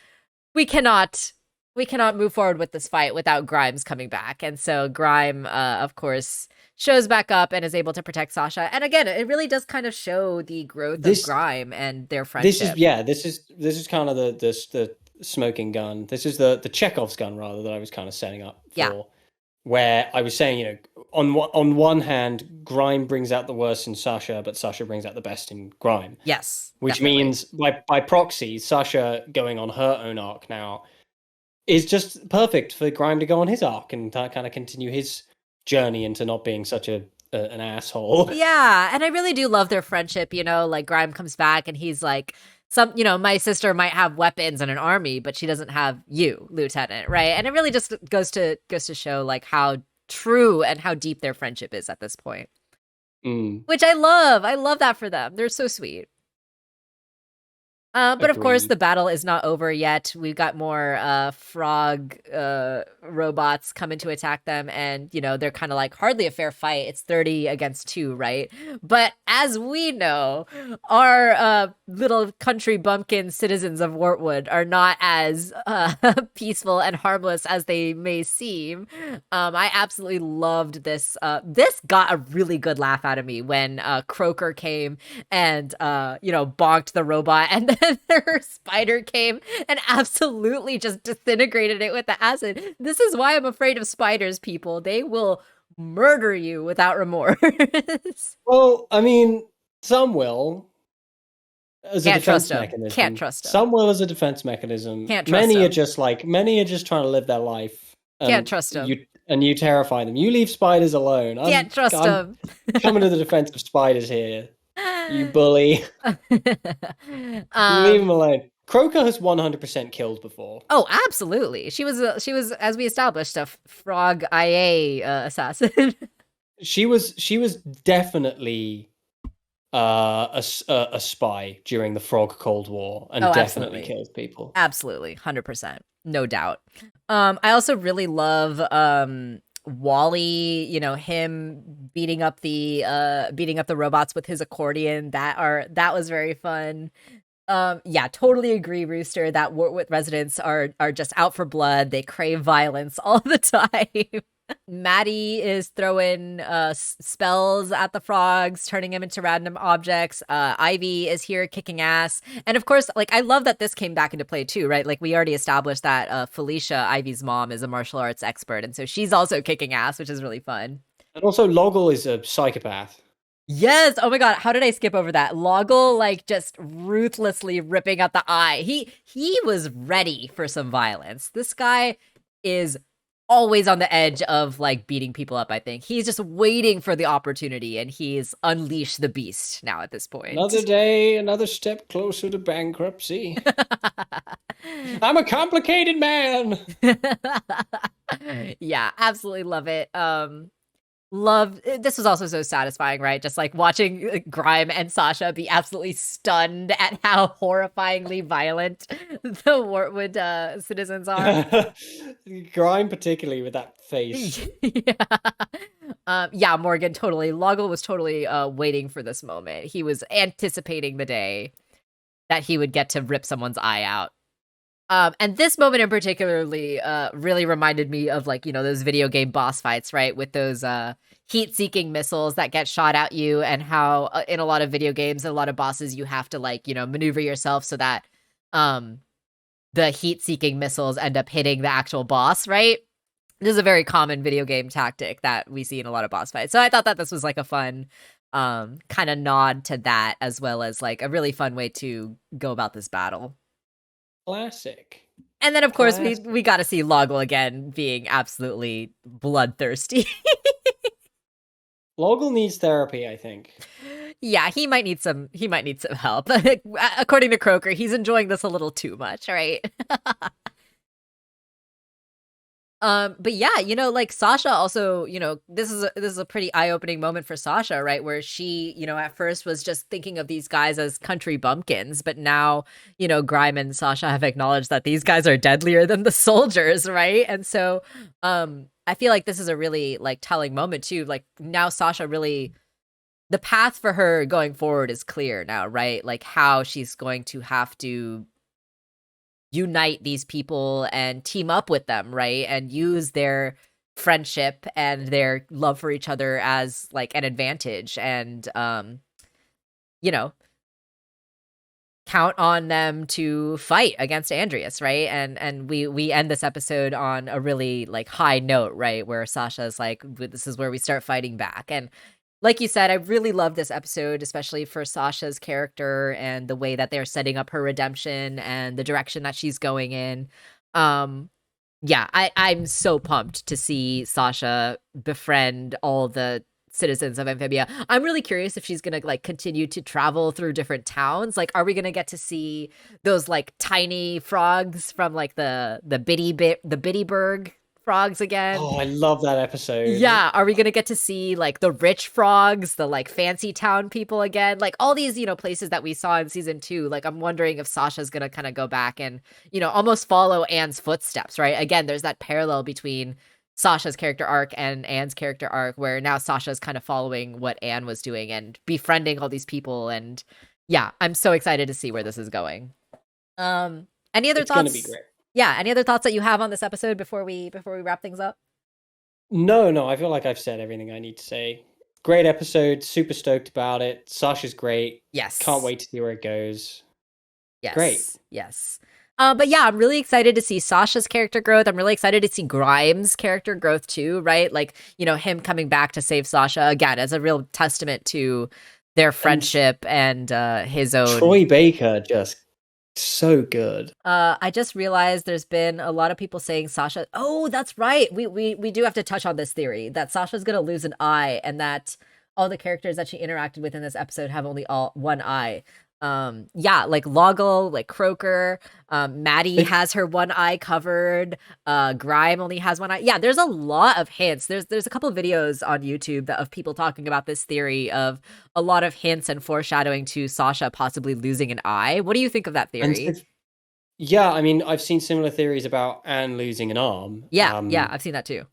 we cannot move forward with this fight without Grimes coming back. And so Grime of course shows back up and is able to protect Sasha. And again, it really does kind of show the growth of Grime and their friendship. This is kind of the smoking gun. This is the Chekhov's gun rather that I was kind of setting up for. Yeah. Where I was saying, you know, on one hand, Grime brings out the worst in Sasha, but Sasha brings out the best in Grime. Yes. Which definitely. means by proxy, Sasha going on her own arc now is just perfect for Grime to go on his arc and kind of continue his journey into not being such an asshole. Yeah, and I really do love their friendship, you know, like Grime comes back and he's like, my sister might have weapons and an army, but she doesn't have you, Lieutenant, right? And it really just goes to show like how true and how deep their friendship is at this point. Which I love. I love that for them. They're so sweet. But of course, the battle is not over yet. We've got more frog robots coming to attack them, and they're kind of like hardly a fair fight. It's 30 against 2, right? But as we know, our little country bumpkin citizens of Wartwood are not as peaceful and harmless as they may seem. I absolutely loved this. This got a really good laugh out of me when Croaker came and bonked the robot, and then their spider came and absolutely just disintegrated it with the acid. This is why I'm afraid of spiders, people. They will murder you without remorse. Well, I mean, some will as a defense mechanism. Can't trust them. Some will as a defense mechanism. Can't trust many them. Many are just trying to live their life. Can't trust them. You terrify them. You leave spiders alone. Can't trust them. Coming to the defense of spiders here. You bully. Leave him alone. Croaker has 100% killed before. Oh, absolutely. She was, as we established, a frog IA assassin. She was definitely a spy during the Frog Cold War and definitely killed people. Absolutely, 100%, no doubt. I also really love Wally, him beating up the robots with his accordion. That was very fun. Yeah, totally agree, Rooster, that Wartwood residents are just out for blood. They crave violence all the time. Maddie is throwing spells at the frogs, turning them into random objects. Ivy is here kicking ass. And of course, like, I love that this came back into play too, right? Like, we already established that Felicia, Ivy's mom, is a martial arts expert. And so she's also kicking ass, which is really fun. And also, Loggle is a psychopath. Yes. Oh my God. How did I skip over that? Loggle, like, just ruthlessly ripping out the eye. He was ready for some violence. This guy is always on the edge of like beating people up. I think he's just waiting for the opportunity, and he's unleashed the beast now at this point. Another day, another step closer to bankruptcy. I'm a complicated man. Yeah, absolutely love it. This was also so satisfying, right? Just like watching Grime and Sasha be absolutely stunned at how horrifyingly violent the Wartwood citizens are. Grime particularly with that face. Yeah, Morgan, totally. Loggle was totally waiting for this moment. He was anticipating the day that he would get to rip someone's eye out. And this moment in particularly really reminded me of, like, those video game boss fights, right? With those heat-seeking missiles that get shot at you, and how in a lot of video games, a lot of bosses, you have to, like, maneuver yourself so that the heat-seeking missiles end up hitting the actual boss, right? This is a very common video game tactic that we see in a lot of boss fights. So I thought that this was like a fun kind of nod to that, as well as like a really fun way to go about this battle. Classic. And then, of course, we got to see Loggle again being absolutely bloodthirsty. Loggle needs therapy, I think. Yeah, he might need some help. According to Croker, he's enjoying this a little too much, right? But yeah, like Sasha also, this is a pretty eye-opening moment for Sasha, right? Where she, at first was just thinking of these guys as country bumpkins, but now, Grime and Sasha have acknowledged that these guys are deadlier than the soldiers, right? And so, I feel like this is a really like telling moment too. Like now Sasha really the path for her going forward is clear now, right? Like how she's going to have to unite these people and team up with them, right? And use their friendship and their love for each other as like an advantage and you know, count on them to fight against Andreas, right? And we end this episode on a really like high note, right? Where Sasha's like, this is where we start fighting back. And like you said, I really love this episode, especially for Sasha's character and the way that they're setting up her redemption and the direction that she's going in. Yeah, I'm so pumped to see Sasha befriend all the citizens of Amphibia. I'm really curious if she's gonna like continue to travel through different towns. Like, are we gonna get to see those like tiny frogs from like the Biddyburg frogs again? Oh, I love that episode. Yeah, are we gonna get to see like the rich frogs, the like fancy town people again? Like all these, places that we saw in season 2. Like I'm wondering if Sasha's gonna kind of go back and, almost follow Anne's footsteps, right? Again, there's that parallel between Sasha's character arc and Anne's character arc where now Sasha's kind of following what Anne was doing and befriending all these people. And yeah, I'm so excited to see where this is going. Any other It's thoughts? gonna be great. Yeah, any other thoughts that you have on this episode before we wrap things up? No, I feel like I've said everything I need to say. Great episode, super stoked about it. Sasha's great. Yes. Can't wait to see where it goes. Yes. Great. Yes. But yeah, I'm really excited to see Sasha's character growth. I'm really excited to see Grimes' character growth too, right? Like, him coming back to save Sasha again as a real testament to their friendship and his own. Troy Baker just so good. I just realized there's been a lot of people saying Sasha. Oh, that's right. We do have to touch on this theory that Sasha's gonna lose an eye, and that all the characters that she interacted with in this episode have only one eye. Yeah, like Loggle, like Croker, Maddie has her one eye covered. Grime only has one eye. Yeah, there's a lot of hints. There's a couple of videos on YouTube of people talking about this theory of a lot of hints and foreshadowing to Sasha possibly losing an eye. What do you think of that theory? Yeah, I mean, I've seen similar theories about Anne losing an arm. Yeah, I've seen that too.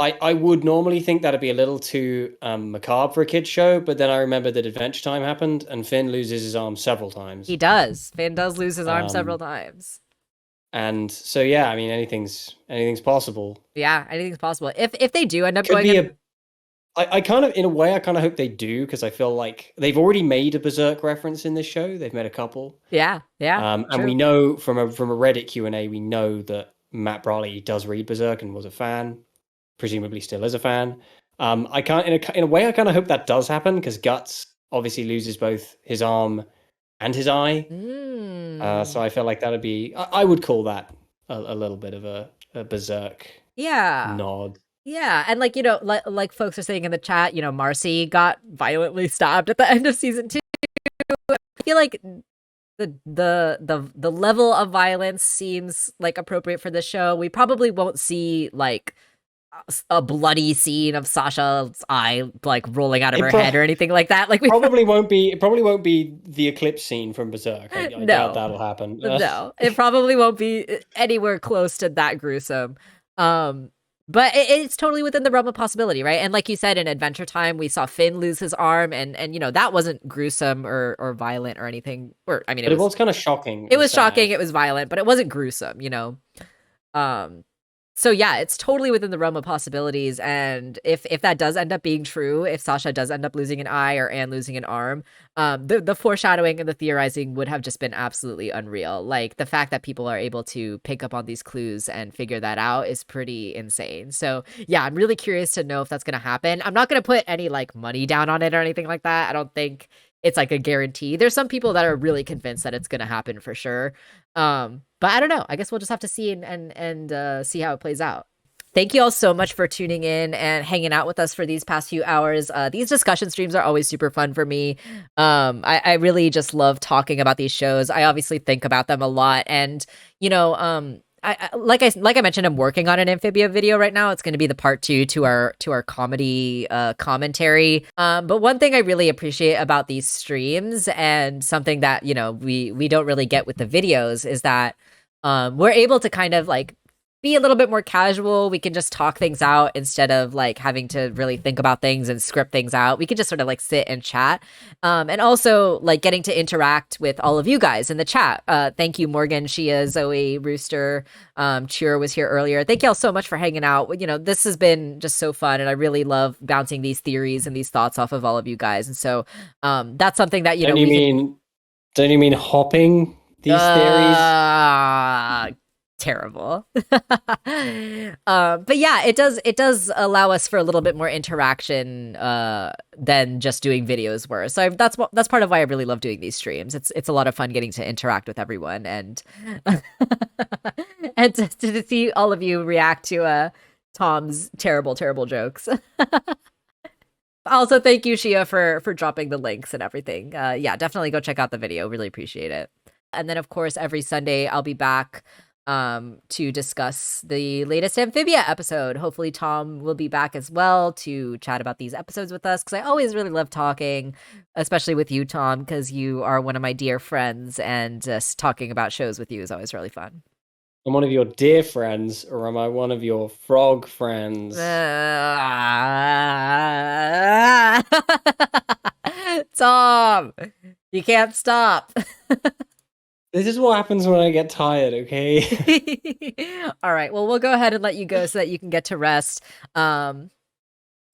I would normally think that'd be a little too macabre for a kid's show, but then I remember that Adventure Time happened and Finn loses his arm several times. He does. Finn does lose his arm several times. And so yeah, I mean anything's possible. Yeah, anything's possible. If they do end up going I kind of, in a way, I kind of hope they do, because I feel like they've already made a Berserk reference in this show. They've made a couple. Yeah. And we know from a Reddit Q&A, we know that Matt Brawley does read Berserk and was a fan. Presumably still is a fan. I can't, in a way, I kind of hope that does happen, because Guts obviously loses both his arm and his eye. So I feel like that'd be, I would call that a little bit of a Berserk nod. Yeah, and like like folks are saying in the chat, Marcy got violently stabbed at the end of season 2. I feel like the level of violence seems like appropriate for the show. We probably won't see like a bloody scene of Sasha's eye like rolling out of her head or anything like that. Like it probably won't be the eclipse scene from Berserk. I doubt that'll happen. No, it probably won't be anywhere close to that gruesome. But it's totally within the realm of possibility, right? And like you said, in Adventure Time, we saw Finn lose his arm, and that wasn't gruesome or violent or anything. Or I mean, it was kind of shocking. It was shocking. It was violent, but it wasn't gruesome, So yeah, it's totally within the realm of possibilities. And if that does end up being true, if Sasha does end up losing an eye or Anne losing an arm, the foreshadowing and the theorizing would have just been absolutely unreal. Like the fact that people are able to pick up on these clues and figure that out is pretty insane. So yeah, I'm really curious to know if that's going to happen. I'm not going to put any like money down on it or anything like that. I don't think it's like a guarantee. There's some people that are really convinced that it's going to happen for sure. But I don't know. I guess we'll just have to see and see how it plays out. Thank you all so much for tuning in and hanging out with us for these past few hours. These discussion streams are always super fun for me. I really just love talking about these shows. I obviously think about them a lot, and you know, like I mentioned, I'm working on an Amphibia video right now. It's going to be the part 2 to our comedy commentary. But one thing I really appreciate about these streams, and something that we don't really get with the videos, is that we're able to kind of like be a little bit more casual. We can just talk things out instead of like having to really think about things and script things out. We can just sort of like sit and chat. And also like getting to interact with all of you guys in the chat. Thank you, Morgan, Shia, Zoe, Rooster, Chira was here earlier. Thank y'all so much for hanging out. This has been just so fun, and I really love bouncing these theories and these thoughts off of all of you guys. And so that's something that, don't you mean hopping these theories? Terrible. But yeah, it does allow us for a little bit more interaction than just doing videos were. So that's part of why I really love doing these streams. It's a lot of fun getting to interact with everyone, and and to see all of you react to Tom's terrible jokes. Also, thank you, Shia, for dropping the links and everything. Yeah, definitely go check out the video. Really appreciate it. And then, of course, every Sunday I'll be back to discuss the latest Amphibia episode. Hopefully Tom will be back as well to chat about these episodes with us, because I always really love talking, especially with you, Tom, because you are one of my dear friends, and talking about shows with you is always really fun. I'm one of your dear friends, or am I one of your frog friends? Tom, you can't stop. This is what happens when I get tired, okay? All right. Well, we'll go ahead and let you go so that you can get to rest. Alrighty,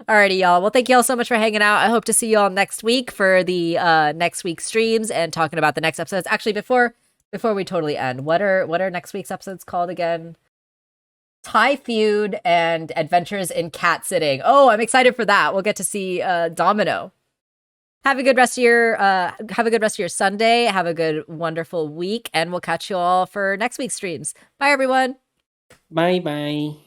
y'all. Well, thank you all so much for hanging out. I hope to see you all next week for the next week's streams and talking about the next episodes. Actually, before we totally end, what are next week's episodes called again? Thai Feud and Adventures in Cat Sitting. Oh, I'm excited for that. We'll get to see Domino. Have a good rest of your Sunday. Have a good, wonderful week, and we'll catch you all for next week's streams. Bye, everyone. Bye.